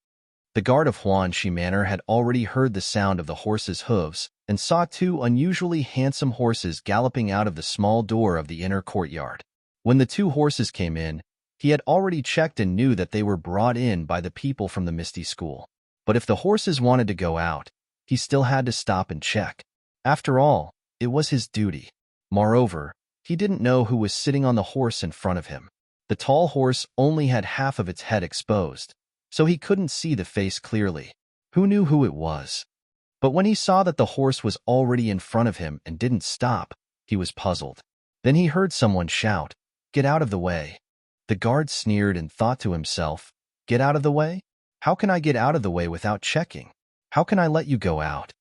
The guard of Huanxi Manor had already heard the sound of the horse's hooves and saw two unusually handsome horses galloping out of the small door of the inner courtyard. When the two horses came in, he had already checked and knew that they were brought in by the people from the Misty School. But if the horses wanted to go out, he still had to stop and check. After all, it was his duty. Moreover, he didn't know who was sitting on the horse in front of him. The tall horse only had half of its head exposed, so he couldn't see the face clearly. Who knew who it was? But when he saw that the horse was already in front of him and didn't stop, he was puzzled. Then he heard someone shout, "Get out of the way." The guard sneered and thought to himself, "Get out of the way? How can I get out of the way without checking? How can I let you go out?"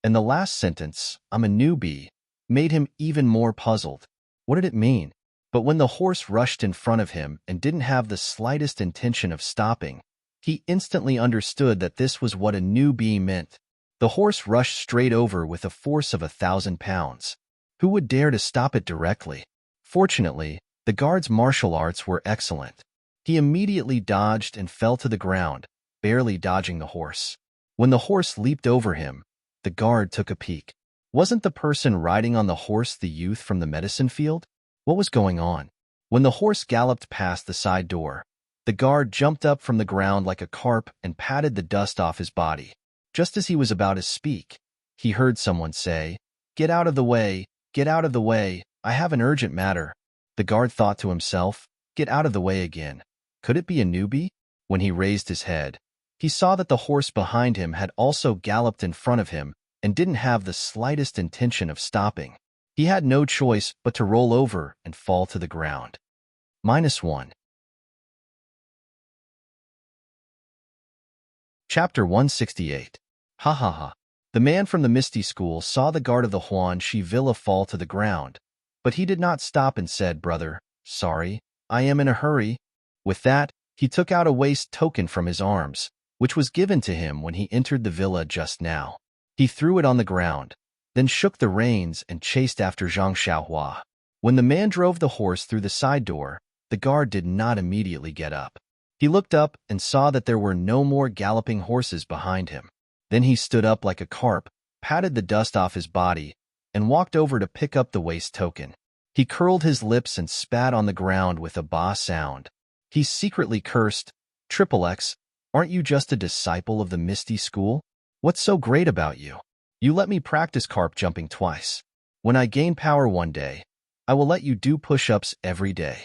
And the last sentence, "I'm a newbie," made him even more puzzled. What did it mean? But when the horse rushed in front of him and didn't have the slightest intention of stopping, he instantly understood that this was what a newbie meant. The horse rushed straight over with a force of 1,000 pounds. Who would dare to stop it directly? Fortunately, the guard's martial arts were excellent. He immediately dodged and fell to the ground, barely dodging the horse. When the horse leaped over him, the guard took a peek. Wasn't the person riding on the horse the youth from the medicine field? What was going on? When the horse galloped past the side door, the guard jumped up from the ground like a carp and patted the dust off his body. Just as he was about to speak, he heard someone say, "Get out of the way, get out of the way, I have an urgent matter." The guard thought to himself, "Get out of the way again. Could it be a newbie?" When he raised his head, he saw that the horse behind him had also galloped in front of him and didn't have the slightest intention of stopping. He had no choice but to roll over and fall to the ground. -1. Chapter 168. Ha ha ha. The man from the Misty School saw the guard of the Huanxi Villa fall to the ground, but he did not stop and said, "Brother, sorry, I am in a hurry." With that, he took out a waste token from his arms, which was given to him when he entered the villa just now. He threw it on the ground, then shook the reins and chased after Zhang Xiaohua. When the man drove the horse through the side door, the guard did not immediately get up. He looked up and saw that there were no more galloping horses behind him. Then he stood up like a carp, patted the dust off his body, and walked over to pick up the waste token. He curled his lips and spat on the ground with a ba sound. He secretly cursed, "X, aren't you just a disciple of the Misty School? What's so great about you? You let me practice carp jumping twice. When I gain power one day, I will let you do push-ups every day."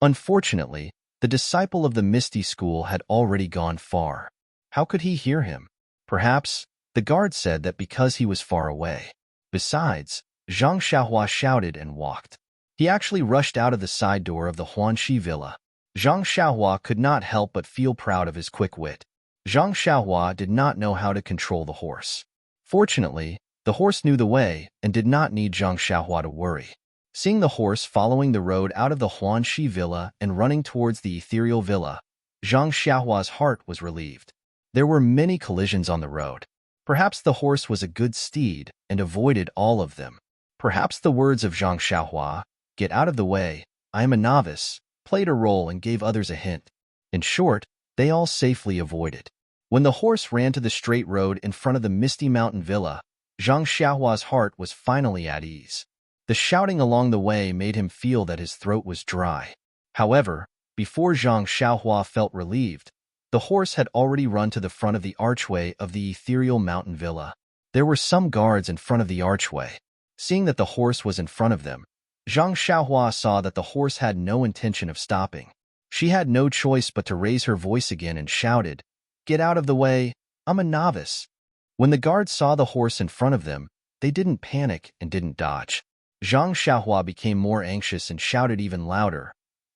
Unfortunately, the disciple of the Misty School had already gone far. How could he hear him? Perhaps, the guard said that because he was far away. Besides, Zhang Xiaohua shouted and walked. He actually rushed out of the side door of the Huanxi Villa. Zhang Xiaohua could not help but feel proud of his quick wit. Zhang Xiaohua did not know how to control the horse. Fortunately, the horse knew the way and did not need Zhang Xiaohua to worry. Seeing the horse following the road out of the Huanxi Villa and running towards the ethereal villa, Zhang Xiaohua's heart was relieved. There were many collisions on the road. Perhaps the horse was a good steed and avoided all of them. Perhaps the words of Zhang Xiaohua, "Get out of the way, I am a novice," played a role and gave others a hint. In short, they all safely avoided. When the horse ran to the straight road in front of the Misty Mountain Villa, Zhang Xiaohua's heart was finally at ease. The shouting along the way made him feel that his throat was dry. However, before Zhang Xiaohua felt relieved, the horse had already run to the front of the archway of the ethereal mountain villa. There were some guards in front of the archway. Seeing that the horse was in front of them, Zhang Xiaohua saw that the horse had no intention of stopping. She had no choice but to raise her voice again and shouted, "Get out of the way, I'm a novice." When the guards saw the horse in front of them, they didn't panic and didn't dodge. Zhang Xiaohua became more anxious and shouted even louder,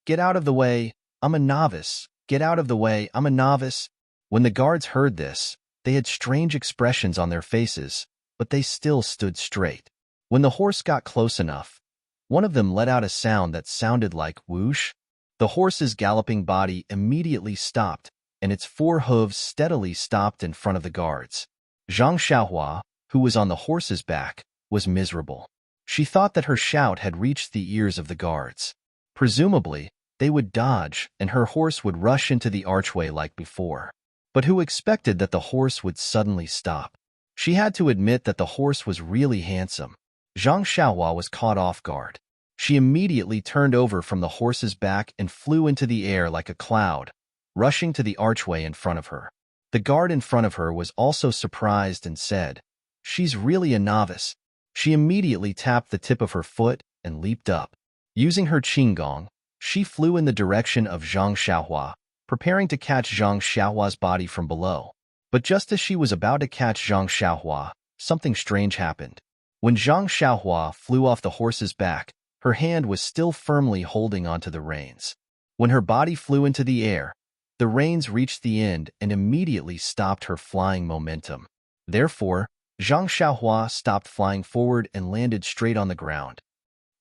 "Get out of the way, I'm a novice. Get out of the way, I'm a novice." When the guards heard this, they had strange expressions on their faces, but they still stood straight. When the horse got close enough, one of them let out a sound that sounded like whoosh. The horse's galloping body immediately stopped, and its 4 hooves steadily stopped in front of the guards. Zhang Xiaohua, who was on the horse's back, was miserable. She thought that her shout had reached the ears of the guards. Presumably, they would dodge, and her horse would rush into the archway like before. But who expected that the horse would suddenly stop? She had to admit that the horse was really handsome. Zhang Xiaohua was caught off guard. She immediately turned over from the horse's back and flew into the air like a cloud, rushing to the archway in front of her. The guard in front of her was also surprised and said, "She's really a novice." She immediately tapped the tip of her foot and leaped up. Using her qinggong, she flew in the direction of Zhang Xiaohua, preparing to catch Zhang Xiaohua's body from below. But just as she was about to catch Zhang Xiaohua, something strange happened. When Zhang Xiaohua flew off the horse's back, her hand was still firmly holding onto the reins. When her body flew into the air, the reins reached the end and immediately stopped her flying momentum. Therefore, Zhang Xiaohua stopped flying forward and landed straight on the ground.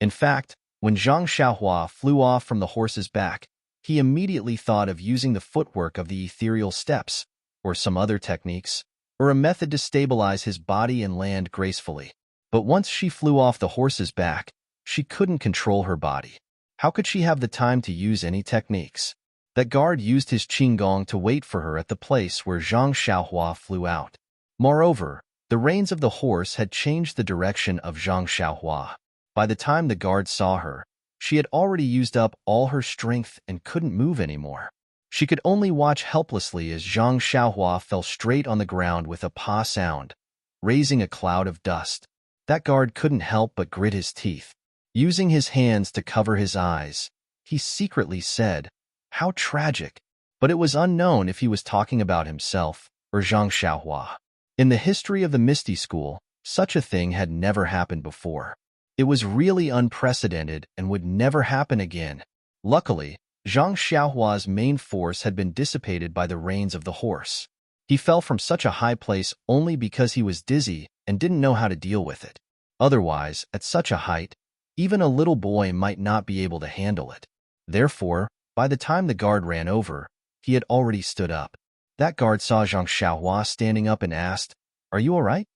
In fact, when Zhang Xiaohua flew off from the horse's back, he immediately thought of using the footwork of the ethereal steps, or some other techniques, or a method to stabilize his body and land gracefully. But once she flew off the horse's back, she couldn't control her body. How could she have the time to use any techniques? That guard used his qinggong to wait for her at the place where Zhang Xiaohua flew out. Moreover, the reins of the horse had changed the direction of Zhang Xiaohua. By the time the guard saw her, she had already used up all her strength and couldn't move anymore. She could only watch helplessly as Zhang Xiaohua fell straight on the ground with a pa sound, raising a cloud of dust. That guard couldn't help but grit his teeth. Using his hands to cover his eyes, he secretly said, "How tragic." But it was unknown if he was talking about himself or Zhang Xiaohua. In the history of the Misty School, such a thing had never happened before. It was really unprecedented and would never happen again. Luckily, Zhang Xiaohua's main force had been dissipated by the reins of the horse. He fell from such a high place only because he was dizzy and didn't know how to deal with it. Otherwise, at such a height, even a little boy might not be able to handle it. Therefore, by the time the guard ran over, he had already stood up. That guard saw Zhang Xiaohua standing up and asked, "Are you all right?"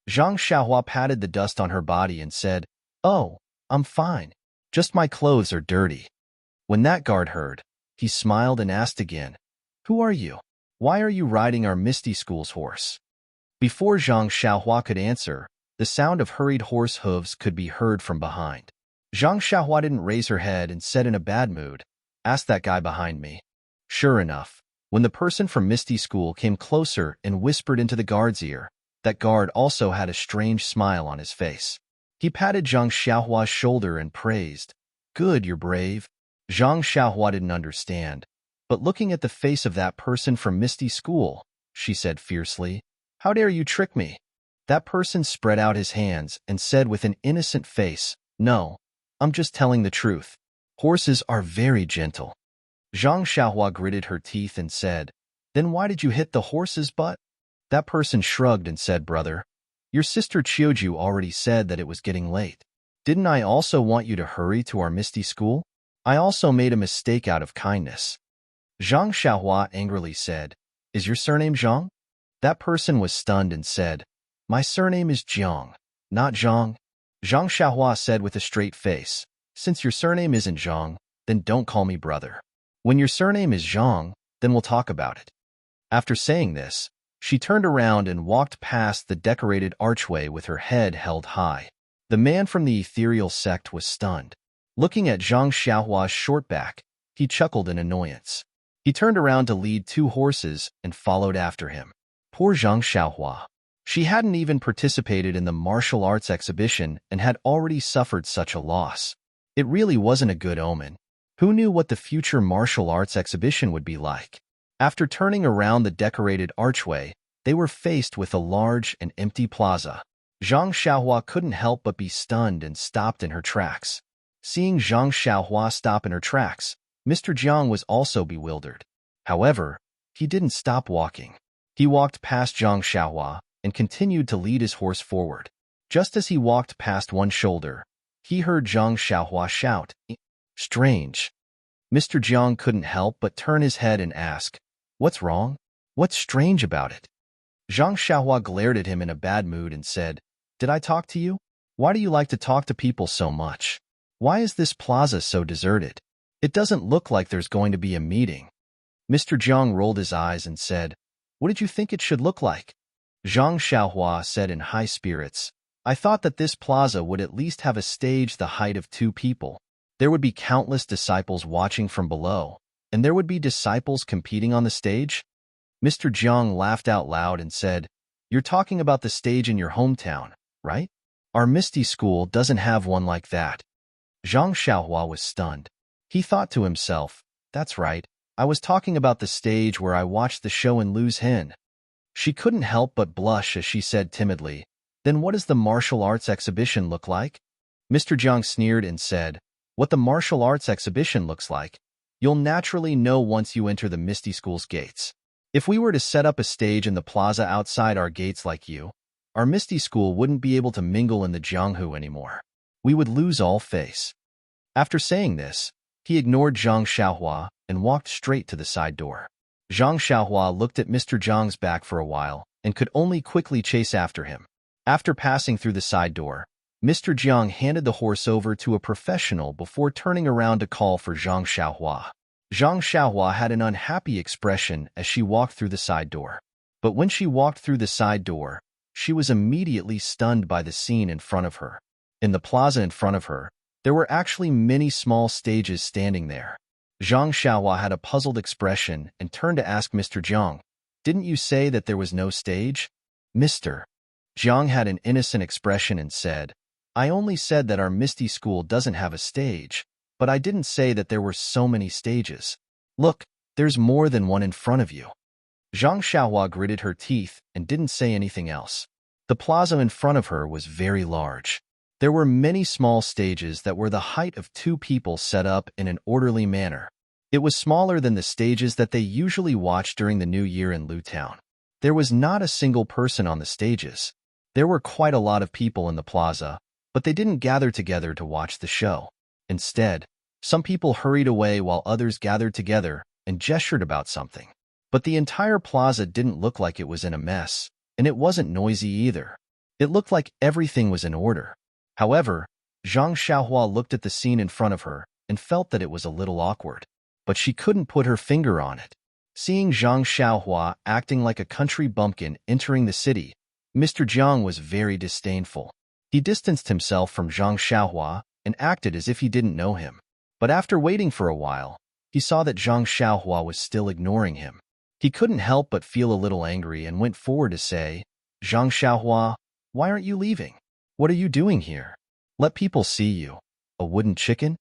Zhang Xiaohua patted the dust on her body and said, "Oh, I'm fine. Just my clothes are dirty." When that guard heard, he smiled and asked again, "Who are you? Why are you riding our Misty School's horse?" Before Zhang Xiaohua could answer, the sound of hurried horse hooves could be heard from behind. Zhang Xiaohua didn't raise her head and said in a bad mood, "Ask that guy behind me." Sure enough, when the person from Misty School came closer and whispered into the guard's ear, that guard also had a strange smile on his face. He patted Zhang Xiaohua's shoulder and praised, "Good, you're brave." Zhang Xiaohua didn't understand, but looking at the face of that person from Misty School, she said fiercely, "How dare you trick me?" That person spread out his hands and said with an innocent face, "No, I'm just telling the truth. Horses are very gentle." Zhang Xiaohua gritted her teeth and said, "Then why did you hit the horse's butt?" That person shrugged and said, "Brother, your sister Qiuju already said that it was getting late. Didn't I also want you to hurry to our Misty School? I also made a mistake out of kindness." Zhang Xiaohua angrily said, "Is your surname Zhang?" That person was stunned and said, "My surname is Jiang, not Zhang." Zhang Xiaohua said with a straight face, "Since your surname isn't Zhang, then don't call me brother. When your surname is Zhang, then we'll talk about it." After saying this, she turned around and walked past the decorated archway with her head held high. The man from the ethereal sect was stunned. Looking at Zhang Xiaohua's short back, he chuckled in annoyance. He turned around to lead 2 horses and followed after him. Poor Zhang Xiaohua. She hadn't even participated in the martial arts exhibition and had already suffered such a loss. It really wasn't a good omen. Who knew what the future martial arts exhibition would be like? After turning around the decorated archway, they were faced with a large and empty plaza. Zhang Xiaohua couldn't help but be stunned and stopped in her tracks. Seeing Zhang Xiaohua stop in her tracks, Mr. Jiang was also bewildered. However, he didn't stop walking. He walked past Zhang Xiaohua and continued to lead his horse forward. Just as he walked past one shoulder, he heard Zhang Xiaohua shout, "Strange." Mr. Jiang couldn't help but turn his head and ask, "What's wrong? What's strange about it?" Zhang Xiaohua glared at him in a bad mood and said, "Did I talk to you? Why do you like to talk to people so much? Why is this plaza so deserted? It doesn't look like there's going to be a meeting." Mr. Jiang rolled his eyes and said, "What did you think it should look like?" Zhang Xiaohua said in high spirits, "I thought that this plaza would at least have a stage the height of 2 people. There would be countless disciples watching from below, and there would be disciples competing on the stage." Mr. Jiang laughed out loud and said, "You're talking about the stage in your hometown, right? Our Misty school doesn't have one like that." Zhang Xiaohua was stunned. He thought to himself, "That's right, I was talking about the stage where I watched the show in Lu's Hen." She couldn't help but blush as she said timidly, "Then what does the martial arts exhibition look like?" Mr. Jiang sneered and said, "What the martial arts exhibition looks like, you'll naturally know once you enter the Misty School's gates. If we were to set up a stage in the plaza outside our gates like you, our Misty School wouldn't be able to mingle in the Jianghu anymore. We would lose all face." After saying this, he ignored Zhang Xiaohua and walked straight to the side door. Zhang Xiaohua looked at Mr. Jiang's back for a while and could only quickly chase after him. After passing through the side door, Mr. Jiang handed the horse over to a professional before turning around to call for Zhang Xiaohua. Zhang Xiaohua had an unhappy expression as she walked through the side door. But when she walked through the side door, she was immediately stunned by the scene in front of her. In the plaza in front of her, there were actually many small stages standing there. Zhang Xiaohua had a puzzled expression and turned to ask Mr. Jiang, "Didn't you say that there was no stage?" Mr. Jiang had an innocent expression and said, "I only said that our Misty School doesn't have a stage, but I didn't say that there were so many stages. Look, there's more than one in front of you." Zhang Xiaohua gritted her teeth and didn't say anything else. The plaza in front of her was very large. There were many small stages that were the height of 2 people set up in an orderly manner. It was smaller than the stages that they usually watch during the New Year in Lu Town. There was not a single person on the stages. There were quite a lot of people in the plaza, but they didn't gather together to watch the show. Instead, some people hurried away while others gathered together and gestured about something. But the entire plaza didn't look like it was in a mess, and it wasn't noisy either. It looked like everything was in order. However, Zhang Xiaohua looked at the scene in front of her and felt that it was a little awkward, but she couldn't put her finger on it. Seeing Zhang Xiaohua acting like a country bumpkin entering the city, Mr. Jiang was very disdainful. He distanced himself from Zhang Xiaohua and acted as if he didn't know him. But after waiting for a while, he saw that Zhang Xiaohua was still ignoring him. He couldn't help but feel a little angry and went forward to say, "Zhang Xiaohua, why aren't you leaving? What are you doing here? Let people see you. A wooden chicken?"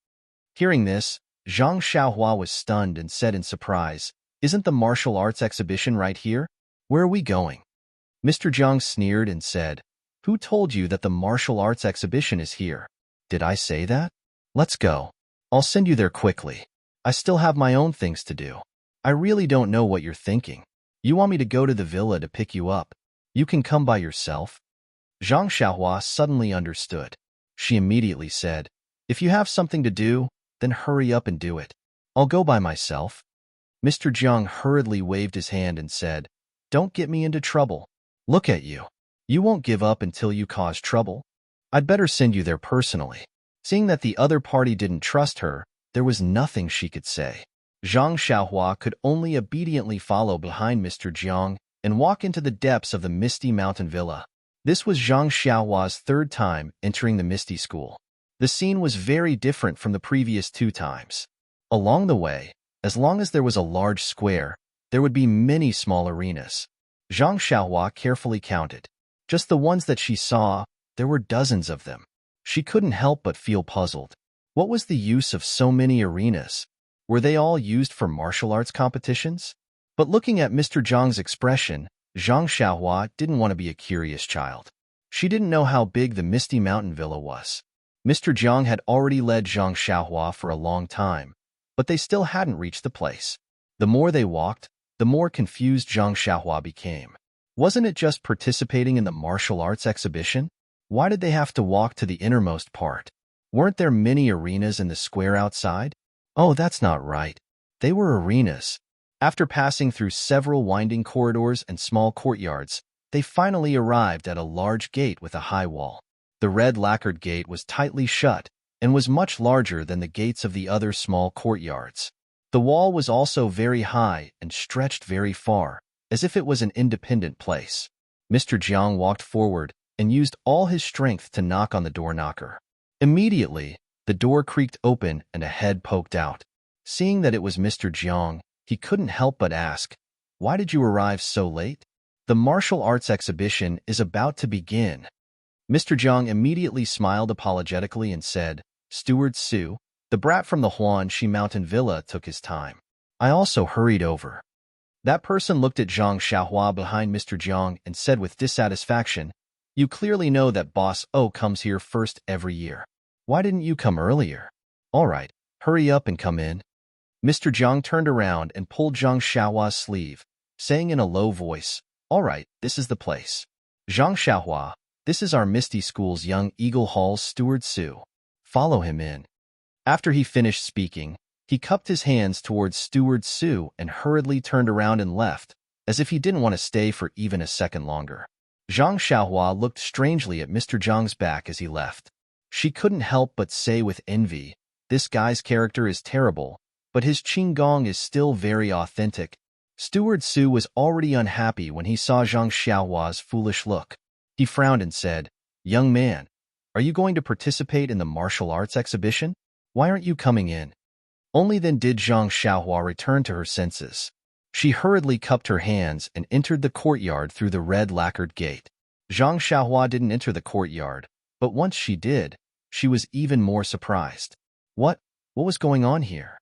Hearing this, Zhang Xiaohua was stunned and said in surprise, "Isn't the martial arts exhibition right here? Where are we going?" Mr. Jiang sneered and said, "Who told you that the martial arts exhibition is here? Did I say that? Let's go. I'll send you there quickly. I still have my own things to do. I really don't know what you're thinking. You want me to go to the villa to pick you up? You can come by yourself." Zhang Xiaohua suddenly understood. She immediately said, "If you have something to do, then hurry up and do it. I'll go by myself." Mr. Jiang hurriedly waved his hand and said, "Don't get me into trouble. Look at you. You won't give up until you cause trouble. I'd better send you there personally." Seeing that the other party didn't trust her, there was nothing she could say. Zhang Xiaohua could only obediently follow behind Mr. Jiang and walk into the depths of the Misty Mountain Villa. This was Zhang Xiaohua's 3rd time entering the Misty School. The scene was very different from the previous 2 times. Along the way, as long as there was a large square, there would be many small arenas. Zhang Xiaohua carefully counted. Just the ones that she saw, there were dozens of them. She couldn't help but feel puzzled. What was the use of so many arenas? Were they all used for martial arts competitions? But looking at Mr. Zhang's expression, Zhang Xiaohua didn't want to be a curious child. She didn't know how big the Misty Mountain Villa was. Mr. Zhang had already led Zhang Xiaohua for a long time, but they still hadn't reached the place. The more they walked, the more confused Zhang Xiaohua became. Wasn't it just participating in the martial arts exhibition? Why did they have to walk to the innermost part? Weren't there many arenas in the square outside? Oh, that's not right. They were arenas. After passing through several winding corridors and small courtyards, they finally arrived at a large gate with a high wall. The red lacquered gate was tightly shut and was much larger than the gates of the other small courtyards. The wall was also very high and stretched very far, as if it was an independent place. Mr. Jiang walked forward and used all his strength to knock on the door knocker. Immediately, the door creaked open and a head poked out. Seeing that it was Mr. Jiang, he couldn't help but ask, "Why did you arrive so late? The martial arts exhibition is about to begin." Mr. Jiang immediately smiled apologetically and said, "Steward Su, the brat from the Huanxi Mountain Villa took his time. I also hurried over." That person looked at Zhang Xiaohua behind Mr. Jiang and said with dissatisfaction, "You clearly know that Boss O comes here first every year. Why didn't you come earlier? All right, hurry up and come in." Mr. Jiang turned around and pulled Zhang Xiaohua's sleeve, saying in a low voice, "All right, this is the place. Zhang Xiaohua, this is our Misty School's young Eagle Hall's Steward Su. Follow him in." After he finished speaking, he cupped his hands towards Steward Su and hurriedly turned around and left, as if he didn't want to stay for even a second longer. Zhang Xiaohua looked strangely at Mr. Jiang's back as he left. She couldn't help but say with envy, "This guy's character is terrible, but his qigong is still very authentic." Steward Su was already unhappy when he saw Zhang Xiaohua's foolish look. He frowned and said, "Young man, are you going to participate in the martial arts exhibition? Why aren't you coming in?" Only then did Zhang Xiaohua return to her senses. She hurriedly cupped her hands and entered the courtyard through the red lacquered gate. Zhang Xiaohua didn't enter the courtyard, but once she did, she was even more surprised. What was going on here?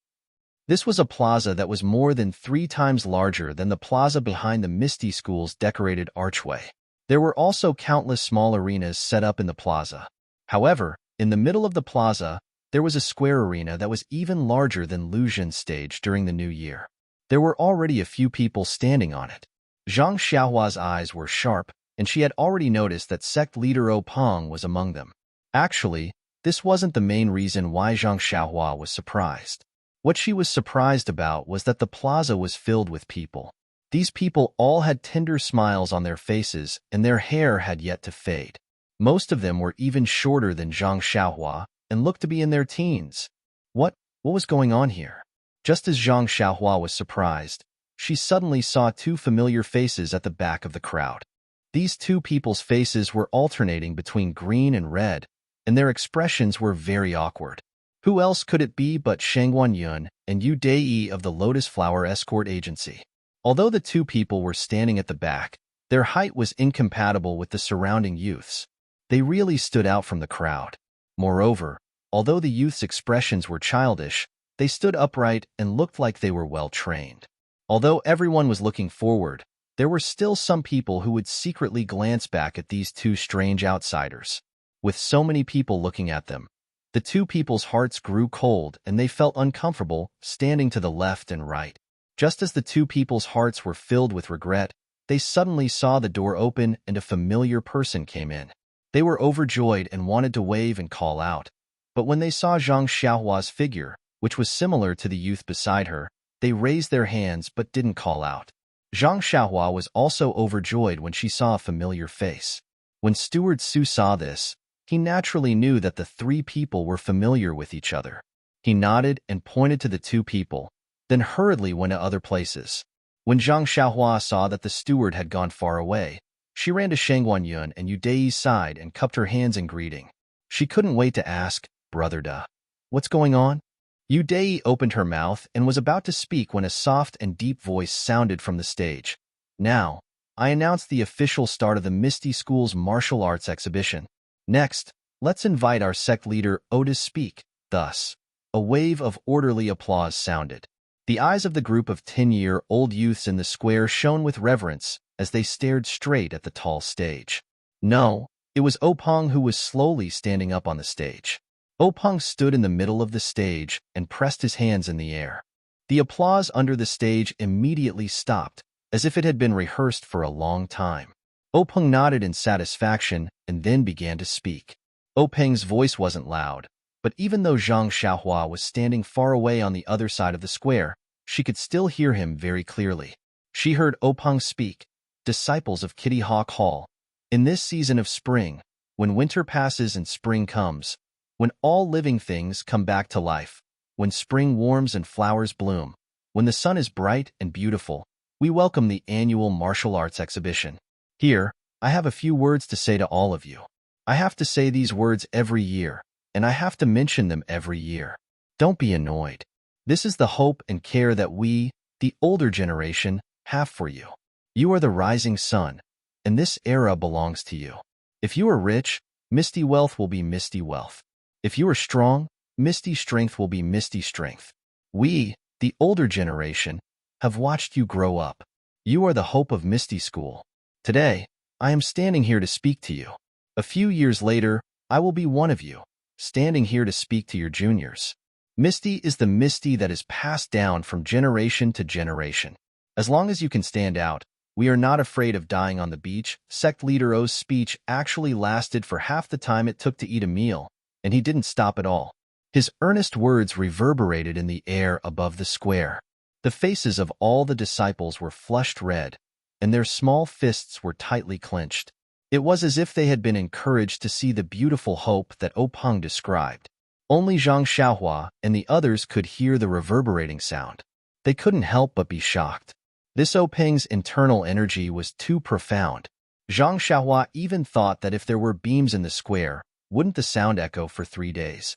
This was a plaza that was more than 3 times larger than the plaza behind the Misty School's decorated archway. There were also countless small arenas set up in the plaza. However, in the middle of the plaza, there was a square arena that was even larger than Lucian's stage during the New Year. There were already a few people standing on it. Zhang Xiaohua's eyes were sharp, and she had already noticed that sect leader O Peng was among them. Actually, this wasn't the main reason why Zhang Xiaohua was surprised. What she was surprised about was that the plaza was filled with people. These people all had tender smiles on their faces, and their hair had yet to fade. Most of them were even shorter than Zhang Xiaohua and looked to be in their teens. What was going on here? Just as Zhang Xiaohua was surprised, she suddenly saw 2 familiar faces at the back of the crowd. These 2 people's faces were alternating between green and red, and their expressions were very awkward. Who else could it be but Shangguan Yun and Yu Deity of the Lotus Flower Escort Agency? Although the 2 people were standing at the back, their height was incompatible with the surrounding youths. They really stood out from the crowd. Moreover, although the youths' expressions were childish, they stood upright and looked like they were well trained. Although everyone was looking forward, there were still some people who would secretly glance back at these 2 strange outsiders. With so many people looking at them, the 2 people's hearts grew cold and they felt uncomfortable standing to the left and right. Just as the 2 people's hearts were filled with regret, they suddenly saw the door open and a familiar person came in. They were overjoyed and wanted to wave and call out. But when they saw Zhang Xiaohua's figure, which was similar to the youth beside her, they raised their hands but didn't call out. Zhang Xiaohua was also overjoyed when she saw a familiar face. When Steward Su saw this, he naturally knew that the 3 people were familiar with each other. He nodded and pointed to the 2 people, then hurriedly went to other places. When Zhang Xiaohua saw that the steward had gone far away, she ran to Shangguan Yun and Yu Dei's side and cupped her hands in greeting. She couldn't wait to ask, "Brother Da, what's going on?" Yu Dei opened her mouth and was about to speak when a soft and deep voice sounded from the stage. "Now, I announce the official start of the Misty School's martial arts exhibition. Next, let's invite our sect leader, O to speak. Thus, a wave of orderly applause sounded. The eyes of the group of 10-year-old youths in the square shone with reverence as they stared straight at the tall stage. No, it was Openg who was slowly standing up on the stage. Openg stood in the middle of the stage and pressed his hands in the air. The applause under the stage immediately stopped, as if it had been rehearsed for a long time. Openg nodded in satisfaction and then began to speak. Openg's voice wasn't loud, but even though Zhang Xiaohua was standing far away on the other side of the square, she could still hear him very clearly. She heard Openg speak, "Disciples of Kitty Hawk Hall, in this season of spring, when winter passes and spring comes, when all living things come back to life, when spring warms and flowers bloom, when the sun is bright and beautiful, we welcome the annual martial arts exhibition. Here, I have a few words to say to all of you. I have to say these words every year, and I have to mention them every year. Don't be annoyed. This is the hope and care that we, the older generation, have for you. You are the rising sun, and this era belongs to you. If you are rich, misty wealth will be misty wealth. If you are strong, misty strength will be misty strength. We, the older generation, have watched you grow up. You are the hope of Misty School. Today, I am standing here to speak to you. A few years later, I will be one of you, standing here to speak to your juniors. Misty is the misty that is passed down from generation to generation. As long as you can stand out, we are not afraid of dying on the beach. Sect Leader O's speech actually lasted for half the time it took to eat a meal, and he didn't stop at all. His earnest words reverberated in the air above the square. The faces of all the disciples were flushed red, and their small fists were tightly clenched. It was as if they had been encouraged to see the beautiful hope that Openg described. Only Zhang Xiaohua and the others could hear the reverberating sound. They couldn't help but be shocked. This Openg's internal energy was too profound. Zhang Xiaohua even thought that if there were beams in the square, wouldn't the sound echo for 3 days?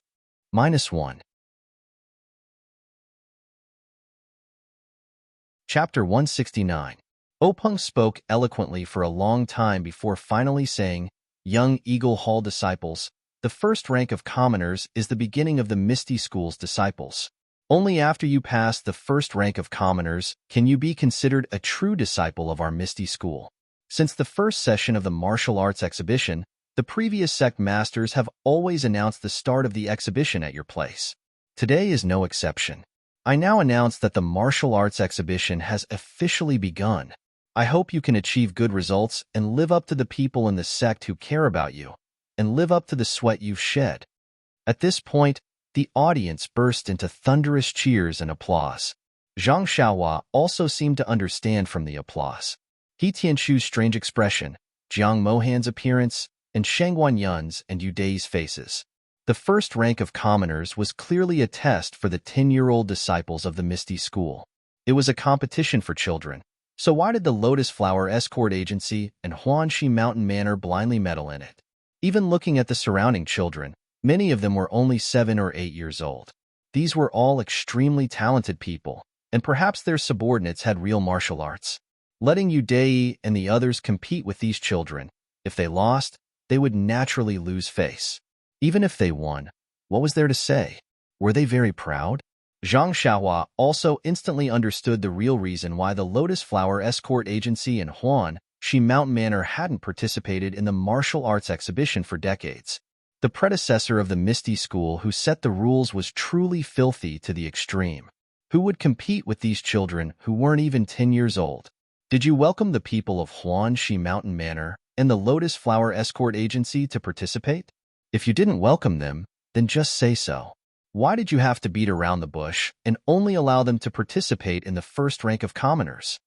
-1. Chapter 169. Openg spoke eloquently for a long time before finally saying, "Young Eagle Hall disciples, the first rank of commoners is the beginning of the Misty School's disciples. Only after you pass the first rank of commoners can you be considered a true disciple of our Misty School. Since the first session of the martial arts exhibition, the previous sect masters have always announced the start of the exhibition at your place. Today is no exception. I now announce that the martial arts exhibition has officially begun. I hope you can achieve good results and live up to the people in the sect who care about you, and live up to the sweat you've shed." At this point, the audience burst into thunderous cheers and applause. Zhang Xiaohua also seemed to understand from the applause. He Tianchu's strange expression, Jiang Mohan's appearance, and Shangguan Yun's and Yu Dei's faces. The first rank of commoners was clearly a test for the 10-year-old disciples of the Misty School. It was a competition for children, so why did the Lotus Flower Escort Agency and Huanxi Mountain Manor blindly meddle in it? Even looking at the surrounding children, many of them were only 7 or 8 years old. These were all extremely talented people, and perhaps their subordinates had real martial arts. Letting Yu Dei and the others compete with these children, if they lost, they would naturally lose face. Even if they won, what was there to say? Were they very proud? Zhang Xiaohua also instantly understood the real reason why the Lotus Flower Escort Agency and Huanxi Mountain Manor hadn't participated in the martial arts exhibition for decades. The predecessor of the Misty School who set the rules was truly filthy to the extreme. Who would compete with these children who weren't even 10 years old? Did you welcome the people of Huanxi Mountain Manor and the Lotus Flower Escort Agency to participate? If you didn't welcome them, then just say so. Why did you have to beat around the bush and only allow them to participate in the first rank of commoners?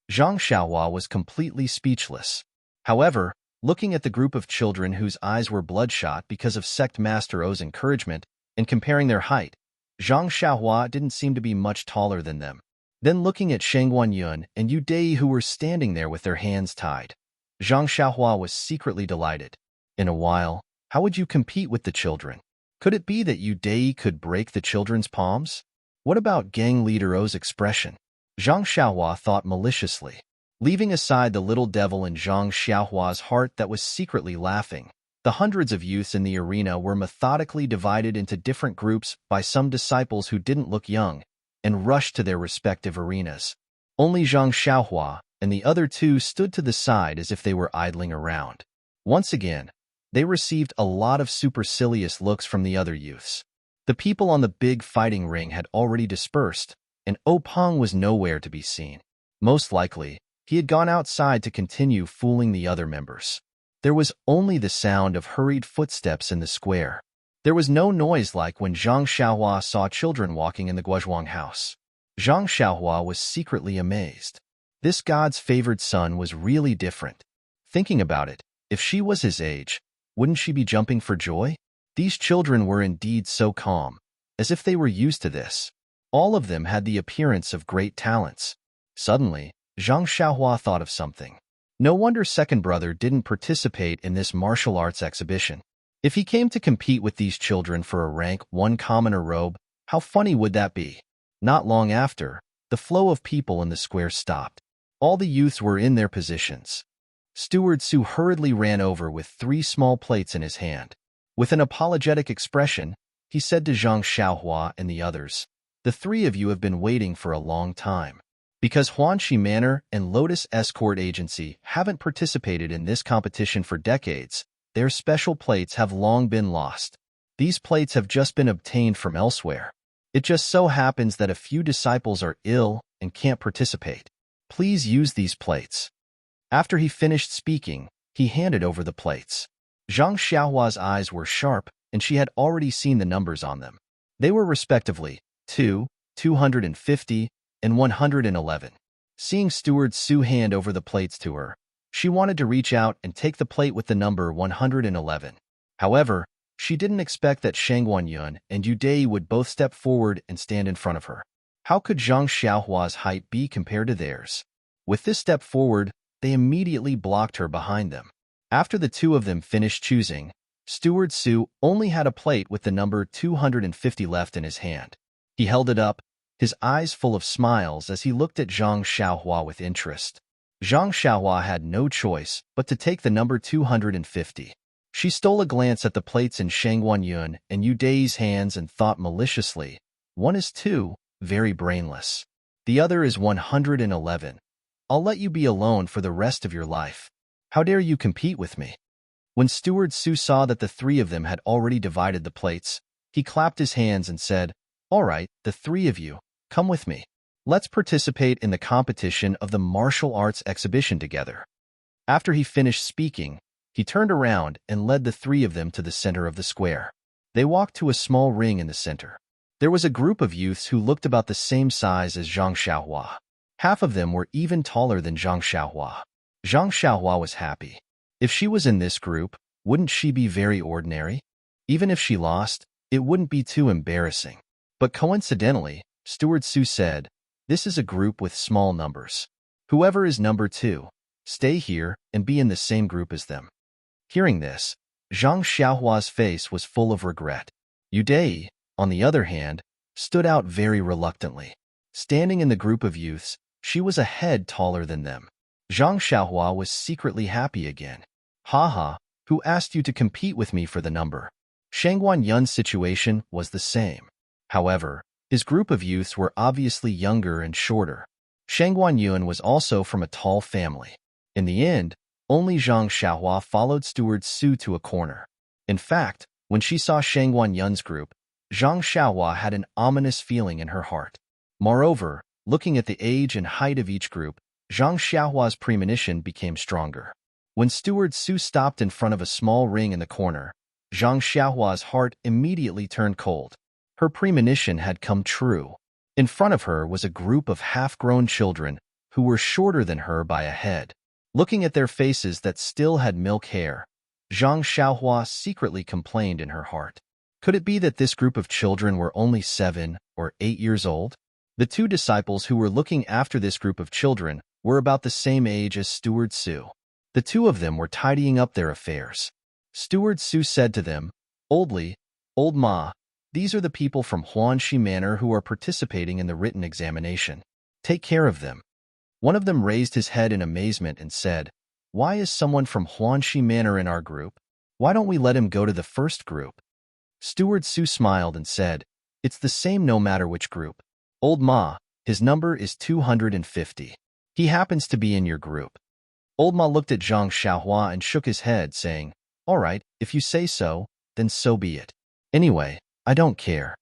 Zhang Xiaohua was completely speechless. However, looking at the group of children whose eyes were bloodshot because of Sect Master O's encouragement and comparing their height, Zhang Xiaohua didn't seem to be much taller than them. Then looking at Shangguan Yun and Yu Dei who were standing there with their hands tied, Zhang Xiaohua was secretly delighted. In a while, how would you compete with the children? Could it be that Yu Dei could break the children's palms? What about Gang Leader O's expression? Zhang Xiaohua thought maliciously. Leaving aside the little devil in Zhang Xiaohua's heart that was secretly laughing, the hundreds of youths in the arena were methodically divided into different groups by some disciples who didn't look young and rushed to their respective arenas. Only Zhang Xiaohua and the other two stood to the side as if they were idling around. Once again, they received a lot of supercilious looks from the other youths. The people on the big fighting ring had already dispersed, and Peng was nowhere to be seen. Most likely, he had gone outside to continue fooling the other members. There was only the sound of hurried footsteps in the square. There was no noise like when Zhang Xiaohua saw children walking in the Guozhuang house. Zhang Xiaohua was secretly amazed. This god's favored son was really different. Thinking about it, if she was his age, wouldn't she be jumping for joy? These children were indeed so calm, as if they were used to this. All of them had the appearance of great talents. Suddenly, Zhang Xiaohua thought of something. No wonder second brother didn't participate in this martial arts exhibition. If he came to compete with these children for a rank 1 commoner robe, how funny would that be? Not long after, the flow of people in the square stopped. All the youths were in their positions. Steward Su hurriedly ran over with 3 small plates in his hand. With an apologetic expression, he said to Zhang Xiaohua and the others, "The 3 of you have been waiting for a long time. Because Huanxi Manor and Lotus Escort Agency haven't participated in this competition for decades, their special plates have long been lost. These plates have just been obtained from elsewhere. It just so happens that a few disciples are ill and can't participate. Please use these plates." After he finished speaking, he handed over the plates. Zhang Xiaohua's eyes were sharp, and she had already seen the numbers on them. They were respectively 2, 250, and 111. Seeing Steward Su hand over the plates to her, she wanted to reach out and take the plate with the number 111. However, she didn't expect that Shang Guanyun and Yu Dei would both step forward and stand in front of her. How could Zhang Xiaohua's height be compared to theirs? With this step forward, they immediately blocked her behind them. After the two of them finished choosing, Steward Su only had a plate with the number 250 left in his hand. He held it up, his eyes full of smiles as he looked at Zhang Xiaohua with interest. Zhang Xiaohua had no choice but to take the number 250. She stole a glance at the plates in Shang Guanyun and Yu Dei's hands and thought maliciously, "One is 2, very brainless. The other is 111. I'll let you be alone for the rest of your life. How dare you compete with me?" When Steward Su saw that the 3 of them had already divided the plates, he clapped his hands and said, "All right, the 3 of you, come with me. Let's participate in the competition of the martial arts exhibition together." After he finished speaking, he turned around and led the 3 of them to the center of the square. They walked to a small ring in the center. There was a group of youths who looked about the same size as Zhang Xiaohua. Half of them were even taller than Zhang Xiaohua. Zhang Xiaohua was happy. If she was in this group, wouldn't she be very ordinary? Even if she lost, it wouldn't be too embarrassing. But coincidentally, Steward Su said, "This is a group with small numbers. Whoever is number 2, stay here and be in the same group as them." Hearing this, Zhang Xiaohua's face was full of regret. Yu Dei, on the other hand, stood out very reluctantly. Standing in the group of youths, she was a head taller than them. Zhang Xiaohua was secretly happy again. "Haha, who asked you to compete with me for the number?" Shang Guanyun's situation was the same. However, his group of youths were obviously younger and shorter. Shang Guanyun was also from a tall family. In the end, only Zhang Xiaohua followed Steward Su to a corner. In fact, when she saw Shang Guanyun's group, Zhang Xiaohua had an ominous feeling in her heart. Moreover, looking at the age and height of each group, Zhang Xiaohua's premonition became stronger. When Steward Su stopped in front of a small ring in the corner, Zhang Xiaohua's heart immediately turned cold. Her premonition had come true. In front of her was a group of half-grown children who were shorter than her by a head. Looking at their faces that still had milk hair, Zhang Xiaohua secretly complained in her heart. Could it be that this group of children were only 7 or 8 years old? The 2 disciples who were looking after this group of children were about the same age as Steward Su. The 2 of them were tidying up their affairs. Steward Su said to them, Old Ma, these are the people from Huanxi Manor who are participating in the written examination. Take care of them." One of them raised his head in amazement and said, "Why is someone from Huanxi Manor in our group? Why don't we let him go to the first group?" Steward Su smiled and said, "It's the same no matter which group. Old Ma, his number is 250. He happens to be in your group." Old Ma looked at Zhang Xiaohua and shook his head, saying, "All right, if you say so, then so be it. Anyway, I don't care."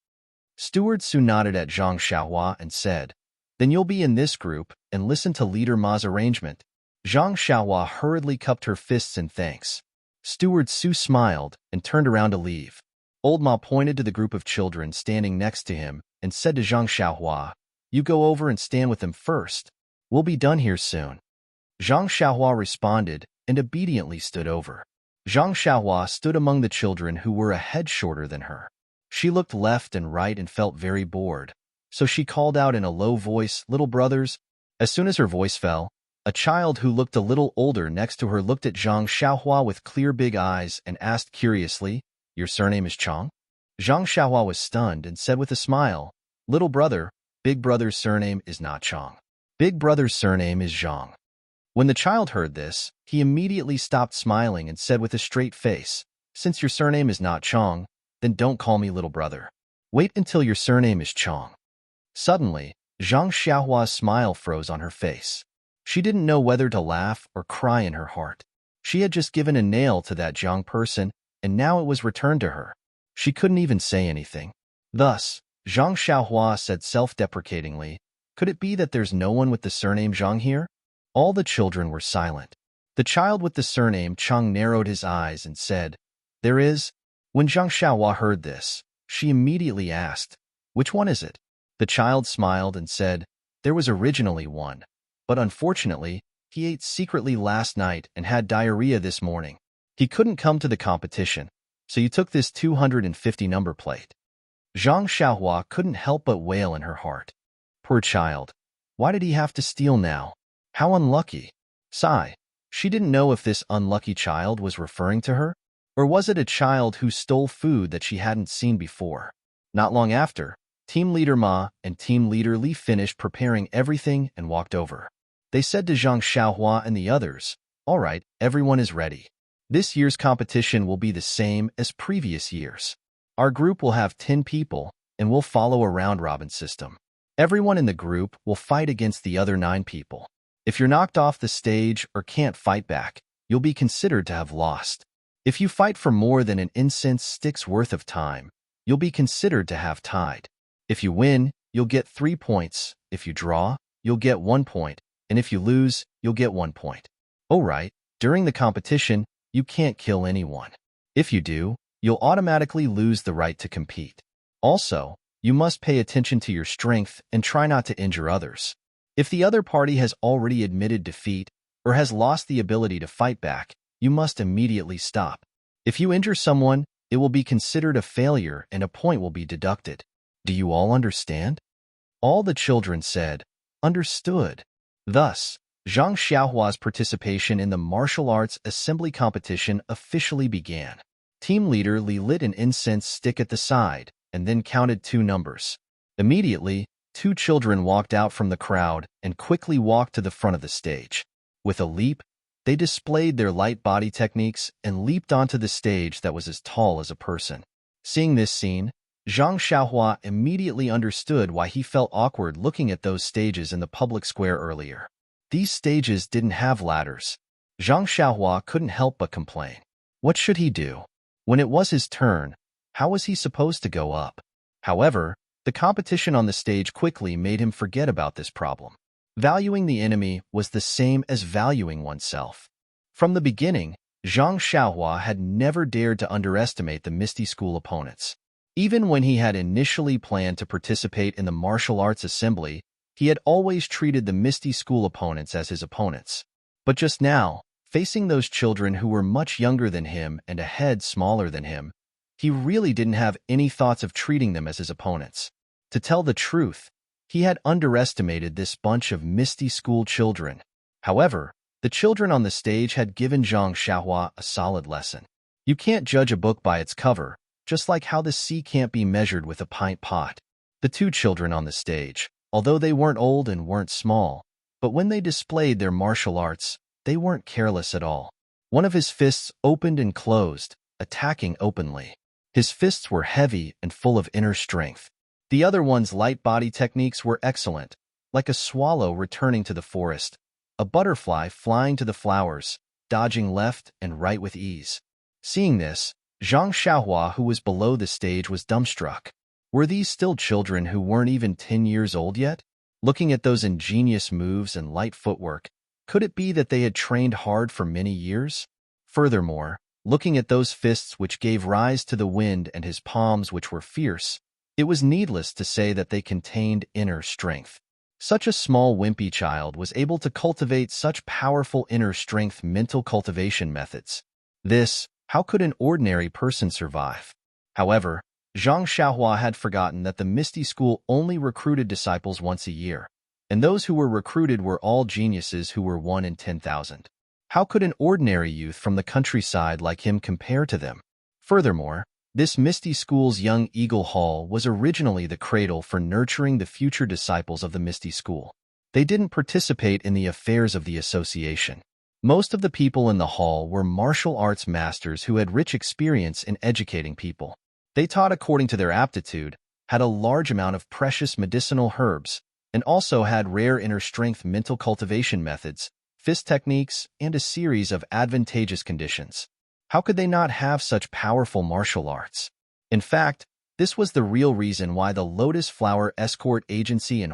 Steward Su nodded at Zhang Xiaohua and said, "Then you'll be in this group and listen to Leader Ma's arrangement." Zhang Xiaohua hurriedly cupped her fists in thanks. Steward Su smiled and turned around to leave. Old Ma pointed to the group of children standing next to him and said to Zhang Xiaohua, "You go over and stand with them first. We'll be done here soon." Zhang Xiaohua responded and obediently stood over. Zhang Xiaohua stood among the children who were a head shorter than her. She looked left and right and felt very bored, so she called out in a low voice, "Little brothers." As soon as her voice fell, a child who looked a little older next to her looked at Zhang Xiaohua with clear big eyes and asked curiously, "Your surname is Chong?" Zhang Xiaohua was stunned and said with a smile, "Little brother, big brother's surname is not Chong. Big brother's surname is Zhang." When the child heard this, he immediately stopped smiling and said with a straight face, "Since your surname is not Chong, then don't call me little brother. Wait until your surname is Chong." Suddenly, Zhang Xiaohua's smile froze on her face. She didn't know whether to laugh or cry in her heart. She had just given a nail to that Zhang person, and now it was returned to her. She couldn't even say anything. Thus, Zhang Xiaohua said self-deprecatingly, "Could it be that there's no one with the surname Zhang here?" All the children were silent. The child with the surname Chang narrowed his eyes and said, "There is." When Zhang Xiaohua heard this, she immediately asked, "Which one is it?" The child smiled and said, "There was originally one, but unfortunately, he ate secretly last night and had diarrhea this morning. He couldn't come to the competition, so you took this 250 number plate." Zhang Xiaohua couldn't help but wail in her heart. Poor child. Why did he have to steal now? How unlucky. Sigh. She didn't know if this unlucky child was referring to her, or was it a child who stole food that she hadn't seen before. Not long after, Team Leader Ma and Team Leader Li finished preparing everything and walked over. They said to Zhang Xiaohua and the others, "All right, everyone is ready. This year's competition will be the same as previous years. Our group will have 10 people, and we'll follow a round-robin system. Everyone in the group will fight against the other 9 people. If you're knocked off the stage or can't fight back, you'll be considered to have lost. If you fight for more than an incense stick's worth of time, you'll be considered to have tied. If you win, you'll get 3 points. If you draw, you'll get 1 point. And if you lose, you'll get 1 point. Oh right, during the competition, you can't kill anyone. If you do, you'll automatically lose the right to compete. Also, you must pay attention to your strength and try not to injure others. If the other party has already admitted defeat or has lost the ability to fight back, you must immediately stop. If you injure someone, it will be considered a failure and a point will be deducted. Do you all understand?" All the children said, "Understood." Thus, Zhang Xiaohua's participation in the martial arts assembly competition officially began. Team leader Li lit an incense stick at the side and then counted 2 numbers. Immediately, 2 children walked out from the crowd and quickly walked to the front of the stage. With a leap, they displayed their light body techniques and leaped onto the stage that was as tall as a person. Seeing this scene, Zhang Xiaohua immediately understood why he felt awkward looking at those stages in the public square earlier. These stages didn't have ladders. Zhang Xiaohua couldn't help but complain. What should he do? When it was his turn, how was he supposed to go up? However, the competition on the stage quickly made him forget about this problem. Valuing the enemy was the same as valuing oneself. From the beginning, Zhang Xiaohua had never dared to underestimate the Misty School opponents. Even when he had initially planned to participate in the martial arts assembly, he had always treated the Misty School opponents as his opponents. But just now, facing those children who were much younger than him and a head smaller than him, he really didn't have any thoughts of treating them as his opponents. To tell the truth, he had underestimated this bunch of Misty School children. However, the children on the stage had given Zhang Xiaohua a solid lesson. You can't judge a book by its cover, just like how the sea can't be measured with a pint pot. The 2 children on the stage, although they weren't old and weren't small, But when they displayed their martial arts, they weren't careless at all. One of his fists opened and closed, attacking openly. His fists were heavy and full of inner strength. The other one's light body techniques were excellent, like a swallow returning to the forest, a butterfly flying to the flowers, dodging left and right with ease. Seeing this, Zhang Xiaohua, who was below the stage, was dumbstruck. Were these still children who weren't even 10 years old yet? Looking at those ingenious moves and light footwork, could it be that they had trained hard for many years? Furthermore, looking at those fists which gave rise to the wind and his palms which were fierce, it was needless to say that they contained inner strength. Such a small wimpy child was able to cultivate such powerful inner strength mental cultivation methods. How could an ordinary person survive? However, Zhang Xiaohua had forgotten that the Misty School only recruited disciples once a year, and those who were recruited were all geniuses who were 1 in 10,000. How could an ordinary youth from the countryside like him compare to them? Furthermore, this Misty School's Young Eagle Hall was originally the cradle for nurturing the future disciples of the Misty School. They didn't participate in the affairs of the association. Most of the people in the hall were martial arts masters who had rich experience in educating people. They taught according to their aptitude, had a large amount of precious medicinal herbs, and also had rare inner strength mental cultivation methods, fist techniques, and a series of advantageous conditions. How could they not have such powerful martial arts? In fact, this was the real reason why the Lotus Flower Escort Agency in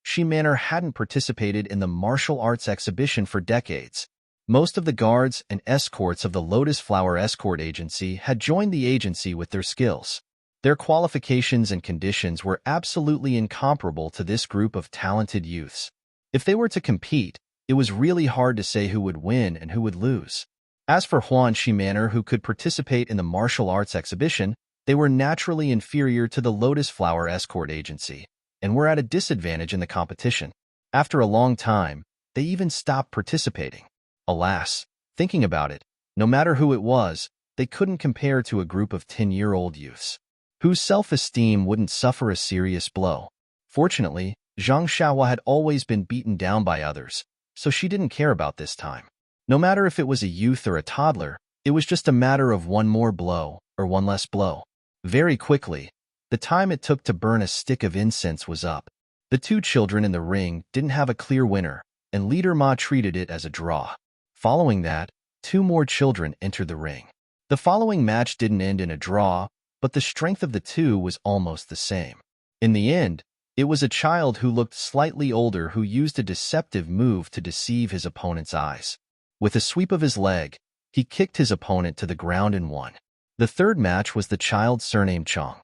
Shi Manor hadn't participated in the martial arts exhibition for decades. Most of the guards and escorts of the Lotus Flower Escort Agency had joined the agency with their skills. Their qualifications and conditions were absolutely incomparable to this group of talented youths. If they were to compete, it was really hard to say who would win and who would lose. As for Shi Manor, who could participate in the martial arts exhibition, they were naturally inferior to the Lotus Flower Escort Agency, and were at a disadvantage in the competition. After a long time, they even stopped participating. Alas, thinking about it, no matter who it was, they couldn't compare to a group of 10-year-old youths, whose self-esteem wouldn't suffer a serious blow. Fortunately, Zhang Xiaohua had always been beaten down by others, so she didn't care about this time. No matter if it was a youth or a toddler, it was just a matter of one more blow or one less blow. Very quickly, the time it took to burn a stick of incense was up. The two children in the ring didn't have a clear winner, and Leader Ma treated it as a draw. Following that, 2 more children entered the ring. The following match didn't end in a draw, but the strength of the two was almost the same. In the end, it was a child who looked slightly older who used a deceptive move to deceive his opponent's eyes. With a sweep of his leg, he kicked his opponent to the ground and won. The third match was the child surnamed Chong.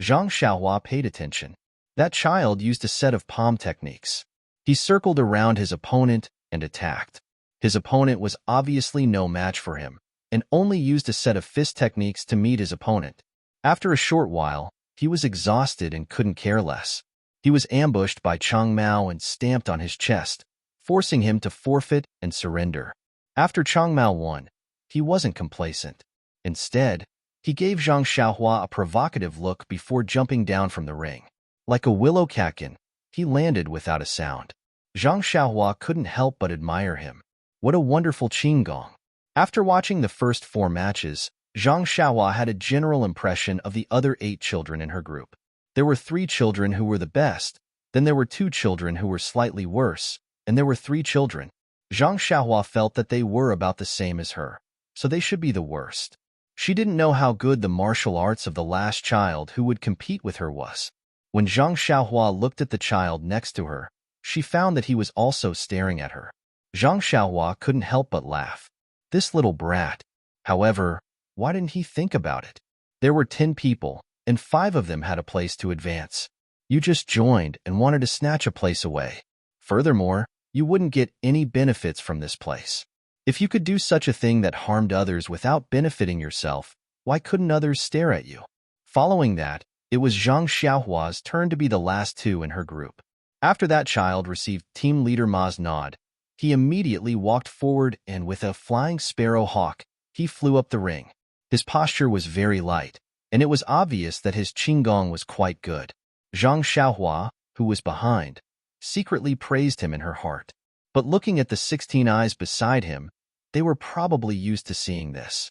Zhang Xiaohua paid attention. That child used a set of palm techniques. He circled around his opponent and attacked. His opponent was obviously no match for him, and only used a set of fist techniques to meet his opponent. After a short while, he was exhausted and couldn't care less. He was ambushed by Chang Mao and stamped on his chest, forcing him to forfeit and surrender. After Chang Mao won, he wasn't complacent. Instead, he gave Zhang Xiaohua a provocative look before jumping down from the ring. Like a willow catkin, he landed without a sound. Zhang Xiaohua couldn't help but admire him. What a wonderful qinggong. After watching the first 4 matches, Zhang Xiaohua had a general impression of the other 8 children in her group. There were 3 children who were the best, then there were 2 children who were slightly worse, and there were 3 children. Zhang Xiaohua felt that they were about the same as her, so they should be the worst. She didn't know how good the martial arts of the last child who would compete with her was. When Zhang Xiaohua looked at the child next to her, she found that he was also staring at her. Zhang Xiaohua couldn't help but laugh. This little brat. However, why didn't he think about it? There were 10 people, and 5 of them had a place to advance. You just joined and wanted to snatch a place away. Furthermore, you wouldn't get any benefits from this place. If you could do such a thing that harmed others without benefiting yourself, why couldn't others stare at you? Following that, it was Zhang Xiaohua's turn to be the last 2 in her group. After that child received Team Leader Ma's nod, he immediately walked forward and with a flying sparrow hawk, he flew up the ring. His posture was very light, and it was obvious that his qinggong was quite good. Zhang Xiaohua, who was behind, secretly praised him in her heart. But looking at the 16 eyes beside him, they were probably used to seeing this.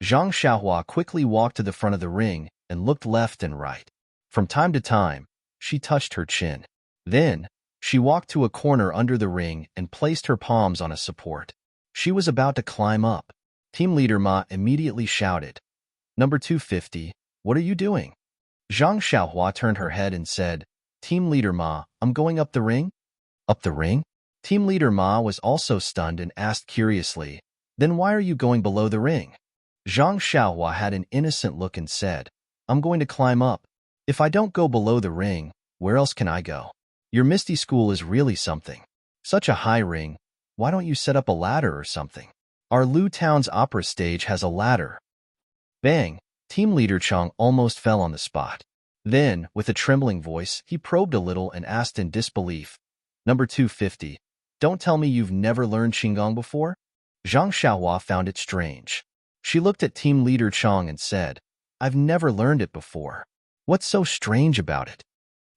Zhang Xiaohua quickly walked to the front of the ring and looked left and right. From time to time, she touched her chin. Then, she walked to a corner under the ring and placed her palms on a support. She was about to climb up. Team leader Ma immediately shouted, "Number 250, what are you doing?" Zhang Xiaohua turned her head and said, "Team leader Ma, I'm going up the ring." "Up the ring?" Team leader Ma was also stunned and asked curiously, "Then why are you going below the ring?" Zhang Xiaohua had an innocent look and said, "I'm going to climb up. If I don't go below the ring, where else can I go? Your Misty School is really something. Such a high ring, why don't you set up a ladder or something? Our Lu Town's opera stage has a ladder." Bang! Team leader Chang almost fell on the spot. Then, with a trembling voice, he probed a little and asked in disbelief, "Number 250, don't tell me you've never learned Qigong before?" Zhang Xiaohua found it strange. She looked at team leader Chang and said, "I've never learned it before. What's so strange about it?"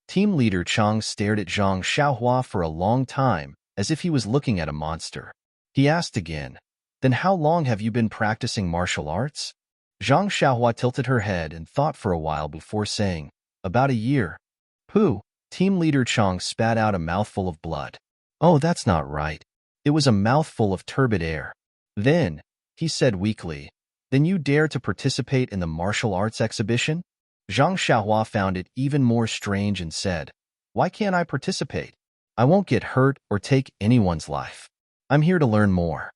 Team leader Chang stared at Zhang Xiaohua for a long time, as if he was looking at a monster. He asked again, "Then how long have you been practicing martial arts?" Zhang Xiaohua tilted her head and thought for a while before saying, "About a year." "Pooh!" Team leader Chang spat out a mouthful of blood. "Oh, that's not right." It was a mouthful of turbid air. Then, he said weakly, "Then you dare to participate in the martial arts exhibition?" Zhang Xiaohua found it even more strange and said, "Why can't I participate? I won't get hurt or take anyone's life. I'm here to learn more."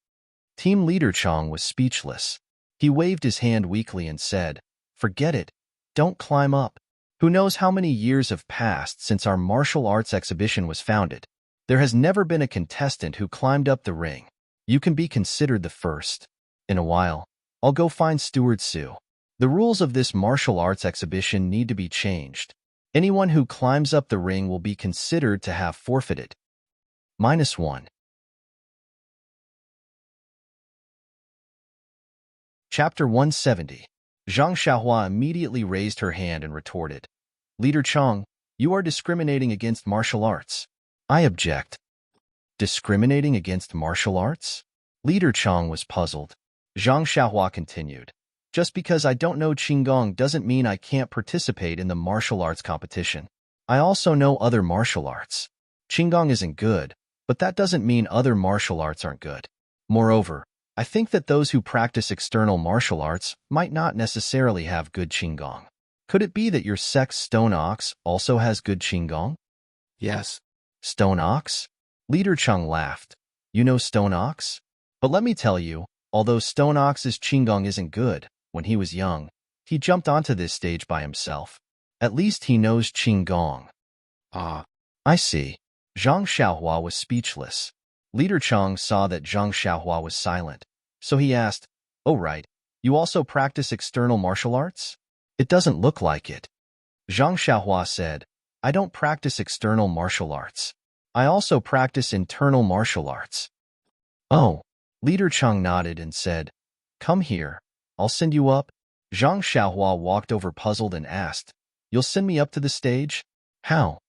Team leader Chang was speechless. He waved his hand weakly and said, "Forget it. Don't climb up. Who knows how many years have passed since our martial arts exhibition was founded? There has never been a contestant who climbed up the ring. You can be considered the first. In a while, I'll go find Steward Su. The rules of this martial arts exhibition need to be changed. Anyone who climbs up the ring will be considered to have forfeited. -1. Chapter 170. Zhang Xiaohua immediately raised her hand and retorted, "Leader Chang, you are discriminating against martial arts." "I object." "Discriminating against martial arts?" Leader Chang was puzzled. Zhang Xiaohua continued, "Just because I don't know Qigong doesn't mean I can't participate in the martial arts competition. I also know other martial arts. Qigong isn't good, but that doesn't mean other martial arts aren't good. Moreover, I think that those who practice external martial arts might not necessarily have good Qigong. Could it be that your sex Stone Ox also has good Qigong?" Yes. "Stone Ox?" Leader Chung laughed. "You know Stone Ox? But let me tell you, although Stone Ox's Qigong isn't good, when he was young, he jumped onto this stage by himself. At least he knows Qigong." Ah, "I see." Zhang Xiaohua was speechless. Leader Chang saw that Zhang Xiaohua was silent, so he asked, "Oh right, you also practice external martial arts?" "It doesn't look like it." Zhang Xiaohua said, "I don't practice external martial arts. I also practice internal martial arts." "Oh." Leader Chang nodded and said, "Come here. I'll send you up." Zhang Xiaohua walked over puzzled and asked, "You'll send me up to the stage? How?"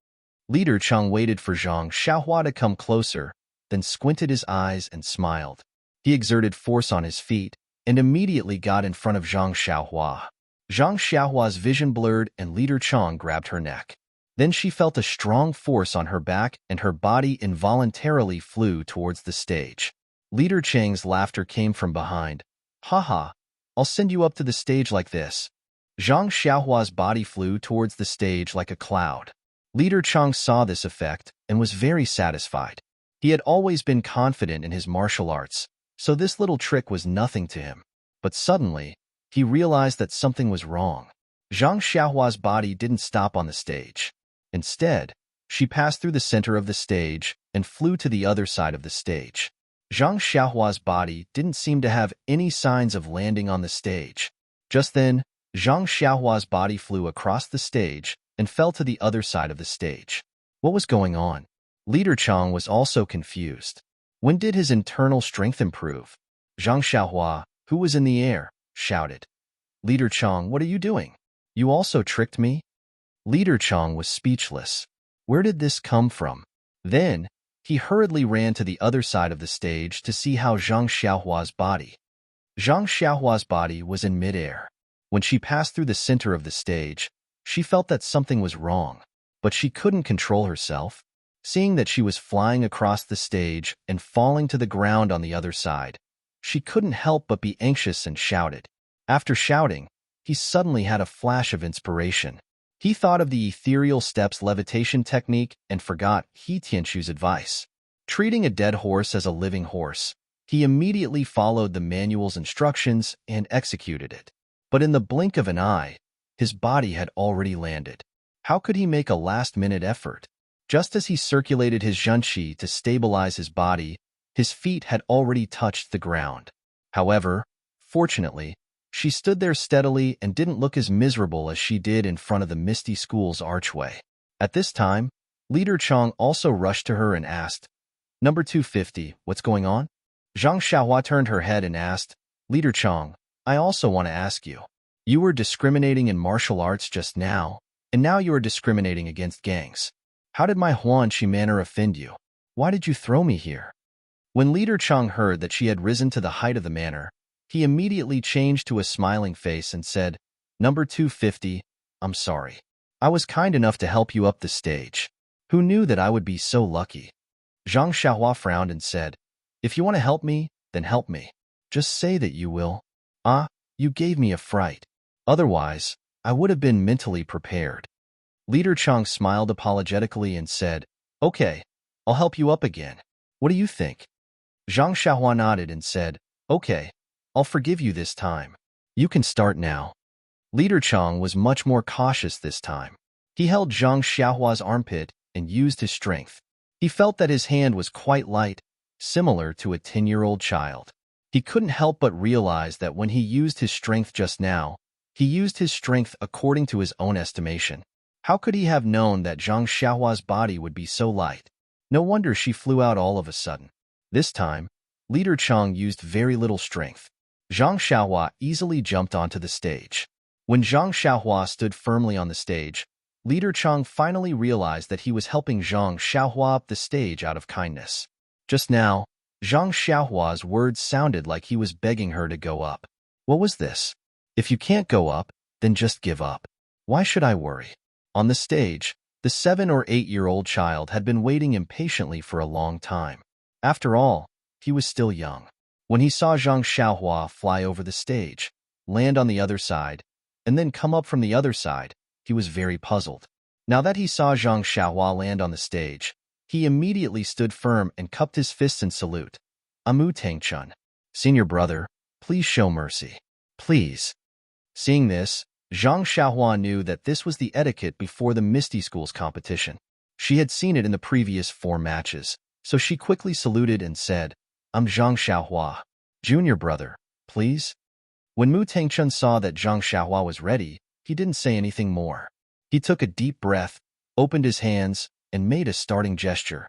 Leader Chang waited for Zhang Xiaohua to come closer, then squinted his eyes and smiled. He exerted force on his feet and immediately got in front of Zhang Xiaohua. Zhang Xiaohua's vision blurred and Leader Chang grabbed her neck. Then she felt a strong force on her back and her body involuntarily flew towards the stage. Leader Chang's laughter came from behind. "Haha, I'll send you up to the stage like this." Zhang Xiaohua's body flew towards the stage like a cloud. Leader Chang saw this effect and was very satisfied. He had always been confident in his martial arts, so this little trick was nothing to him. But suddenly, he realized that something was wrong. Zhang Xiaohua's body didn't stop on the stage. Instead, she passed through the center of the stage and flew to the other side of the stage. Zhang Xiaohua's body didn't seem to have any signs of landing on the stage. Just then, Zhang Xiaohua's body flew across the stage and fell to the other side of the stage. What was going on? Leader Chang was also confused. When did his internal strength improve? Zhang Xiaohua, who was in the air, shouted, "Leader Chang, what are you doing? You also tricked me?" Leader Chang was speechless. Where did this come from? Then, he hurriedly ran to the other side of the stage to see how Zhang Xiaohua's body. Zhang Xiaohua's body was in midair. When she passed through the center of the stage, she felt that something was wrong, but she couldn't control herself. Seeing that she was flying across the stage and falling to the ground on the other side, she couldn't help but be anxious and shouted. After shouting, he suddenly had a flash of inspiration. He thought of the ethereal steps levitation technique and forgot He Tianchu's advice. Treating a dead horse as a living horse, he immediately followed the manual's instructions and executed it. But in the blink of an eye, his body had already landed. How could he make a last-minute effort? Just as he circulated his zhenqi to stabilize his body, his feet had already touched the ground. However, fortunately, she stood there steadily and didn't look as miserable as she did in front of the Misty School's archway. At this time, Leader Chong also rushed to her and asked, "Number 250, what's going on?" Zhang Xiaohua turned her head and asked, "Leader Chong, I also want to ask you. You were discriminating in martial arts just now, and now you are discriminating against gangs. How did my Huanqi manner offend you? Why did you throw me here?" When Leader Chong heard that she had risen to the height of the manor, he immediately changed to a smiling face and said, "Number 250, I'm sorry. I was kind enough to help you up the stage. Who knew that I would be so lucky?" Zhang Xiaohua frowned and said, "If you want to help me, then help me. Just say that you will." "Ah, you gave me a fright. Otherwise, I would have been mentally prepared." Leader Chong smiled apologetically and said, "Okay, I'll help you up again. What do you think?" Zhang Xiaohua nodded and said, "Okay, I'll forgive you this time. You can start now." Leader Chong was much more cautious this time. He held Zhang Xiaohua's armpit and used his strength. He felt that his hand was quite light, similar to a 10-year-old child. He couldn't help but realize that when he used his strength just now, he used his strength according to his own estimation. How could he have known that Zhang Xiaohua's body would be so light? No wonder she flew out all of a sudden. This time, Leader Chong used very little strength. Zhang Xiaohua easily jumped onto the stage. When Zhang Xiaohua stood firmly on the stage, Leader Chong finally realized that he was helping Zhang Xiaohua up the stage out of kindness. Just now, Zhang Xiaohua's words sounded like he was begging her to go up. What was this? If you can't go up, then just give up. Why should I worry? On the stage, the 7 or 8-year-old child had been waiting impatiently for a long time. After all, he was still young. When he saw Zhang Xiaohua fly over the stage, land on the other side, and then come up from the other side, he was very puzzled. Now that he saw Zhang Xiaohua land on the stage, he immediately stood firm and cupped his fists in salute. "Amu Tangchun, senior brother, please show mercy. Please." Seeing this, Zhang Xiaohua knew that this was the etiquette before the Misty School's competition. She had seen it in the previous 4 matches, so she quickly saluted and said, "I'm Zhang Xiaohua. Junior brother, please." When Mu Tangchun saw that Zhang Xiaohua was ready, he didn't say anything more. He took a deep breath, opened his hands, and made a starting gesture.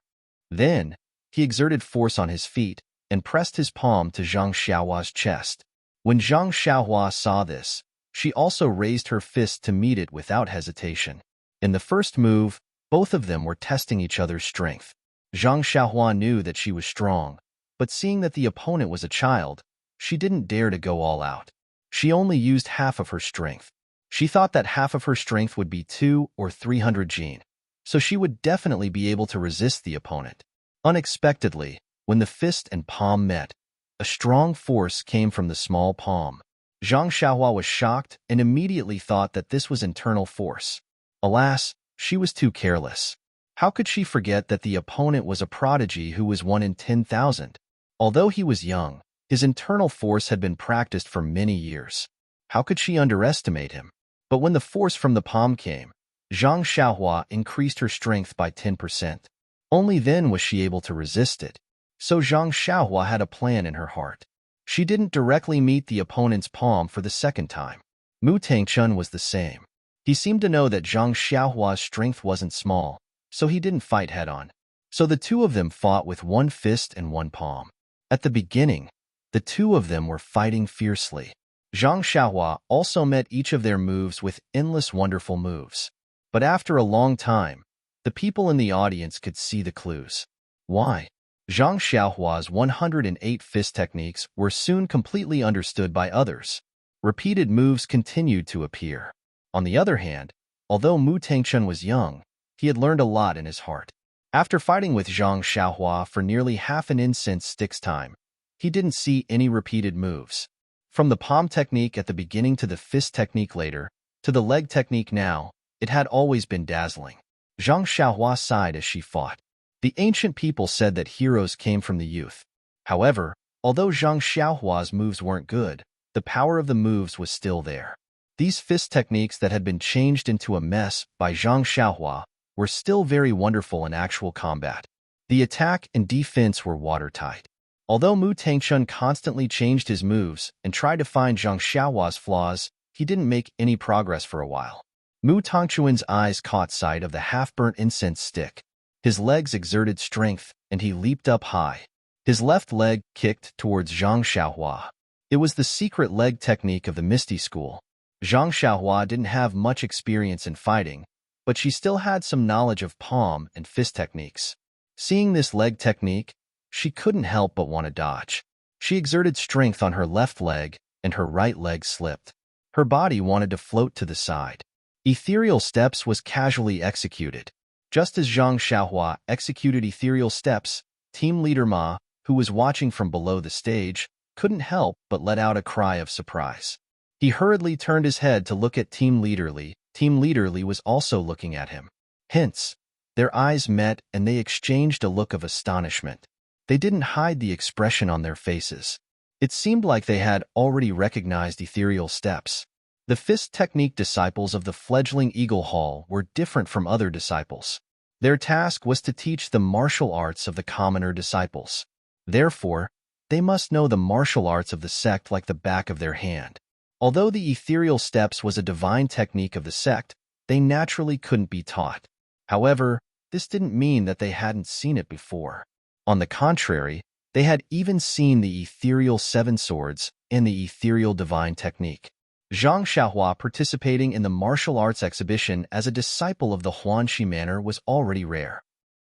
Then, he exerted force on his feet and pressed his palm to Zhang Xiaohua's chest. When Zhang Xiaohua saw this, she also raised her fist to meet it without hesitation. In the first move, both of them were testing each other's strength. Zhang Xiaohua knew that she was strong, but seeing that the opponent was a child, she didn't dare to go all out. She only used half of her strength. She thought that half of her strength would be 200 or 300 jin, so she would definitely be able to resist the opponent. Unexpectedly, when the fist and palm met, a strong force came from the small palm. Zhang Xiaohua was shocked and immediately thought that this was internal force. Alas, she was too careless. How could she forget that the opponent was a prodigy who was 1 in 10,000? Although he was young, his internal force had been practiced for many years. How could she underestimate him? But when the force from the palm came, Zhang Xiaohua increased her strength by 10%. Only then was she able to resist it. So Zhang Xiaohua had a plan in her heart. She didn't directly meet the opponent's palm for the second time. Mu Tangchun was the same. He seemed to know that Zhang Xiaohua's strength wasn't small, so he didn't fight head-on. So the two of them fought with 1 fist and 1 palm. At the beginning, the two of them were fighting fiercely. Zhang Xiaohua also met each of their moves with endless wonderful moves. But after a long time, The people in the audience could see the clues. Why? Zhang Xiaohua's 108 fist techniques were soon completely understood by others. Repeated moves continued to appear. On the other hand, although Mu Tangchun was young, he had learned a lot in his heart. After fighting with Zhang Xiaohua for nearly half an incense stick's time, he didn't see any repeated moves. From the palm technique at the beginning to the fist technique later, to the leg technique now, it had always been dazzling. Zhang Xiaohua sighed as she fought. The ancient people said that heroes came from the youth. However, although Zhang Xiaohua's moves weren't good, the power of the moves was still there. These fist techniques that had been changed into a mess by Zhang Xiaohua were still very wonderful in actual combat. The attack and defense were watertight. Although Mu Tangchun constantly changed his moves and tried to find Zhang Xiaohua's flaws, he didn't make any progress for a while. Mu Tangchun's eyes caught sight of the half-burnt incense stick. His legs exerted strength, and he leaped up high. His left leg kicked towards Zhang Xiaohua. It was the secret leg technique of the Misty school. Zhang Xiaohua didn't have much experience in fighting, but she still had some knowledge of palm and fist techniques. Seeing this leg technique, she couldn't help but want to dodge. She exerted strength on her left leg, and her right leg slipped. Her body wanted to float to the side. Ethereal steps was casually executed. Just as Zhang Xiaohua executed ethereal steps, team leader Ma, who was watching from below the stage, couldn't help but let out a cry of surprise. He hurriedly turned his head to look at Team Leader Li. Team Leader Li was also looking at him. Hence, their eyes met and they exchanged a look of astonishment. They didn't hide the expression on their faces. It seemed like they had already recognized ethereal steps. The fist technique disciples of the fledgling Eagle Hall were different from other disciples. Their task was to teach the martial arts of the commoner disciples. Therefore, they must know the martial arts of the sect like the back of their hand. Although the ethereal steps was a divine technique of the sect, they naturally couldn't be taught. However, this didn't mean that they hadn't seen it before. On the contrary, they had even seen the ethereal seven swords and the ethereal divine technique. Zhang Xiaohua participating in the martial arts exhibition as a disciple of the Huanxi manner was already rare.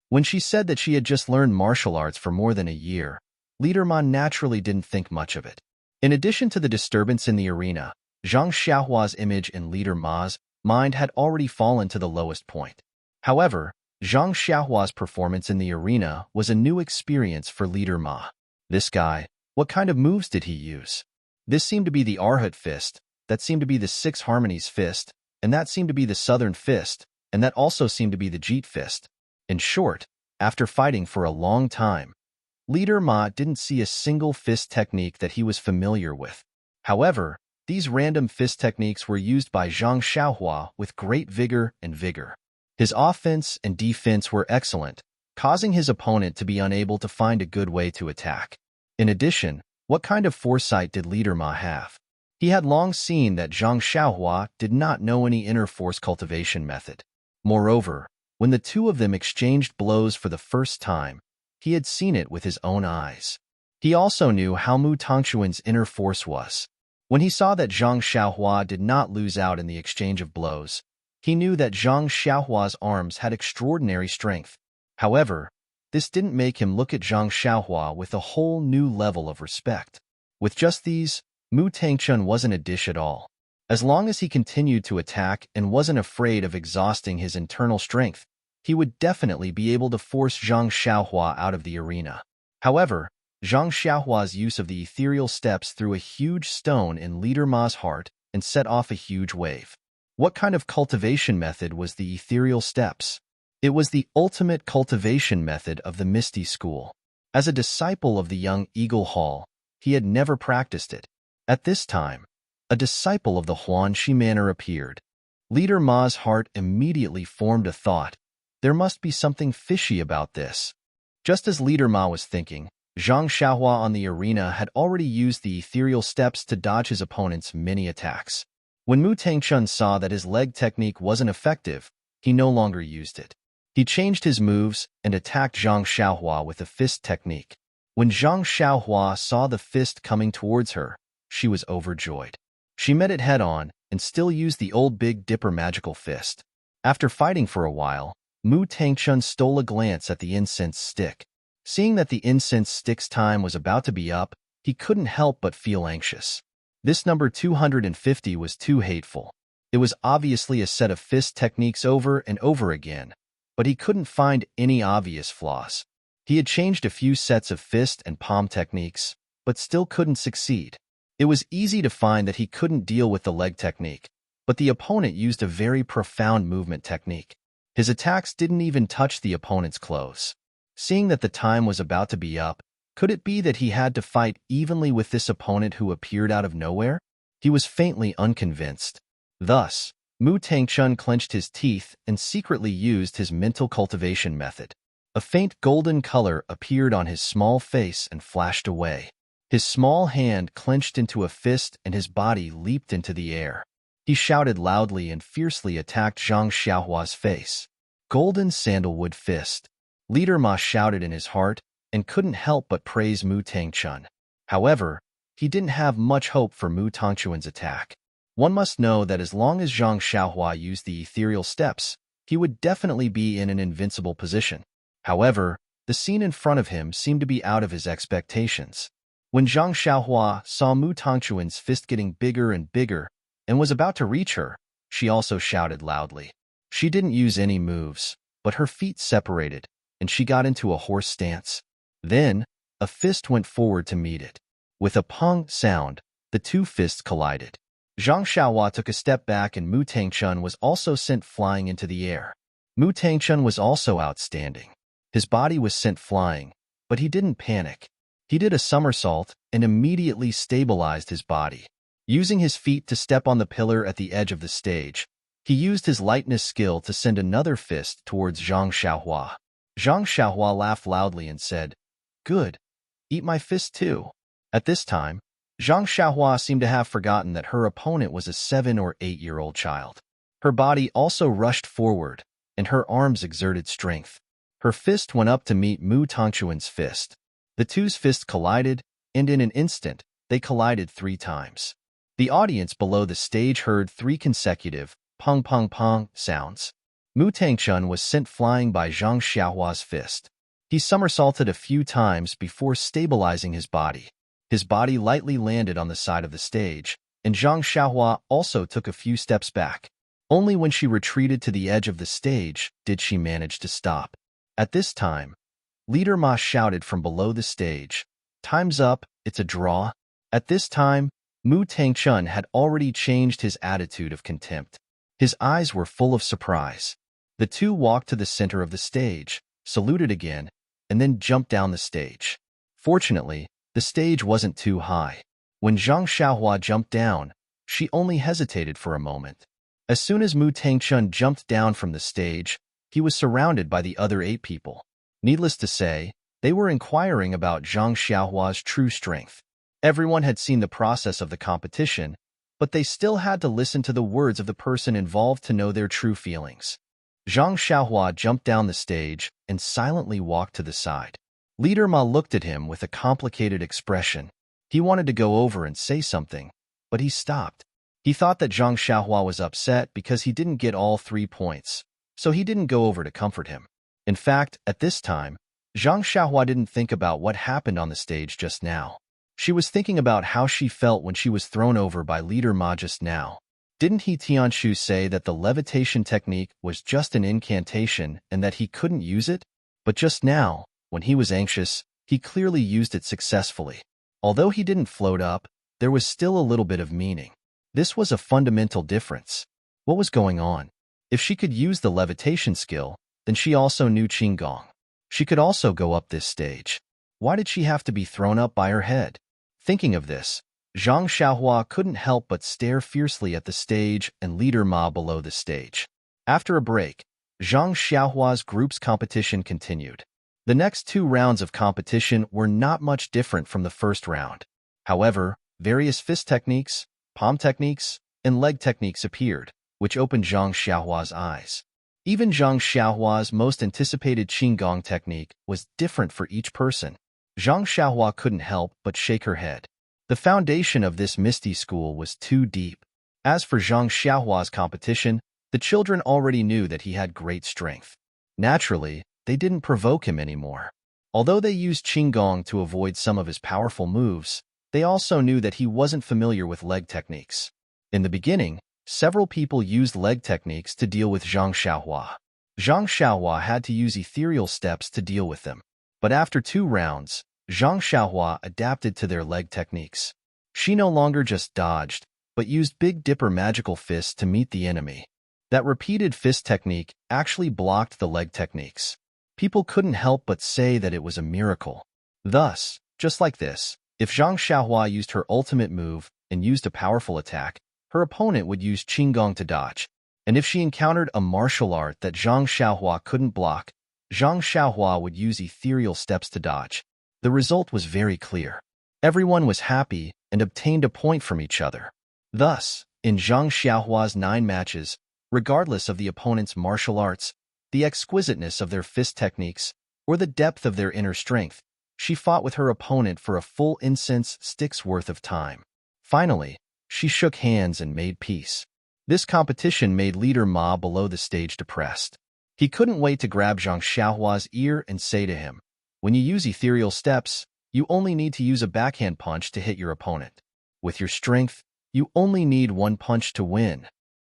When she said that she had just learned martial arts for more than a year, Leader Ma naturally didn't think much of it. In addition to the disturbance in the arena, Zhang Xiaohua's image in Leader Ma's mind had already fallen to the lowest point. However, Zhang Xiaohua's performance in the arena was a new experience for Leader Ma. This guy, what kind of moves did he use? This seemed to be the Arhat fist, that seemed to be the Six Harmonies fist, and that seemed to be the Southern fist, and that also seemed to be the Jeet fist. In short, after fighting for a long time, Leader Ma didn't see a single fist technique that he was familiar with. However, these random fist techniques were used by Zhang Xiaohua with great vigor and vigor. His offense and defense were excellent, causing his opponent to be unable to find a good way to attack. In addition, what kind of foresight did Leader Ma have? He had long seen that Zhang Xiaohua did not know any inner force cultivation method. Moreover, when the two of them exchanged blows for the first time, he had seen it with his own eyes. He also knew how Mu Tangchuan's inner force was. When he saw that Zhang Xiaohua did not lose out in the exchange of blows, he knew that Zhang Xiaohua's arms had extraordinary strength. However, this didn't make him look at Zhang Xiaohua with a whole new level of respect. With just these, Mu Tangchun wasn't a dish at all. As long as he continued to attack and wasn't afraid of exhausting his internal strength, he would definitely be able to force Zhang Xiaohua out of the arena. However, Zhang Xiaohua's use of the ethereal steps threw a huge stone in Leader Ma's heart and set off a huge wave. What kind of cultivation method was the ethereal steps? It was the ultimate cultivation method of the Misty school. As a disciple of the young Eagle Hall, he had never practiced it. At this time, a disciple of the Huanxi manner appeared. Leader Ma's heart immediately formed a thought. There must be something fishy about this. Just as Leader Ma was thinking, Zhang Xiaohua on the arena had already used the ethereal steps to dodge his opponent's many attacks. When Mu Tangchun saw that his leg technique wasn't effective, he no longer used it. He changed his moves and attacked Zhang Xiaohua with a fist technique. When Zhang Xiaohua saw the fist coming towards her, she was overjoyed. She met it head-on and still used the old Big Dipper magical fist. After fighting for a while, Mu Tangchun stole a glance at the incense stick. Seeing that the incense stick's time was about to be up, he couldn't help but feel anxious. This number 250 was too hateful. It was obviously a set of fist techniques over and over again, but he couldn't find any obvious flaws. He had changed a few sets of fist and palm techniques, but still couldn't succeed. It was easy to find that he couldn't deal with the leg technique, but the opponent used a very profound movement technique. His attacks didn't even touch the opponent's clothes. Seeing that the time was about to be up, could it be that he had to fight evenly with this opponent who appeared out of nowhere? He was faintly unconvinced. Thus, Mu Tangchun clenched his teeth and secretly used his mental cultivation method. A faint golden color appeared on his small face and flashed away. His small hand clenched into a fist and his body leaped into the air. He shouted loudly and fiercely attacked Zhang Xiaohua's face. Golden Sandalwood Fist. Leader Ma shouted in his heart and couldn't help but praise Mu Tangchun. However, he didn't have much hope for Mu Tangchun's attack. One must know that as long as Zhang Xiaohua used the ethereal steps, he would definitely be in an invincible position. However, the scene in front of him seemed to be out of his expectations. When Zhang Xiaohua saw Mu Tangchun's fist getting bigger and bigger and was about to reach her, she also shouted loudly. She didn't use any moves, but her feet separated, and she got into a horse stance. Then, a fist went forward to meet it. With a pong sound, the two fists collided. Zhang Xiaohua took a step back and Mu Tangchun was also sent flying into the air. Mu Tangchun was also outstanding. His body was sent flying, but he didn't panic. He did a somersault and immediately stabilized his body. Using his feet to step on the pillar at the edge of the stage, he used his lightness skill to send another fist towards Zhang Xiaohua. Zhang Xiaohua laughed loudly and said, "Good. Eat my fist too." At this time, Zhang Xiaohua seemed to have forgotten that her opponent was a 7- or 8-year-old child. Her body also rushed forward, and her arms exerted strength. Her fist went up to meet Mu Tangchun's fist. The two's fists collided, and in an instant, they collided 3 times. The audience below the stage heard 3 consecutive pong pong pong sounds. Mu Tangchun was sent flying by Zhang Xiaohua's fist. He somersaulted a few times before stabilizing his body. His body lightly landed on the side of the stage, and Zhang Xiaohua also took a few steps back. Only when she retreated to the edge of the stage did she manage to stop. At this time, Leader Ma shouted from below the stage, "Time's up, it's a draw." At this time, Mu Tangchun had already changed his attitude of contempt. His eyes were full of surprise. The two walked to the center of the stage, saluted again, and then jumped down the stage. Fortunately, the stage wasn't too high. When Zhang Xiaohua jumped down, she only hesitated for a moment. As soon as Mu Tangchun jumped down from the stage, he was surrounded by the other 8 people. Needless to say, they were inquiring about Zhang Xiaohua's true strength. Everyone had seen the process of the competition, but they still had to listen to the words of the person involved to know their true feelings. Zhang Xiaohua jumped down the stage and silently walked to the side. Leader Ma looked at him with a complicated expression. He wanted to go over and say something, but he stopped. He thought that Zhang Xiaohua was upset because he didn't get all 3 points, so he didn't go over to comfort him. In fact, at this time, Zhang Xiaohua didn't think about what happened on the stage just now. She was thinking about how she felt when she was thrown over by Leader Ma just now. Didn't he Tianshu say that the levitation technique was just an incantation and that he couldn't use it? But just now, when he was anxious, he clearly used it successfully. Although he didn't float up, there was still a little bit of meaning. This was a fundamental difference. What was going on? If she could use the levitation skill, then she also knew Qinggong. She could also go up this stage. Why did she have to be thrown up by her head? Thinking of this, Zhang Xiaohua couldn't help but stare fiercely at the stage and Leader Ma below the stage. After a break, Zhang Xiaohua's group's competition continued. The next 2 rounds of competition were not much different from the first round. However, various fist techniques, palm techniques, and leg techniques appeared, which opened Zhang Xiaohua's eyes. Even Zhang Xiaohua's most anticipated Qinggong technique was different for each person. Zhang Xiaohua couldn't help but shake her head. The foundation of this misty school was too deep. As for Zhang Xiaohua's competition, the children already knew that he had great strength. Naturally, they didn't provoke him anymore. Although they used Qinggong to avoid some of his powerful moves, they also knew that he wasn't familiar with leg techniques. In the beginning, several people used leg techniques to deal with Zhang Xiaohua. Zhang Xiaohua had to use ethereal steps to deal with them. But after 2 rounds, Zhang Xiaohua adapted to their leg techniques. She no longer just dodged, but used Big Dipper magical fists to meet the enemy. That repeated fist technique actually blocked the leg techniques. People couldn't help but say that it was a miracle. Thus, just like this, if Zhang Xiaohua used her ultimate move and used a powerful attack, her opponent would use Qinggong to dodge. And if she encountered a martial art that Zhang Xiaohua couldn't block, Zhang Xiaohua would use ethereal steps to dodge. The result was very clear. Everyone was happy and obtained a point from each other. Thus, in Zhang Xiaohua's 9 matches, regardless of the opponent's martial arts, the exquisiteness of their fist techniques, or the depth of their inner strength, she fought with her opponent for a full incense stick's worth of time. Finally, she shook hands and made peace. This competition made leader Ma below the stage depressed. He couldn't wait to grab Zhang Xiaohua's ear and say to him, "When you use ethereal steps, you only need to use a backhand punch to hit your opponent. With your strength, you only need 1 punch to win."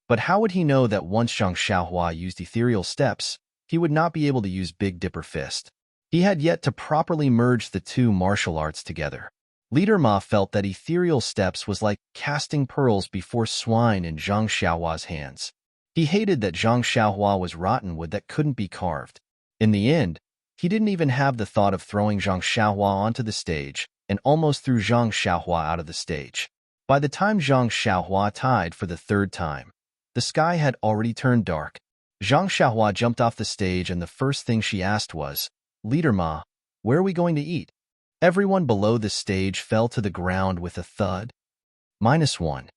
But how would he know that once Zhang Xiaohua used ethereal steps, he would not be able to use Big Dipper Fist? He had yet to properly merge the 2 martial arts together. Leader Ma felt that ethereal steps was like casting pearls before swine in Zhang Xiaohua's hands. He hated that Zhang Xiaohua was rotten wood that couldn't be carved. In the end, he didn't even have the thought of throwing Zhang Xiaohua onto the stage and almost threw Zhang Xiaohua out of the stage. By the time Zhang Xiaohua tied for the 3rd time, the sky had already turned dark. Zhang Xiaohua jumped off the stage and the first thing she asked was, "Leader Ma, where are we going to eat?" Everyone below the stage fell to the ground with a thud. -1.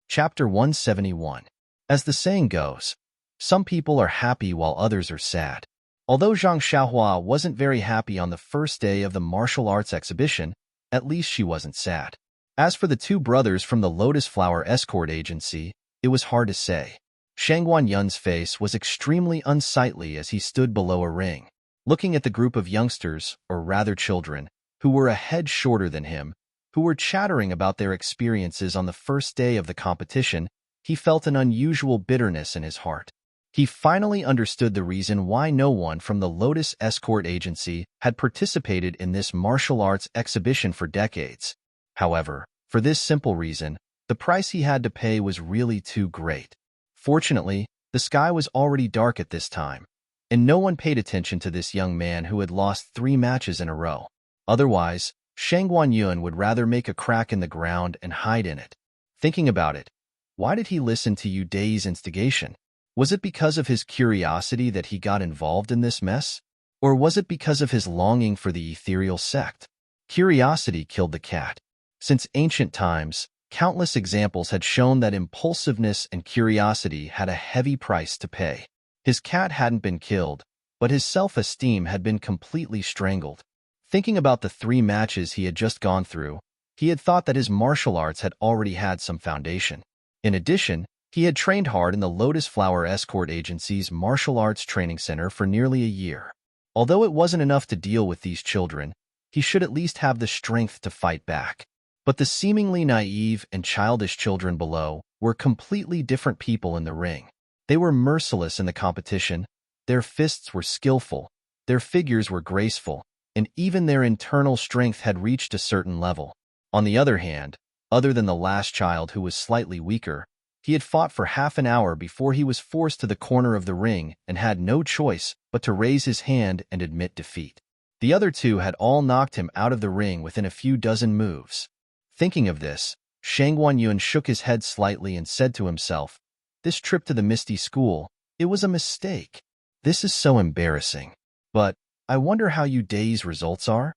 Chapter 171. As the saying goes, some people are happy while others are sad. Although Zhang Xiaohua wasn't very happy on the first day of the martial arts exhibition, at least she wasn't sad. As for the 2 brothers from the Lotus Flower Escort Agency, it was hard to say. Shang Guanyun's face was extremely unsightly as he stood below a ring. Looking at the group of youngsters, or rather children, who were a head shorter than him, who were chattering about their experiences on the first day of the competition, he felt an unusual bitterness in his heart. He finally understood the reason why no one from the Lotus Escort Agency had participated in this martial arts exhibition for decades. However, for this simple reason, the price he had to pay was really too great. Fortunately, the sky was already dark at this time, and no one paid attention to this young man who had lost 3 matches in a row. Otherwise, Shang Guanyun would rather make a crack in the ground and hide in it. Thinking about it, why did he listen to Yu Dei's instigation? Was it because of his curiosity that he got involved in this mess? Or was it because of his longing for the ethereal sect? Curiosity killed the cat. Since ancient times, countless examples had shown that impulsiveness and curiosity had a heavy price to pay. His cat hadn't been killed, but his self-esteem had been completely strangled. Thinking about the 3 matches he had just gone through, he had thought that his martial arts had already had some foundation. In addition, he had trained hard in the Lotus Flower Escort Agency's martial arts training center for nearly a year. Although it wasn't enough to deal with these children, he should at least have the strength to fight back. But the seemingly naive and childish children below were completely different people in the ring. They were merciless in the competition, their fists were skillful, their figures were graceful, and even their internal strength had reached a certain level. On the other hand, other than the last child who was slightly weaker, he had fought for half an hour before he was forced to the corner of the ring and had no choice but to raise his hand and admit defeat. The other 2 had all knocked him out of the ring within a few dozen moves. Thinking of this, Shang Guanyun shook his head slightly and said to himself, "This trip to the Misty School, it was a mistake. This is so embarrassing. But I wonder how Yu Dei's results are?"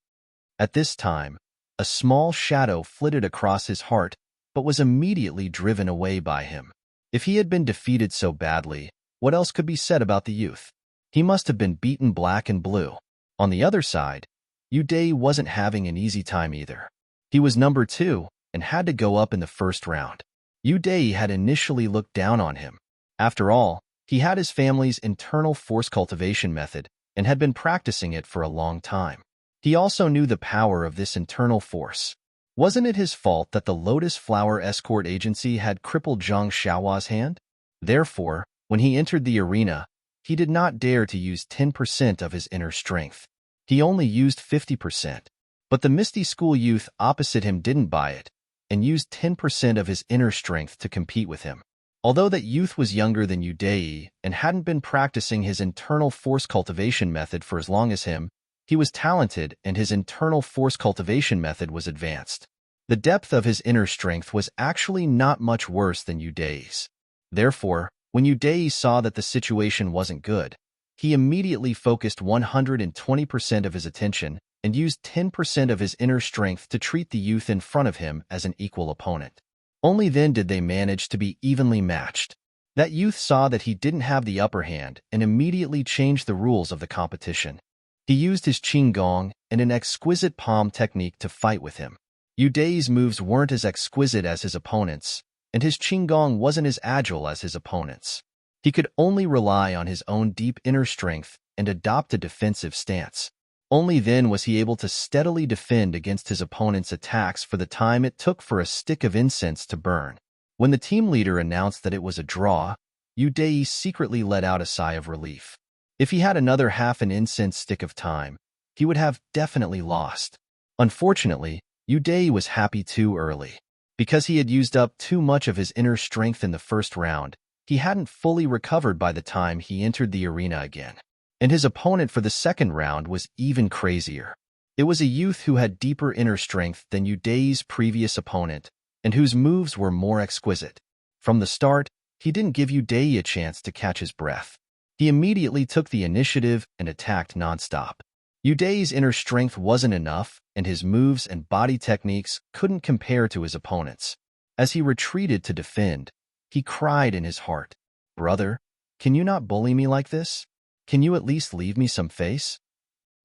At this time, a small shadow flitted across his heart, but was immediately driven away by him. If he had been defeated so badly, what else could be said about the youth? He must have been beaten black and blue. On the other side, Yu Dei wasn't having an easy time either. He was number 2 and had to go up in the first round. Yu Dai had initially looked down on him. After all, he had his family's internal force cultivation method and had been practicing it for a long time. He also knew the power of this internal force. Wasn't it his fault that the Lotus Flower Escort Agency had crippled Zhang Xiaohua's hand? Therefore, when he entered the arena, he did not dare to use 10% of his inner strength. He only used 50%. But the Misty School youth opposite him didn't buy it, and used 10% of his inner strength to compete with him. Although that youth was younger than Yu Dai and hadn't been practicing his internal force cultivation method for as long as him, he was talented and his internal force cultivation method was advanced. The depth of his inner strength was actually not much worse than Yu Dai's. Therefore, when Yu Dai saw that the situation wasn't good, he immediately focused 120% of his attention and used 10% of his inner strength to treat the youth in front of him as an equal opponent. Only then did they manage to be evenly matched. That youth saw that he didn't have the upper hand and immediately changed the rules of the competition. He used his qinggong and an exquisite palm technique to fight with him. Yu Dai's moves weren't as exquisite as his opponents, and his qinggong wasn't as agile as his opponents. He could only rely on his own deep inner strength and adopt a defensive stance. Only then was he able to steadily defend against his opponent's attacks for the time it took for a stick of incense to burn. When the team leader announced that it was a draw, Yu Dai secretly let out a sigh of relief. If he had another half an incense stick of time, he would have definitely lost. Unfortunately, Yu Dai was happy too early. Because he had used up too much of his inner strength in the first round, he hadn't fully recovered by the time he entered the arena again. And his opponent for the second round was even crazier. It was a youth who had deeper inner strength than Yu Dai's previous opponent, and whose moves were more exquisite. From the start, he didn't give Yu Dai a chance to catch his breath. He immediately took the initiative and attacked nonstop. Yu Dai's inner strength wasn't enough, and his moves and body techniques couldn't compare to his opponent's. As he retreated to defend, he cried in his heart, "Brother, can you not bully me like this? Can you at least leave me some face?"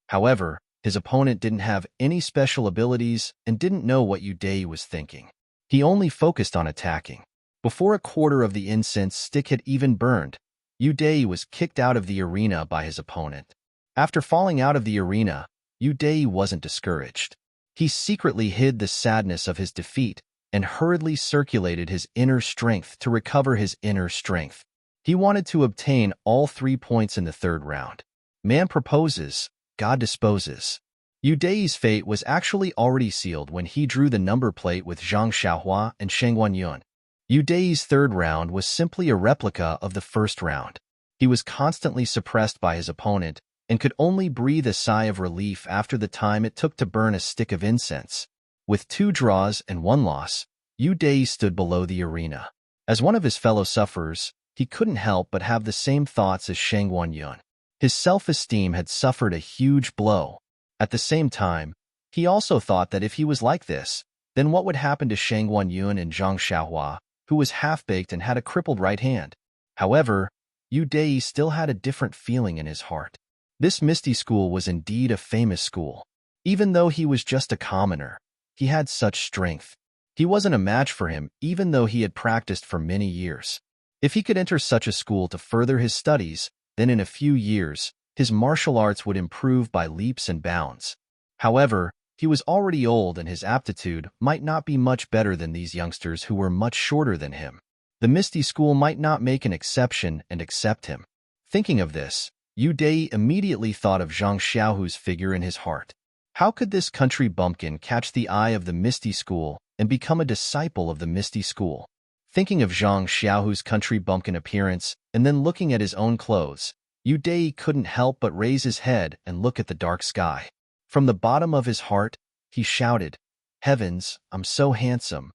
However, his opponent didn't have any special abilities and didn't know what Yu Dai was thinking. He only focused on attacking. Before a quarter of the incense stick had even burned, Yu Dai was kicked out of the arena by his opponent. After falling out of the arena, Yu Dai wasn't discouraged. He secretly hid the sadness of his defeat and hurriedly circulated his inner strength to recover his inner strength. He wanted to obtain all 3 points in the third round. Man proposes, God disposes. Yu Dai's fate was actually already sealed when he drew the number plate with Zhang Xiaohua and Sheng Guanyun. Yu Dai's third round was simply a replica of the first round. He was constantly suppressed by his opponent and could only breathe a sigh of relief after the time it took to burn a stick of incense. With 2 draws and 1 loss, Yu Dai stood below the arena. As one of his fellow sufferers, he couldn't help but have the same thoughts as Sheng Guanyun. His self-esteem had suffered a huge blow. At the same time, he also thought that if he was like this, then what would happen to Sheng Guanyun and Zhang Xiaohua, who was half-baked and had a crippled right hand? However, Yu Dai still had a different feeling in his heart. This Misty School was indeed a famous school. Even though he was just a commoner, he had such strength. He wasn't a match for him even though he had practiced for many years. If he could enter such a school to further his studies, then in a few years, his martial arts would improve by leaps and bounds. However, he was already old and his aptitude might not be much better than these youngsters who were much shorter than him. The Misty School might not make an exception and accept him. Thinking of this, Yu Dai immediately thought of Zhang Xiaohu's figure in his heart. How could this country bumpkin catch the eye of the Misty School and become a disciple of the Misty School? Thinking of Zhang Xiaohu's country bumpkin appearance and then looking at his own clothes, Yu Dai couldn't help but raise his head and look at the dark sky. From the bottom of his heart, he shouted, "Heavens, I'm so handsome.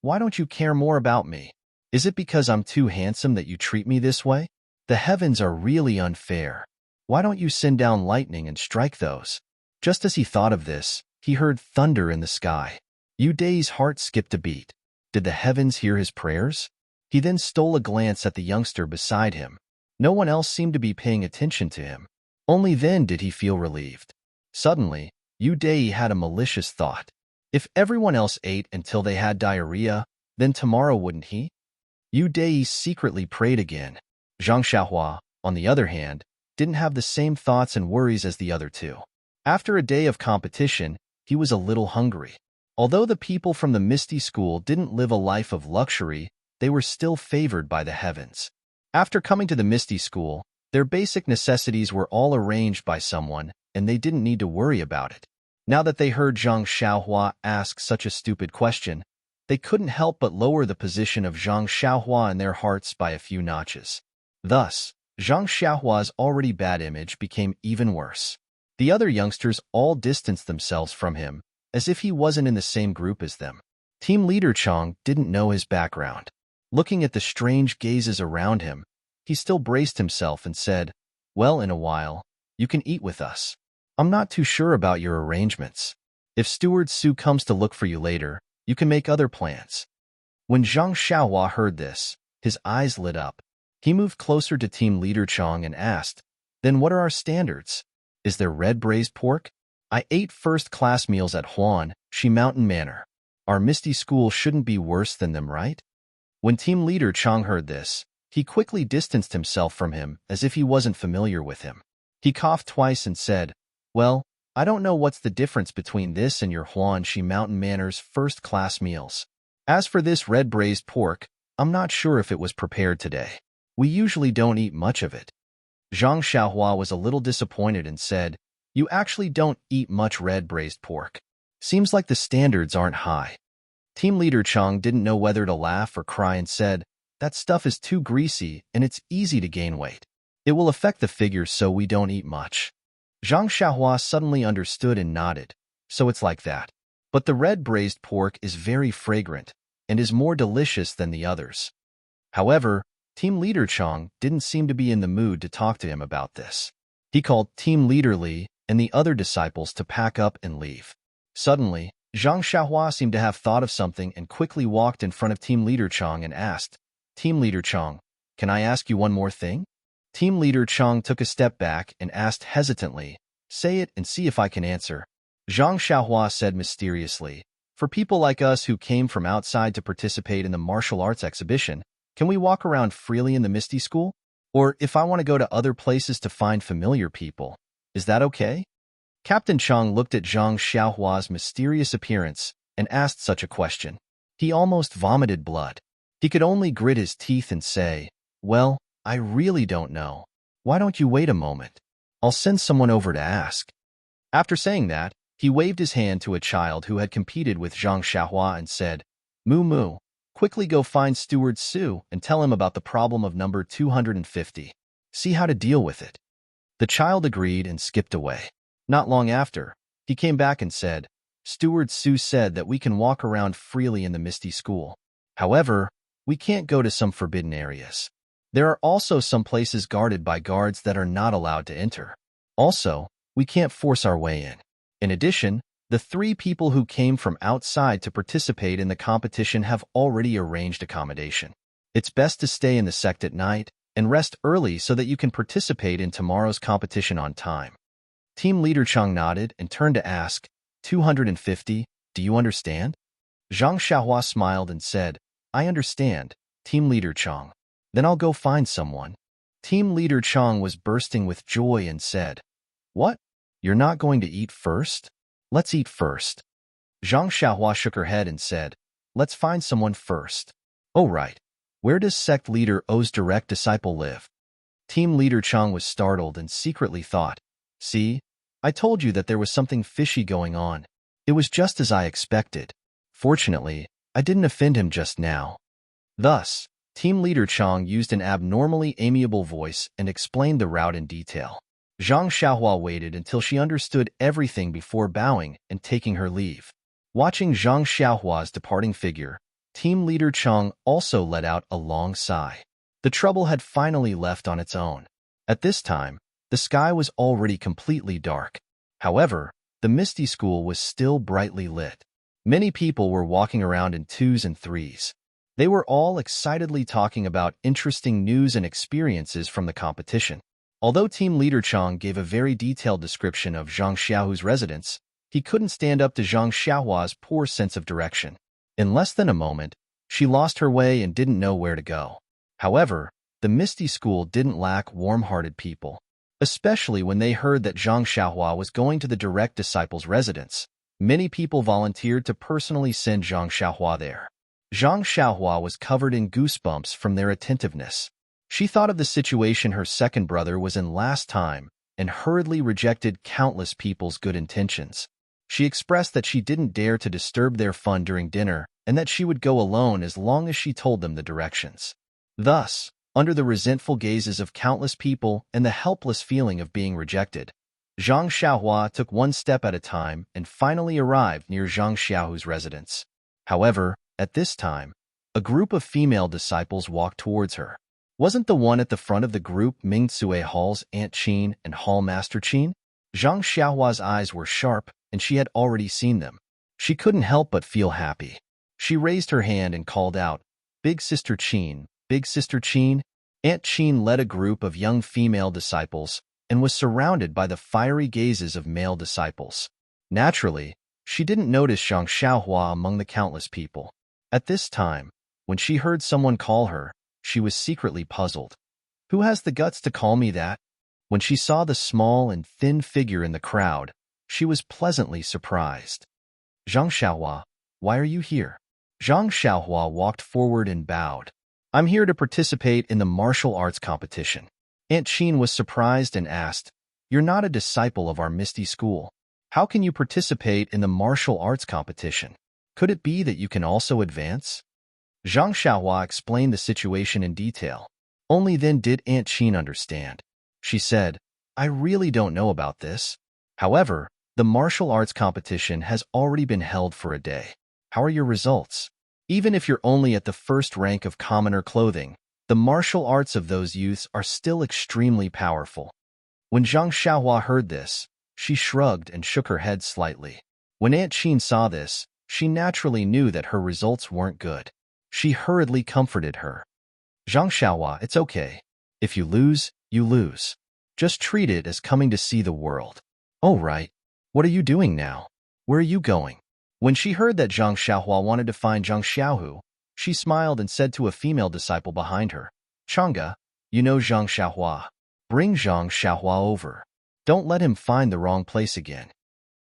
Why don't you care more about me? Is it because I'm too handsome that you treat me this way? The heavens are really unfair. Why don't you send down lightning and strike those?" Just as he thought of this, he heard thunder in the sky. Yu Dai's heart skipped a beat. Did the heavens hear his prayers? He then stole a glance at the youngster beside him. No one else seemed to be paying attention to him. Only then did he feel relieved. Suddenly, Yu Dai had a malicious thought. If everyone else ate until they had diarrhea, Then tomorrow wouldn't he? Yu Dei secretly prayed again. Zhang Xiaohua, on the other hand, didn't have the same thoughts and worries as the other two. After a day of competition, he was a little hungry. Although the people from the Misty School didn't live a life of luxury, they were still favored by the heavens. After coming to the Misty School, their basic necessities were all arranged by someone, and they didn't need to worry about it. Now that they heard Zhang Xiaohua ask such a stupid question, they couldn't help but lower the position of Zhang Xiaohua in their hearts by a few notches. Thus, Zhang Xiaohua's already bad image became even worse. The other youngsters all distanced themselves from him, as if he wasn't in the same group as them. Team leader Chang didn't know his background. Looking at the strange gazes around him, he still braced himself and said, "Well, in a while, you can eat with us. I'm not too sure about your arrangements. If Steward Su comes to look for you later, you can make other plans." When Zhang Xiaohua heard this, his eyes lit up. He moved closer to team leader Chang and asked, "Then what are our standards? Is there red braised pork? I ate first-class meals at Huan, Shi Mountain Manor. Our Misty School shouldn't be worse than them, right?" When team leader Chang heard this, he quickly distanced himself from him as if he wasn't familiar with him. He coughed twice and said, "Well, I don't know what's the difference between this and your Huan Shi Mountain Manor's first-class meals. As for this red braised pork, I'm not sure if it was prepared today. We usually don't eat much of it." Zhang Xiaohua was a little disappointed and said, "You actually don't eat much red braised pork. Seems like the standards aren't high." Team leader Chang didn't know whether to laugh or cry and said, "That stuff is too greasy and it's easy to gain weight. It will affect the figure, so we don't eat much." Zhang Xiaohua suddenly understood and nodded. "So it's like that. But the red braised pork is very fragrant and is more delicious than the others." However, Team leader Chang didn't seem to be in the mood to talk to him about this. He called Team leader Li and the other disciples to pack up and leave. Suddenly, Zhang Xiaohua seemed to have thought of something and quickly walked in front of Team leader Chang and asked, "Team leader Chang, can I ask you one more thing?" Team leader Chang took a step back and asked hesitantly, "Say it and see if I can answer." Zhang Xiaohua said mysteriously, "For people like us who came from outside to participate in the martial arts exhibition, can we walk around freely in the Misty School? Or if I want to go to other places to find familiar people, is that okay?" Captain Chang looked at Zhang Xiaohua's mysterious appearance and asked such a question. He almost vomited blood. He could only grit his teeth and say, "Well, I really don't know. Why don't you wait a moment? I'll send someone over to ask." After saying that, he waved his hand to a child who had competed with Zhang Xiaohua and said, "Moo Moo, quickly go find Steward Su and tell him about the problem of number 250. See how to deal with it." The child agreed and skipped away. Not long after, he came back and said, "Steward Su said that we can walk around freely in the Misty School. However, we can't go to some forbidden areas. There are also some places guarded by guards that are not allowed to enter. Also, we can't force our way in. In addition, the 3 people who came from outside to participate in the competition have already arranged accommodation. It's best to stay in the sect at night and rest early so that you can participate in tomorrow's competition on time." Team leader Chang nodded and turned to ask, 250, do you understand?" Zhang Xiaohua smiled and said, "I understand, Team leader Chang. Then I'll go find someone." Team leader Chang was bursting with joy and said, "What? You're not going to eat first? Let's eat first." Zhang Xiaohua shook her head and said, "Let's find someone first." "Oh right. Where does sect leader O's direct disciple live?" Team leader Chang was startled and secretly thought, "See, I told you that there was something fishy going on. It was just as I expected. Fortunately, I didn't offend him just now." Thus, team leader Chang used an abnormally amiable voice and explained the route in detail. Zhang Xiaohua waited until she understood everything before bowing and taking her leave. Watching Zhang Xiaohua's departing figure, team leader Chang also let out a long sigh. The trouble had finally left on its own. At this time, the sky was already completely dark. However, the Misty School was still brightly lit. Many people were walking around in 2s and 3s. They were all excitedly talking about interesting news and experiences from the competition. Although team leader Chang gave a very detailed description of Zhang Xiaohu's residence, he couldn't stand up to Zhang Xiaohua's poor sense of direction. In less than a moment, She lost her way and didn't know where to go. However, the Misty School didn't lack warm-hearted people, especially when they heard that Zhang Xiaohua was going to the direct disciples' residence. Many people volunteered to personally send Zhang Xiaohua there. Zhang Xiaohua was covered in goosebumps from their attentiveness. She thought of the situation her second brother was in last time and hurriedly rejected countless people's good intentions. She expressed that she didn't dare to disturb their fun during dinner and that she would go alone as long as she told them the directions. Thus, under the resentful gazes of countless people and the helpless feeling of being rejected, Zhang Xiaohua took one step at a time and finally arrived near Zhang Xiaohu's residence. However, at this time, a group of female disciples walked towards her. Wasn't the one at the front of the group Ming Tsue Hall's Aunt Qin and Hall Master Qin? Zhang Xiaohua's eyes were sharp, and she had already seen them. She couldn't help but feel happy. She raised her hand and called out, "Big Sister Qin, Big Sister Qin." Aunt Qin led a group of young female disciples and was surrounded by the fiery gazes of male disciples. Naturally, she didn't notice Zhang Xiaohua among the countless people. At this time, when she heard someone call her, she was secretly puzzled. Who has the guts to call me that? When she saw the small and thin figure in the crowd, she was pleasantly surprised. Zhang Xiaohua, why are you here? Zhang Xiaohua walked forward and bowed. I'm here to participate in the martial arts competition. Aunt Qin was surprised and asked, You're not a disciple of our Misty School. How can you participate in the martial arts competition? Could it be that you can also advance? Zhang Xiaohua explained the situation in detail. Only then did Aunt Qin understand. She said, I really don't know about this. However, the martial arts competition has already been held for a day. How are your results? Even if you're only at the first rank of commoner clothing, the martial arts of those youths are still extremely powerful. When Zhang Xiaohua heard this, she shrugged and shook her head slightly. When Aunt Qin saw this, she naturally knew that her results weren't good. She hurriedly comforted her. Zhang Xiaohua, it's okay. If you lose, you lose. Just treat it as coming to see the world. Oh, right. What are you doing now? Where are you going? When she heard that Zhang Xiaohua wanted to find Zhang Xiaohu, she smiled and said to a female disciple behind her, Chang'e, you know Zhang Xiaohua. Bring Zhang Xiaohua over. Don't let him find the wrong place again.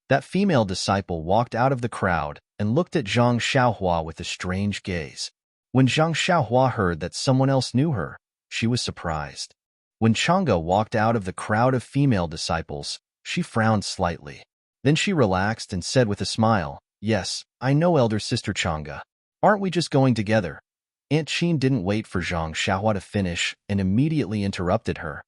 That female disciple walked out of the crowd and looked at Zhang Xiaohua with a strange gaze. When Zhang Xiaohua heard that someone else knew her, she was surprised. When Chang'e walked out of the crowd of female disciples, she frowned slightly. Then she relaxed and said with a smile, Yes, I know elder sister Chang'e. Aren't we just going together? Aunt Qin didn't wait for Zhang Xiaohua to finish and immediately interrupted her.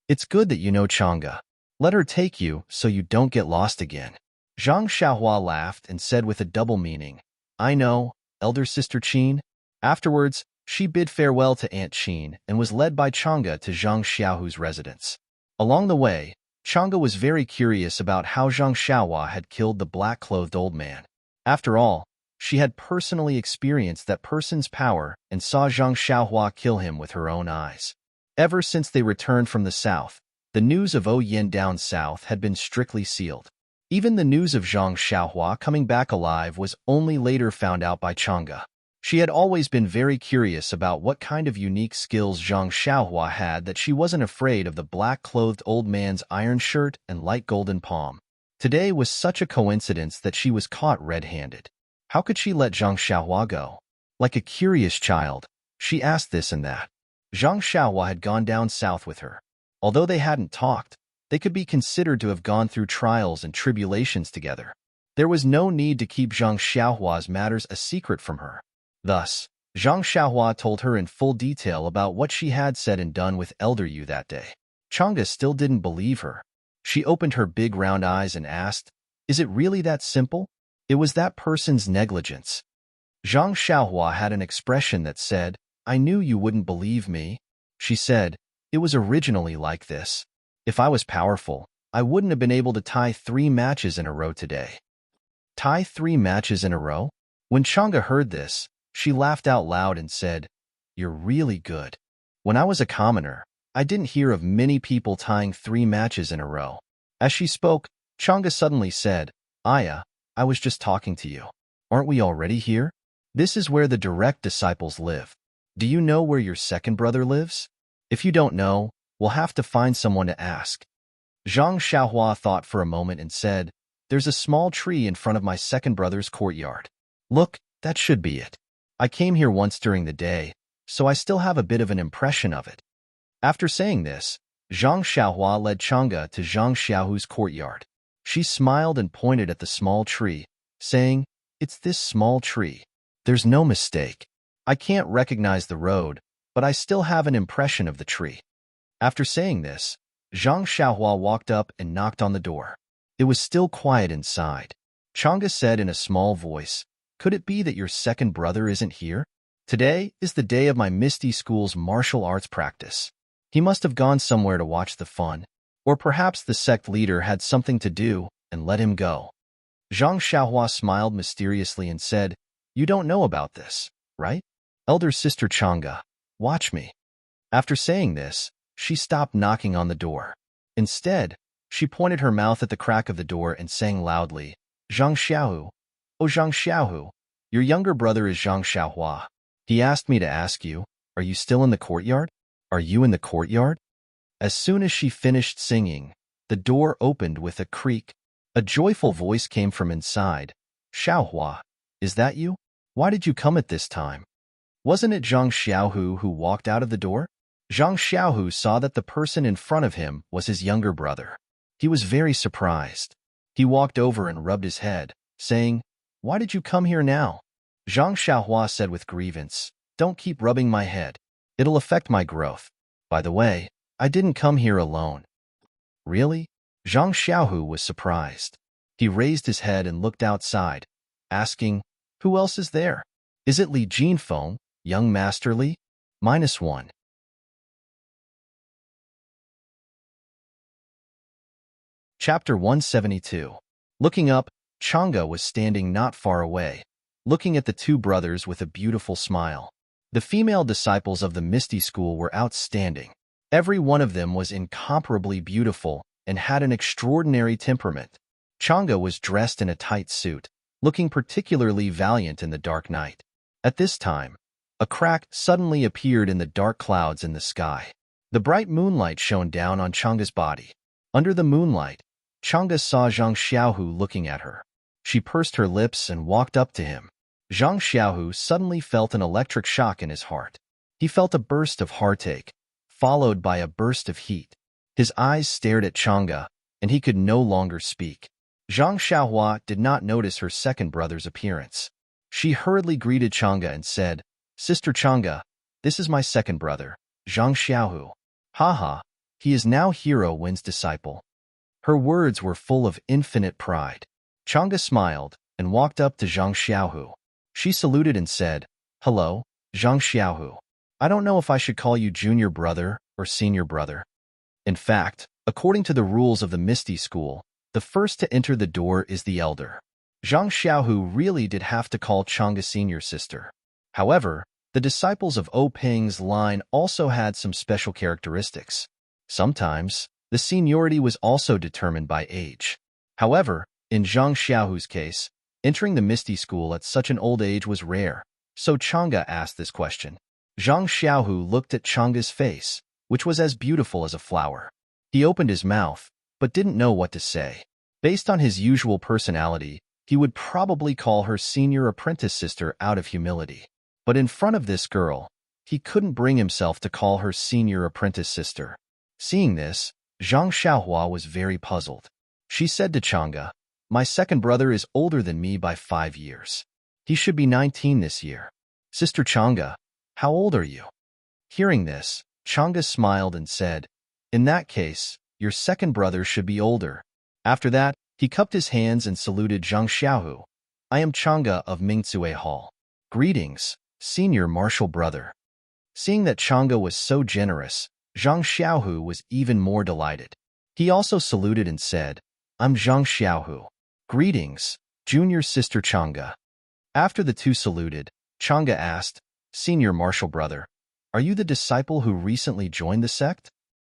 It's good that you know Chang'e. Let her take you so you don't get lost again. Zhang Xiaohua laughed and said with a double meaning, I know, elder sister Qin. Afterwards, she bid farewell to Aunt Qin and was led by Chang'e to Zhang Xiaohu's residence. Along the way, Chang'e was very curious about how Zhang Xiaohua had killed the black-clothed old man. After all, she had personally experienced that person's power and saw Zhang Xiaohua kill him with her own eyes. Ever since they returned from the south, the news of Oyen down south had been strictly sealed. Even the news of Zhang Xiaohua coming back alive was only later found out by Chang'e. She had always been very curious about what kind of unique skills Zhang Xiaohua had that she wasn't afraid of the black-clothed old man's iron shirt and light golden palm. Today was such a coincidence that she was caught red-handed. How could she let Zhang Xiaohua go? Like a curious child, she asked this and that. Zhang Xiaohua had gone down south with her. Although they hadn't talked, they could be considered to have gone through trials and tribulations together. There was no need to keep Zhang Xiaohua's matters a secret from her. Thus, Zhang Xiaohua told her in full detail about what she had said and done with Elder Yu that day. Chang'e still didn't believe her. She opened her big round eyes and asked, Is it really that simple? It was that person's negligence. Zhang Xiaohua had an expression that said, I knew you wouldn't believe me. She said, It was originally like this. If I was powerful, I wouldn't have been able to tie 3 matches in a row today. Tie 3 matches in a row? When Chang'e heard this, she laughed out loud and said, You're really good. When I was a commoner, I didn't hear of many people tying 3 matches in a row. As she spoke, Chang'e suddenly said, Aya, I was just talking to you. Aren't we already here? This is where the direct disciples live. Do you know where your second brother lives? If you don't know, we'll have to find someone to ask. Zhang Xiaohua thought for a moment and said, There's a small tree in front of my second brother's courtyard. Look, that should be it. I came here once during the day, so I still have a bit of an impression of it. After saying this, Zhang Xiaohua led Chang'e to Zhang Xiaohu's courtyard. She smiled and pointed at the small tree, saying, It's this small tree. There's no mistake. I can't recognize the road, but I still have an impression of the tree. After saying this, Zhang Xiaohua walked up and knocked on the door. It was still quiet inside. Chang'e said in a small voice, Could it be that your second brother isn't here? Today is the day of my Misty School's martial arts practice. He must have gone somewhere to watch the fun, or perhaps the sect leader had something to do and let him go. Zhang Xiaohua smiled mysteriously and said, You don't know about this, right? Elder sister Chang'e, watch me. After saying this, she stopped knocking on the door. Instead, she pointed her mouth at the crack of the door and sang loudly, Zhang Xiaohu, oh Zhang Xiaohu, your younger brother is Zhang Xiaohua. He asked me to ask you, are you still in the courtyard? Are you in the courtyard? As soon as she finished singing, the door opened with a creak. A joyful voice came from inside. Xiaohua, is that you? Why did you come at this time? Wasn't it Zhang Xiaohu who walked out of the door? Zhang Xiaohu saw that the person in front of him was his younger brother. He was very surprised. He walked over and rubbed his head, saying, Why did you come here now? Zhang Xiaohua said with grievance, Don't keep rubbing my head. It'll affect my growth. By the way, I didn't come here alone. Really? Zhang Xiaohu was surprised. He raised his head and looked outside, asking, Who else is there? Is it Li Jinfeng, young Master Li? -1. Chapter 172. Looking up, Chang'e was standing not far away, looking at the two brothers with a beautiful smile. The female disciples of the Misty School were outstanding. Every one of them was incomparably beautiful and had an extraordinary temperament. Chang'e was dressed in a tight suit, looking particularly valiant in the dark night. At this time, a crack suddenly appeared in the dark clouds in the sky. The bright moonlight shone down on Chang'e's body. Under the moonlight, Chang'e saw Zhang Xiaohu looking at her. She pursed her lips and walked up to him. Zhang Xiaohu suddenly felt an electric shock in his heart. He felt a burst of heartache, followed by a burst of heat. His eyes stared at Chang'e, and he could no longer speak. Zhang Xiaohua did not notice her second brother's appearance. She hurriedly greeted Chang'e and said, Sister Chang'e, this is my second brother, Zhang Xiaohu. Haha, he is now Hero Wen's disciple. Her words were full of infinite pride. Chang'e smiled and walked up to Zhang Xiaohu. She saluted and said, Hello, Zhang Xiaohu. I don't know if I should call you junior brother or senior brother. In fact, according to the rules of the Misty School, the first to enter the door is the elder. Zhang Xiaohu really did have to call Chang'e senior sister. However, the disciples of O Peng's line also had some special characteristics. Sometimes, the seniority was also determined by age. However, in Zhang Xiaohu's case, entering the Misty School at such an old age was rare, so Chang'e asked this question. Zhang Xiaohu looked at Chang'e's face, which was as beautiful as a flower. He opened his mouth, but didn't know what to say. Based on his usual personality, he would probably call her senior apprentice sister out of humility. But in front of this girl, he couldn't bring himself to call her senior apprentice sister. Seeing this, Zhang Xiaohua was very puzzled. She said to Chang'e, My second brother is older than me by 5 years. He should be 19 this year. Sister Chang'e, how old are you? Hearing this, Chang'e smiled and said, In that case, your second brother should be older. After that, he cupped his hands and saluted Zhang Xiaohu. I am Chang'e of Mingcue Hall. Greetings, senior martial brother. Seeing that Chang'e was so generous, Zhang Xiaohu was even more delighted. He also saluted and said, I'm Zhang Xiaohu. Greetings, junior sister Chang'e. After the two saluted, Chang'e asked, Senior martial brother, are you the disciple who recently joined the sect?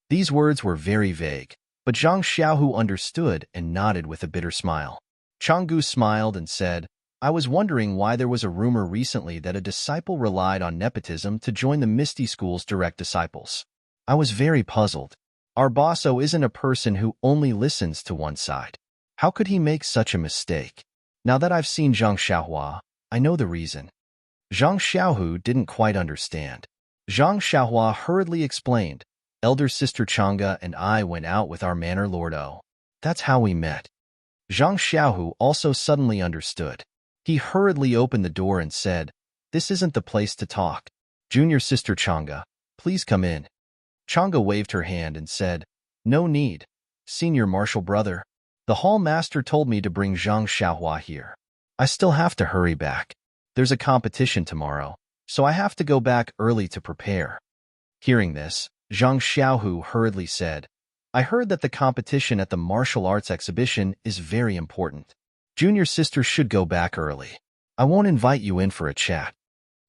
These words were very vague, but Zhang Xiaohu understood and nodded with a bitter smile. Chang'e smiled and said, I was wondering why there was a rumor recently that a disciple relied on nepotism to join the Misty School's direct disciples. I was very puzzled. Our bosso isn't a person who only listens to one side. How could he make such a mistake? Now that I've seen Zhang Xiaohua, I know the reason. Zhang Xiaohu didn't quite understand. Zhang Xiaohua hurriedly explained, elder sister Chang'e and I went out with our manor lord O. That's how we met. Zhang Xiaohu also suddenly understood. He hurriedly opened the door and said, this isn't the place to talk. Junior sister Chang'e, please come in. Chang'e waved her hand and said, no need. Senior martial brother. The hall master told me to bring Zhang Xiaohua here. I still have to hurry back. There's a competition tomorrow, so I have to go back early to prepare. Hearing this, Zhang Xiaohu hurriedly said, I heard that the competition at the martial arts exhibition is very important. Junior sister should go back early. I won't invite you in for a chat.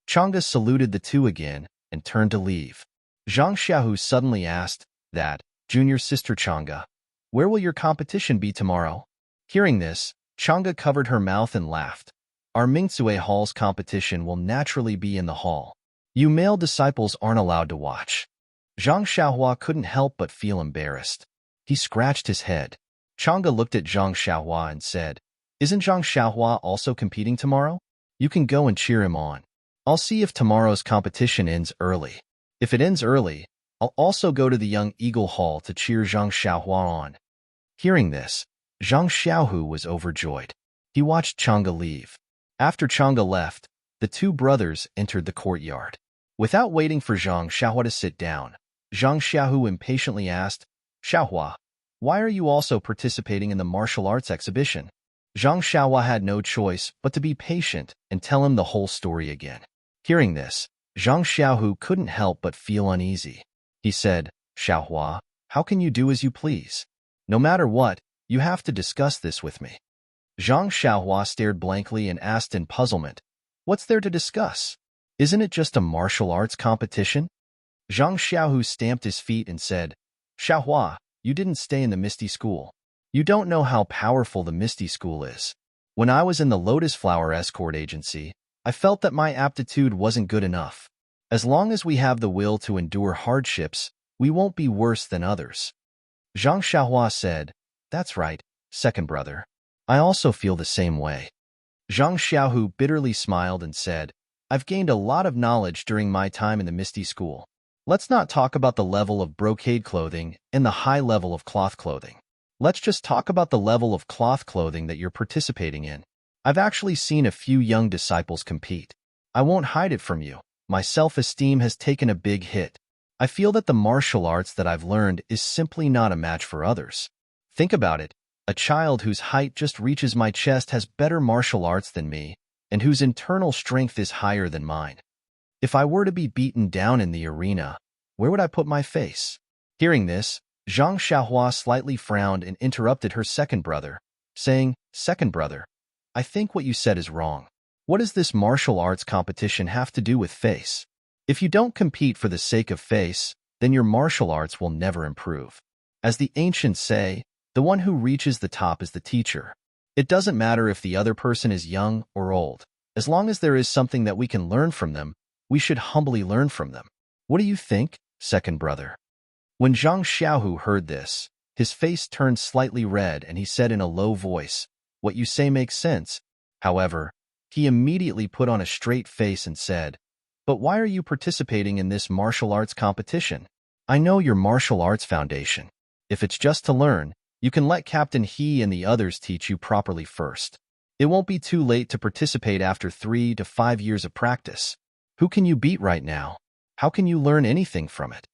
Chang'e saluted the two again and turned to leave. Zhang Xiaohu suddenly asked, that, Junior sister Chang'e, where will your competition be tomorrow? Hearing this, Chang'e covered her mouth and laughed. Our Mingzue Hall's competition will naturally be in the hall. You male disciples aren't allowed to watch. Zhang Xiaohua couldn't help but feel embarrassed. He scratched his head. Chang'e looked at Zhang Xiaohua and said, isn't Zhang Xiaohua also competing tomorrow? You can go and cheer him on. I'll see if tomorrow's competition ends early. If it ends early, I'll also go to the Young Eagle Hall to cheer Zhang Xiaohua on. Hearing this, Zhang Xiaohu was overjoyed. He watched Chang'e leave. After Chang'e left, the two brothers entered the courtyard. Without waiting for Zhang Xiaohua to sit down, Zhang Xiaohu impatiently asked, Xiaohua, why are you also participating in the martial arts exhibition? Zhang Xiaohua had no choice but to be patient and tell him the whole story again. Hearing this, Zhang Xiaohu couldn't help but feel uneasy. He said, Xiaohua, how can you do as you please? No matter what, you have to discuss this with me. Zhang Xiaohua stared blankly and asked in puzzlement, what's there to discuss? Isn't it just a martial arts competition? Zhang Xiaohu stamped his feet and said, Xiaohua, you didn't stay in the Misty School. You don't know how powerful the Misty School is. When I was in the Lotus Flower Escort Agency, I felt that my aptitude wasn't good enough. As long as we have the will to endure hardships, we won't be worse than others. Zhang Xiaohua said, that's right, second brother. I also feel the same way. Zhang Xiaohu bitterly smiled and said, I've gained a lot of knowledge during my time in the Misty School. Let's not talk about the level of brocade clothing and the high level of cloth clothing. Let's just talk about the level of cloth clothing that you're participating in. I've actually seen a few young disciples compete. I won't hide it from you. My self-esteem has taken a big hit. I feel that the martial arts that I've learned is simply not a match for others. Think about it. A child whose height just reaches my chest has better martial arts than me, and whose internal strength is higher than mine. If I were to be beaten down in the arena, where would I put my face? Hearing this, Zhang Xiaohua slightly frowned and interrupted her second brother, saying, second brother, I think what you said is wrong. What does this martial arts competition have to do with face? If you don't compete for the sake of face, then your martial arts will never improve. As the ancients say, the one who reaches the top is the teacher. It doesn't matter if the other person is young or old. As long as there is something that we can learn from them, we should humbly learn from them. What do you think, second brother? When Zhang Xiaohu heard this, his face turned slightly red and he said in a low voice, what you say makes sense. However, he immediately put on a straight face and said, but why are you participating in this martial arts competition? I know your martial arts foundation. If it's just to learn, you can let Captain He and the others teach you properly first. It won't be too late to participate after 3 to 5 years of practice. Who can you beat right now? How can you learn anything from it?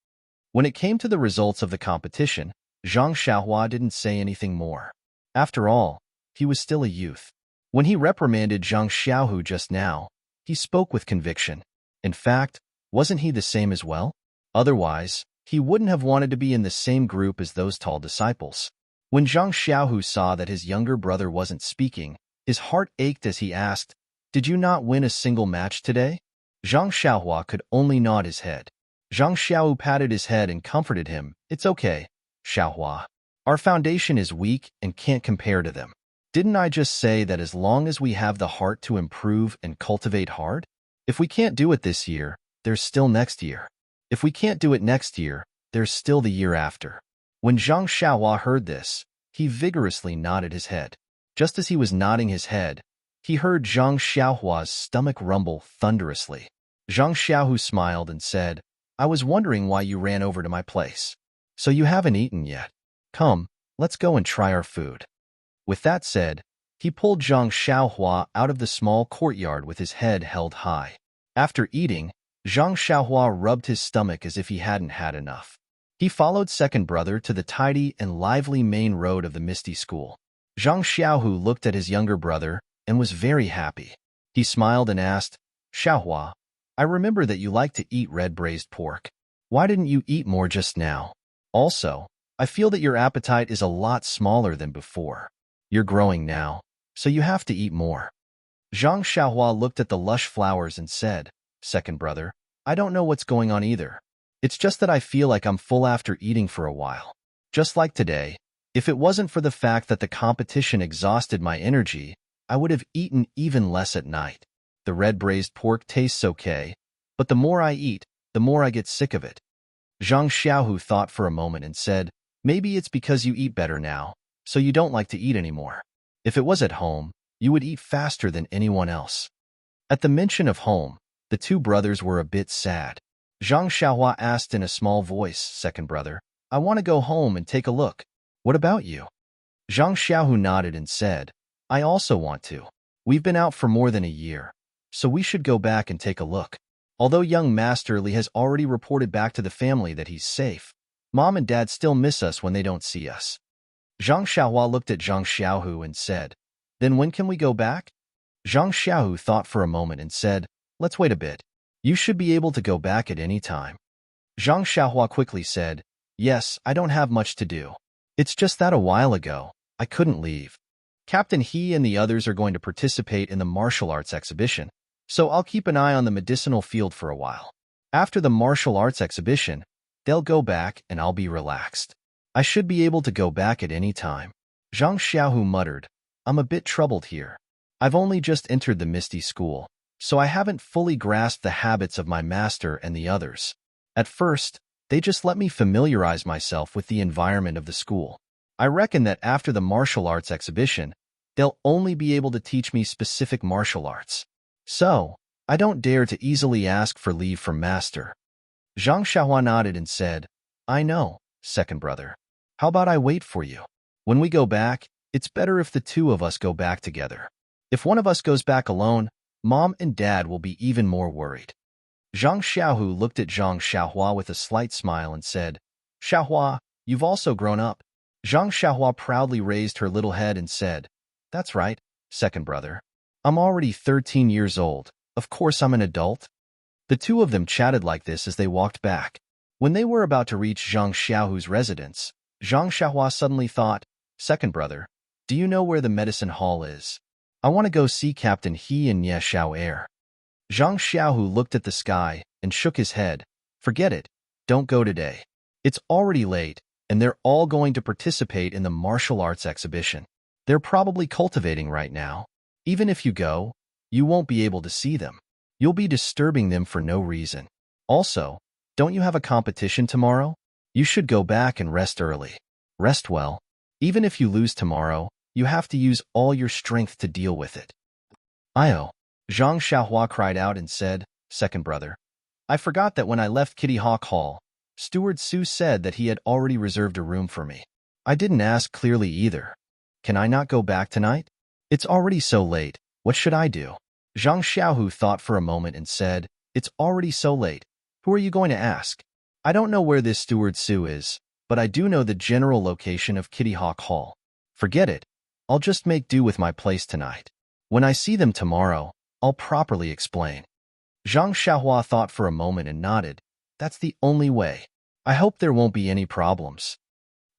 When it came to the results of the competition, Zhang Xiaohua didn't say anything more. After all, he was still a youth. When he reprimanded Zhang Xiaohu just now, he spoke with conviction. In fact, wasn't he the same as well? Otherwise, he wouldn't have wanted to be in the same group as those tall disciples. When Zhang Xiaohu saw that his younger brother wasn't speaking, his heart ached as he asked, did you not win a single match today? Zhang Xiaohua could only nod his head. Zhang Xiaohu patted his head and comforted him. It's okay, Xiaohua. Our foundation is weak and can't compare to them. Didn't I just say that as long as we have the heart to improve and cultivate hard? If we can't do it this year, there's still next year. If we can't do it next year, there's still the year after. When Zhang Xiaohua heard this, he vigorously nodded his head. Just as he was nodding his head, he heard Zhang Xiaohua's stomach rumble thunderously. Zhang Xiaohu smiled and said, I was wondering why you ran over to my place. So you haven't eaten yet. Come, let's go and try our food. With that said, he pulled Zhang Xiaohua out of the small courtyard with his head held high. After eating, Zhang Xiaohua rubbed his stomach as if he hadn't had enough. He followed second brother to the tidy and lively main road of the Misty School. Zhang Xiaohu looked at his younger brother and was very happy. He smiled and asked, Xiaohua, I remember that you like to eat red braised pork. Why didn't you eat more just now? Also, I feel that your appetite is a lot smaller than before. You're growing now, so you have to eat more. Zhang Xiaohua looked at the lush flowers and said, Second brother, I don't know what's going on either. It's just that I feel like I'm full after eating for a while. Just like today, if it wasn't for the fact that the competition exhausted my energy, I would have eaten even less at night. The red braised pork tastes okay, but the more I eat, the more I get sick of it. Zhang Xiaohu thought for a moment and said, Maybe it's because you eat better now, so you don't like to eat anymore. If it was at home, you would eat faster than anyone else. At the mention of home, the two brothers were a bit sad. Zhang Xiaohua asked in a small voice, Second brother, I want to go home and take a look. What about you? Zhang Xiaohu nodded and said, I also want to. We've been out for more than a year, so we should go back and take a look. Although young Master Li has already reported back to the family that he's safe, Mom and Dad still miss us when they don't see us. Zhang Xiaohua looked at Zhang Xiaohu and said, Then when can we go back? Zhang Xiaohu thought for a moment and said, Let's wait a bit. You should be able to go back at any time. Zhang Xiaohua quickly said, Yes, I don't have much to do. It's just that a while ago, I couldn't leave. Captain He and the others are going to participate in the martial arts exhibition, so I'll keep an eye on the medicinal field for a while. After the martial arts exhibition, they'll go back and I'll be relaxed. I should be able to go back at any time. Zhang Xiaohu muttered, I'm a bit troubled here. I've only just entered the Misty School, so I haven't fully grasped the habits of my master and the others. At first, they just let me familiarize myself with the environment of the school. I reckon that after the martial arts exhibition, they'll only be able to teach me specific martial arts. So, I don't dare to easily ask for leave from master. Zhang Xiaohua nodded and said, I know, second brother. How about I wait for you? When we go back, it's better if the two of us go back together. If one of us goes back alone, Mom and Dad will be even more worried. Zhang Xiaohu looked at Zhang Xiaohua with a slight smile and said, Xiaohua, you've also grown up. Zhang Xiaohua proudly raised her little head and said, That's right, second brother. I'm already 13 years old. Of course I'm an adult. The two of them chatted like this as they walked back. When they were about to reach Zhang Xiaohu's residence, Zhang Xiaohua suddenly thought, Second brother, do you know where the medicine hall is? I want to go see Captain He and Ye Xiao Air. Zhang Xiaohu looked at the sky and shook his head. Forget it. Don't go today. It's already late, and they're all going to participate in the martial arts exhibition. They're probably cultivating right now. Even if you go, you won't be able to see them. You'll be disturbing them for no reason. Also, don't you have a competition tomorrow? You should go back and rest early. Rest well. Even if you lose tomorrow, you have to use all your strength to deal with it. Io. Zhang Xiaohua cried out and said, Second brother, I forgot that when I left Kitty Hawk Hall, Steward Su said that he had already reserved a room for me. I didn't ask clearly either. Can I not go back tonight? It's already so late. What should I do? Zhang Xiaohu thought for a moment and said, It's already so late. Who are you going to ask? I don't know where this Steward Su is, but I do know the general location of Kitty Hawk Hall. Forget it. I'll just make do with my place tonight. When I see them tomorrow, I'll properly explain. Zhang Xiaohua thought for a moment and nodded. That's the only way. I hope there won't be any problems.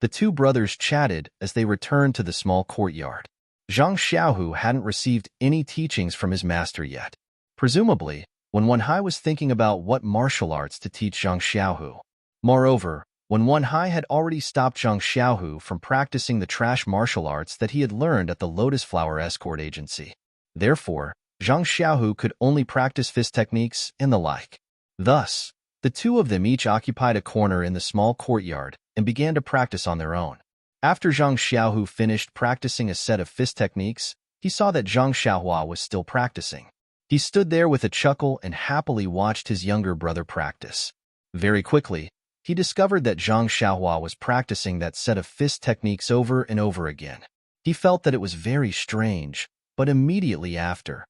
The two brothers chatted as they returned to the small courtyard. Zhang Xiaohu hadn't received any teachings from his master yet. Presumably, when Wenhai was thinking about what martial arts to teach Zhang Xiaohu. Moreover, when Wen Hai had already stopped Zhang Xiaohu from practicing the trash martial arts that he had learned at the Lotus Flower Escort Agency. Therefore, Zhang Xiaohu could only practice fist techniques and the like. Thus, the two of them each occupied a corner in the small courtyard and began to practice on their own. After Zhang Xiaohu finished practicing a set of fist techniques, he saw that Zhang Xiaohua was still practicing. He stood there with a chuckle and happily watched his younger brother practice. Very quickly, he discovered that Zhang Xiaohua was practicing that set of fist techniques over and over again. He felt that it was very strange, but immediately after,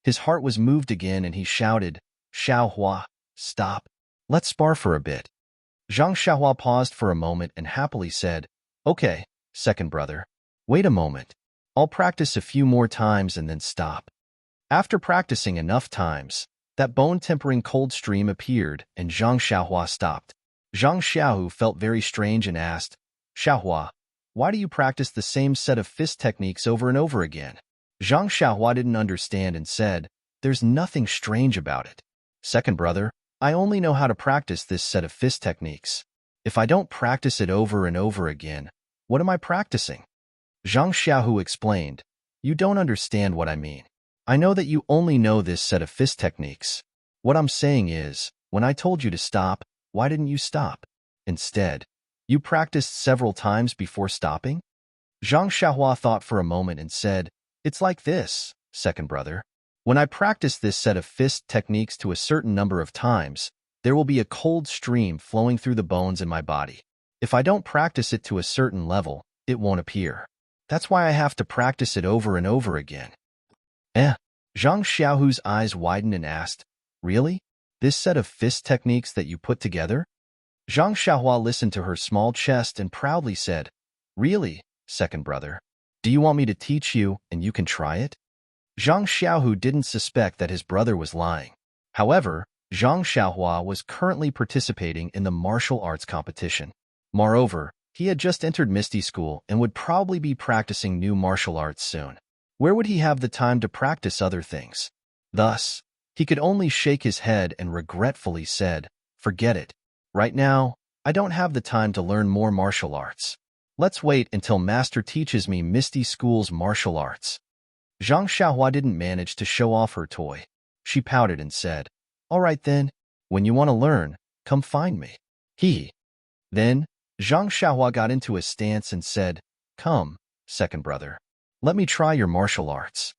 his heart was moved again and he shouted, "Xiaohua, stop. Let's spar for a bit." Zhang Xiaohua paused for a moment and happily said, "Okay, second brother. Wait a moment. I'll practice a few more times and then stop." After practicing enough times, that bone-tempering cold stream appeared and Zhang Xiaohua stopped. Zhang Xiaohu felt very strange and asked, "Xiaohua, why do you practice the same set of fist techniques over and over again?" Zhang Xiaohua didn't understand and said, "There's nothing strange about it. Second brother, I only know how to practice this set of fist techniques. If I don't practice it over and over again, what am I practicing?" Zhang Xiaohu explained, "You don't understand what I mean. I know that you only know this set of fist techniques. What I'm saying is, when I told you to stop, why didn't you stop? Instead, you practiced several times before stopping?" Zhang Xiaohua thought for a moment and said, "It's like this, second brother. When I practice this set of fist techniques to a certain number of times, there will be a cold stream flowing through the bones in my body. If I don't practice it to a certain level, it won't appear. That's why I have to practice it over and over again." Zhang Xiaohu's eyes widened and asked, "Really? This set of fist techniques that you put together?" Zhang Xiaohua listened to her small chest and proudly said, "Really, second brother? Do you want me to teach you and you can try it?" Zhang Xiaohu didn't suspect that his brother was lying. However, Zhang Xiaohua was currently participating in the martial arts competition. Moreover, he had just entered Misty School and would probably be practicing new martial arts soon. Where would he have the time to practice other things? Thus, he could only shake his head and regretfully said, "Forget it. Right now, I don't have the time to learn more martial arts. Let's wait until Master teaches me Misty School's martial arts." Zhang Xiaohua didn't manage to show off her toy. She pouted and said, "All right then, when you want to learn, come find me." Then, Zhang Xiaohua got into a stance and said, "Come, second brother. Let me try your martial arts."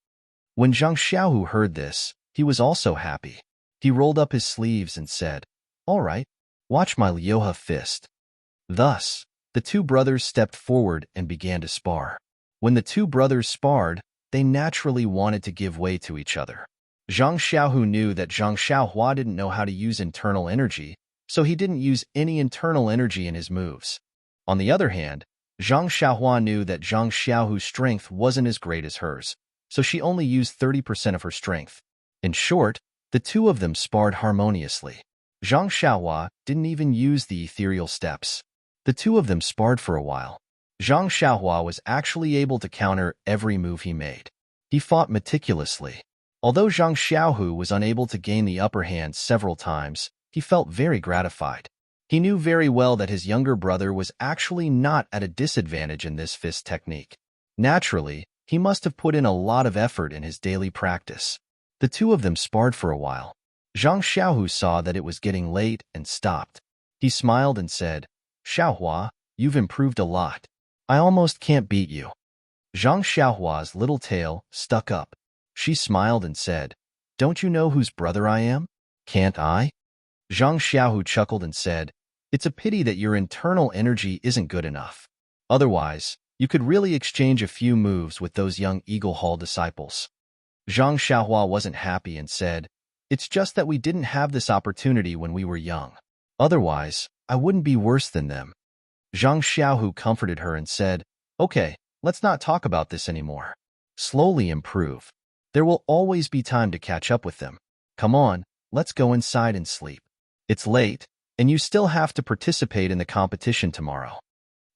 When Zhang Xiaohu heard this, he was also happy. He rolled up his sleeves and said, "All right, watch my Lyoha fist." Thus, the two brothers stepped forward and began to spar. When the two brothers sparred, they naturally wanted to give way to each other. Zhang Xiaohu knew that Zhang Xiaohua didn't know how to use internal energy, so he didn't use any internal energy in his moves. On the other hand, Zhang Xiaohua knew that Zhang Xiaohu's strength wasn't as great as hers, so she only used 30% of her strength. In short, the two of them sparred harmoniously. Zhang Xiaohua didn't even use the ethereal steps. The two of them sparred for a while. Zhang Xiaohua was actually able to counter every move he made. He fought meticulously. Although Zhang Xiaohu was unable to gain the upper hand several times, he felt very gratified. He knew very well that his younger brother was actually not at a disadvantage in this fist technique. Naturally, he must have put in a lot of effort in his daily practice. The two of them sparred for a while. Zhang Xiaohu saw that it was getting late and stopped. He smiled and said, "Xiaohua, you've improved a lot. I almost can't beat you." Zhang Xiaohua's little tail stuck up. She smiled and said, "Don't you know whose brother I am? Can't I?" Zhang Xiaohu chuckled and said, "It's a pity that your internal energy isn't good enough. Otherwise, you could really exchange a few moves with those young Eagle Hall disciples." Zhang Xiaohua wasn't happy and said, "It's just that we didn't have this opportunity when we were young. Otherwise, I wouldn't be worse than them." Zhang Xiaohu comforted her and said, "Okay, let's not talk about this anymore. Slowly improve. There will always be time to catch up with them. Come on, let's go inside and sleep. It's late, and you still have to participate in the competition tomorrow."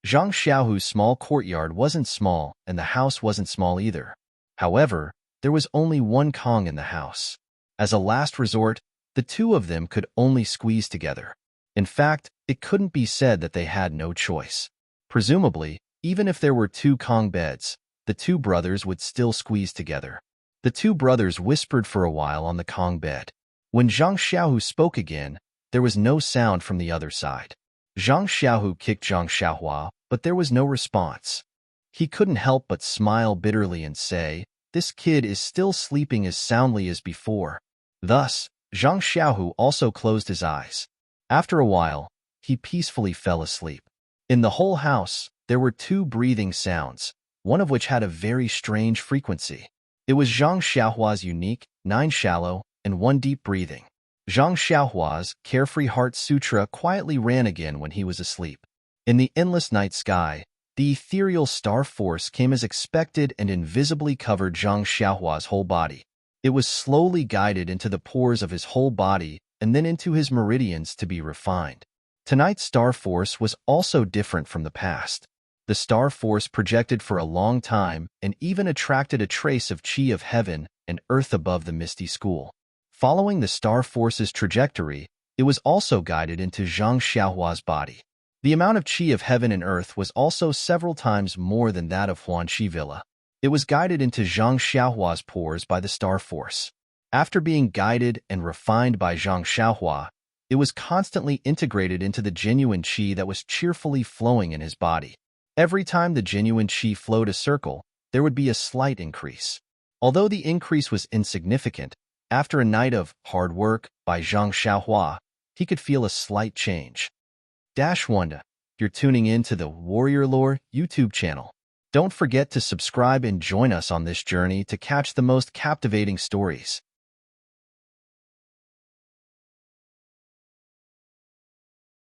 Zhang Xiaohu's small courtyard wasn't small, and the house wasn't small either. However, there was only one Kong in the house. As a last resort, the two of them could only squeeze together. In fact, it couldn't be said that they had no choice. Presumably, even if there were two Kong beds, the two brothers would still squeeze together. The two brothers whispered for a while on the Kong bed. When Zhang Xiaohu spoke again, there was no sound from the other side. Zhang Xiaohu kicked Zhang Xiaohua, but there was no response. He couldn't help but smile bitterly and say, "This kid is still sleeping as soundly as before." Thus, Zhang Xiaohu also closed his eyes. After a while, he peacefully fell asleep. In the whole house, there were two breathing sounds, one of which had a very strange frequency. It was Zhang Xiaohua's unique, 9 shallow, and 1 deep breathing. Zhang Xiaohua's carefree heart sutra quietly ran again when he was asleep. In the endless night sky, the ethereal star force came as expected and invisibly covered Zhang Xiaohua's whole body. It was slowly guided into the pores of his whole body and then into his meridians to be refined. Tonight's star force was also different from the past. The star force projected for a long time and even attracted a trace of chi of heaven and earth above the misty school. Following the star force's trajectory, it was also guided into Zhang Xiaohua's body. The amount of chi of heaven and earth was also several times more than that of Huanqi Villa. It was guided into Zhang Xiaohua's pores by the star force. After being guided and refined by Zhang Xiaohua, it was constantly integrated into the genuine qi that was cheerfully flowing in his body. Every time the genuine qi flowed a circle, there would be a slight increase. Although the increase was insignificant, after a night of hard work by Zhang Xiaohua, he could feel a slight change. Wanda, you're tuning in to the Warrior Lore YouTube channel. Don't forget to subscribe and join us on this journey to catch the most captivating stories.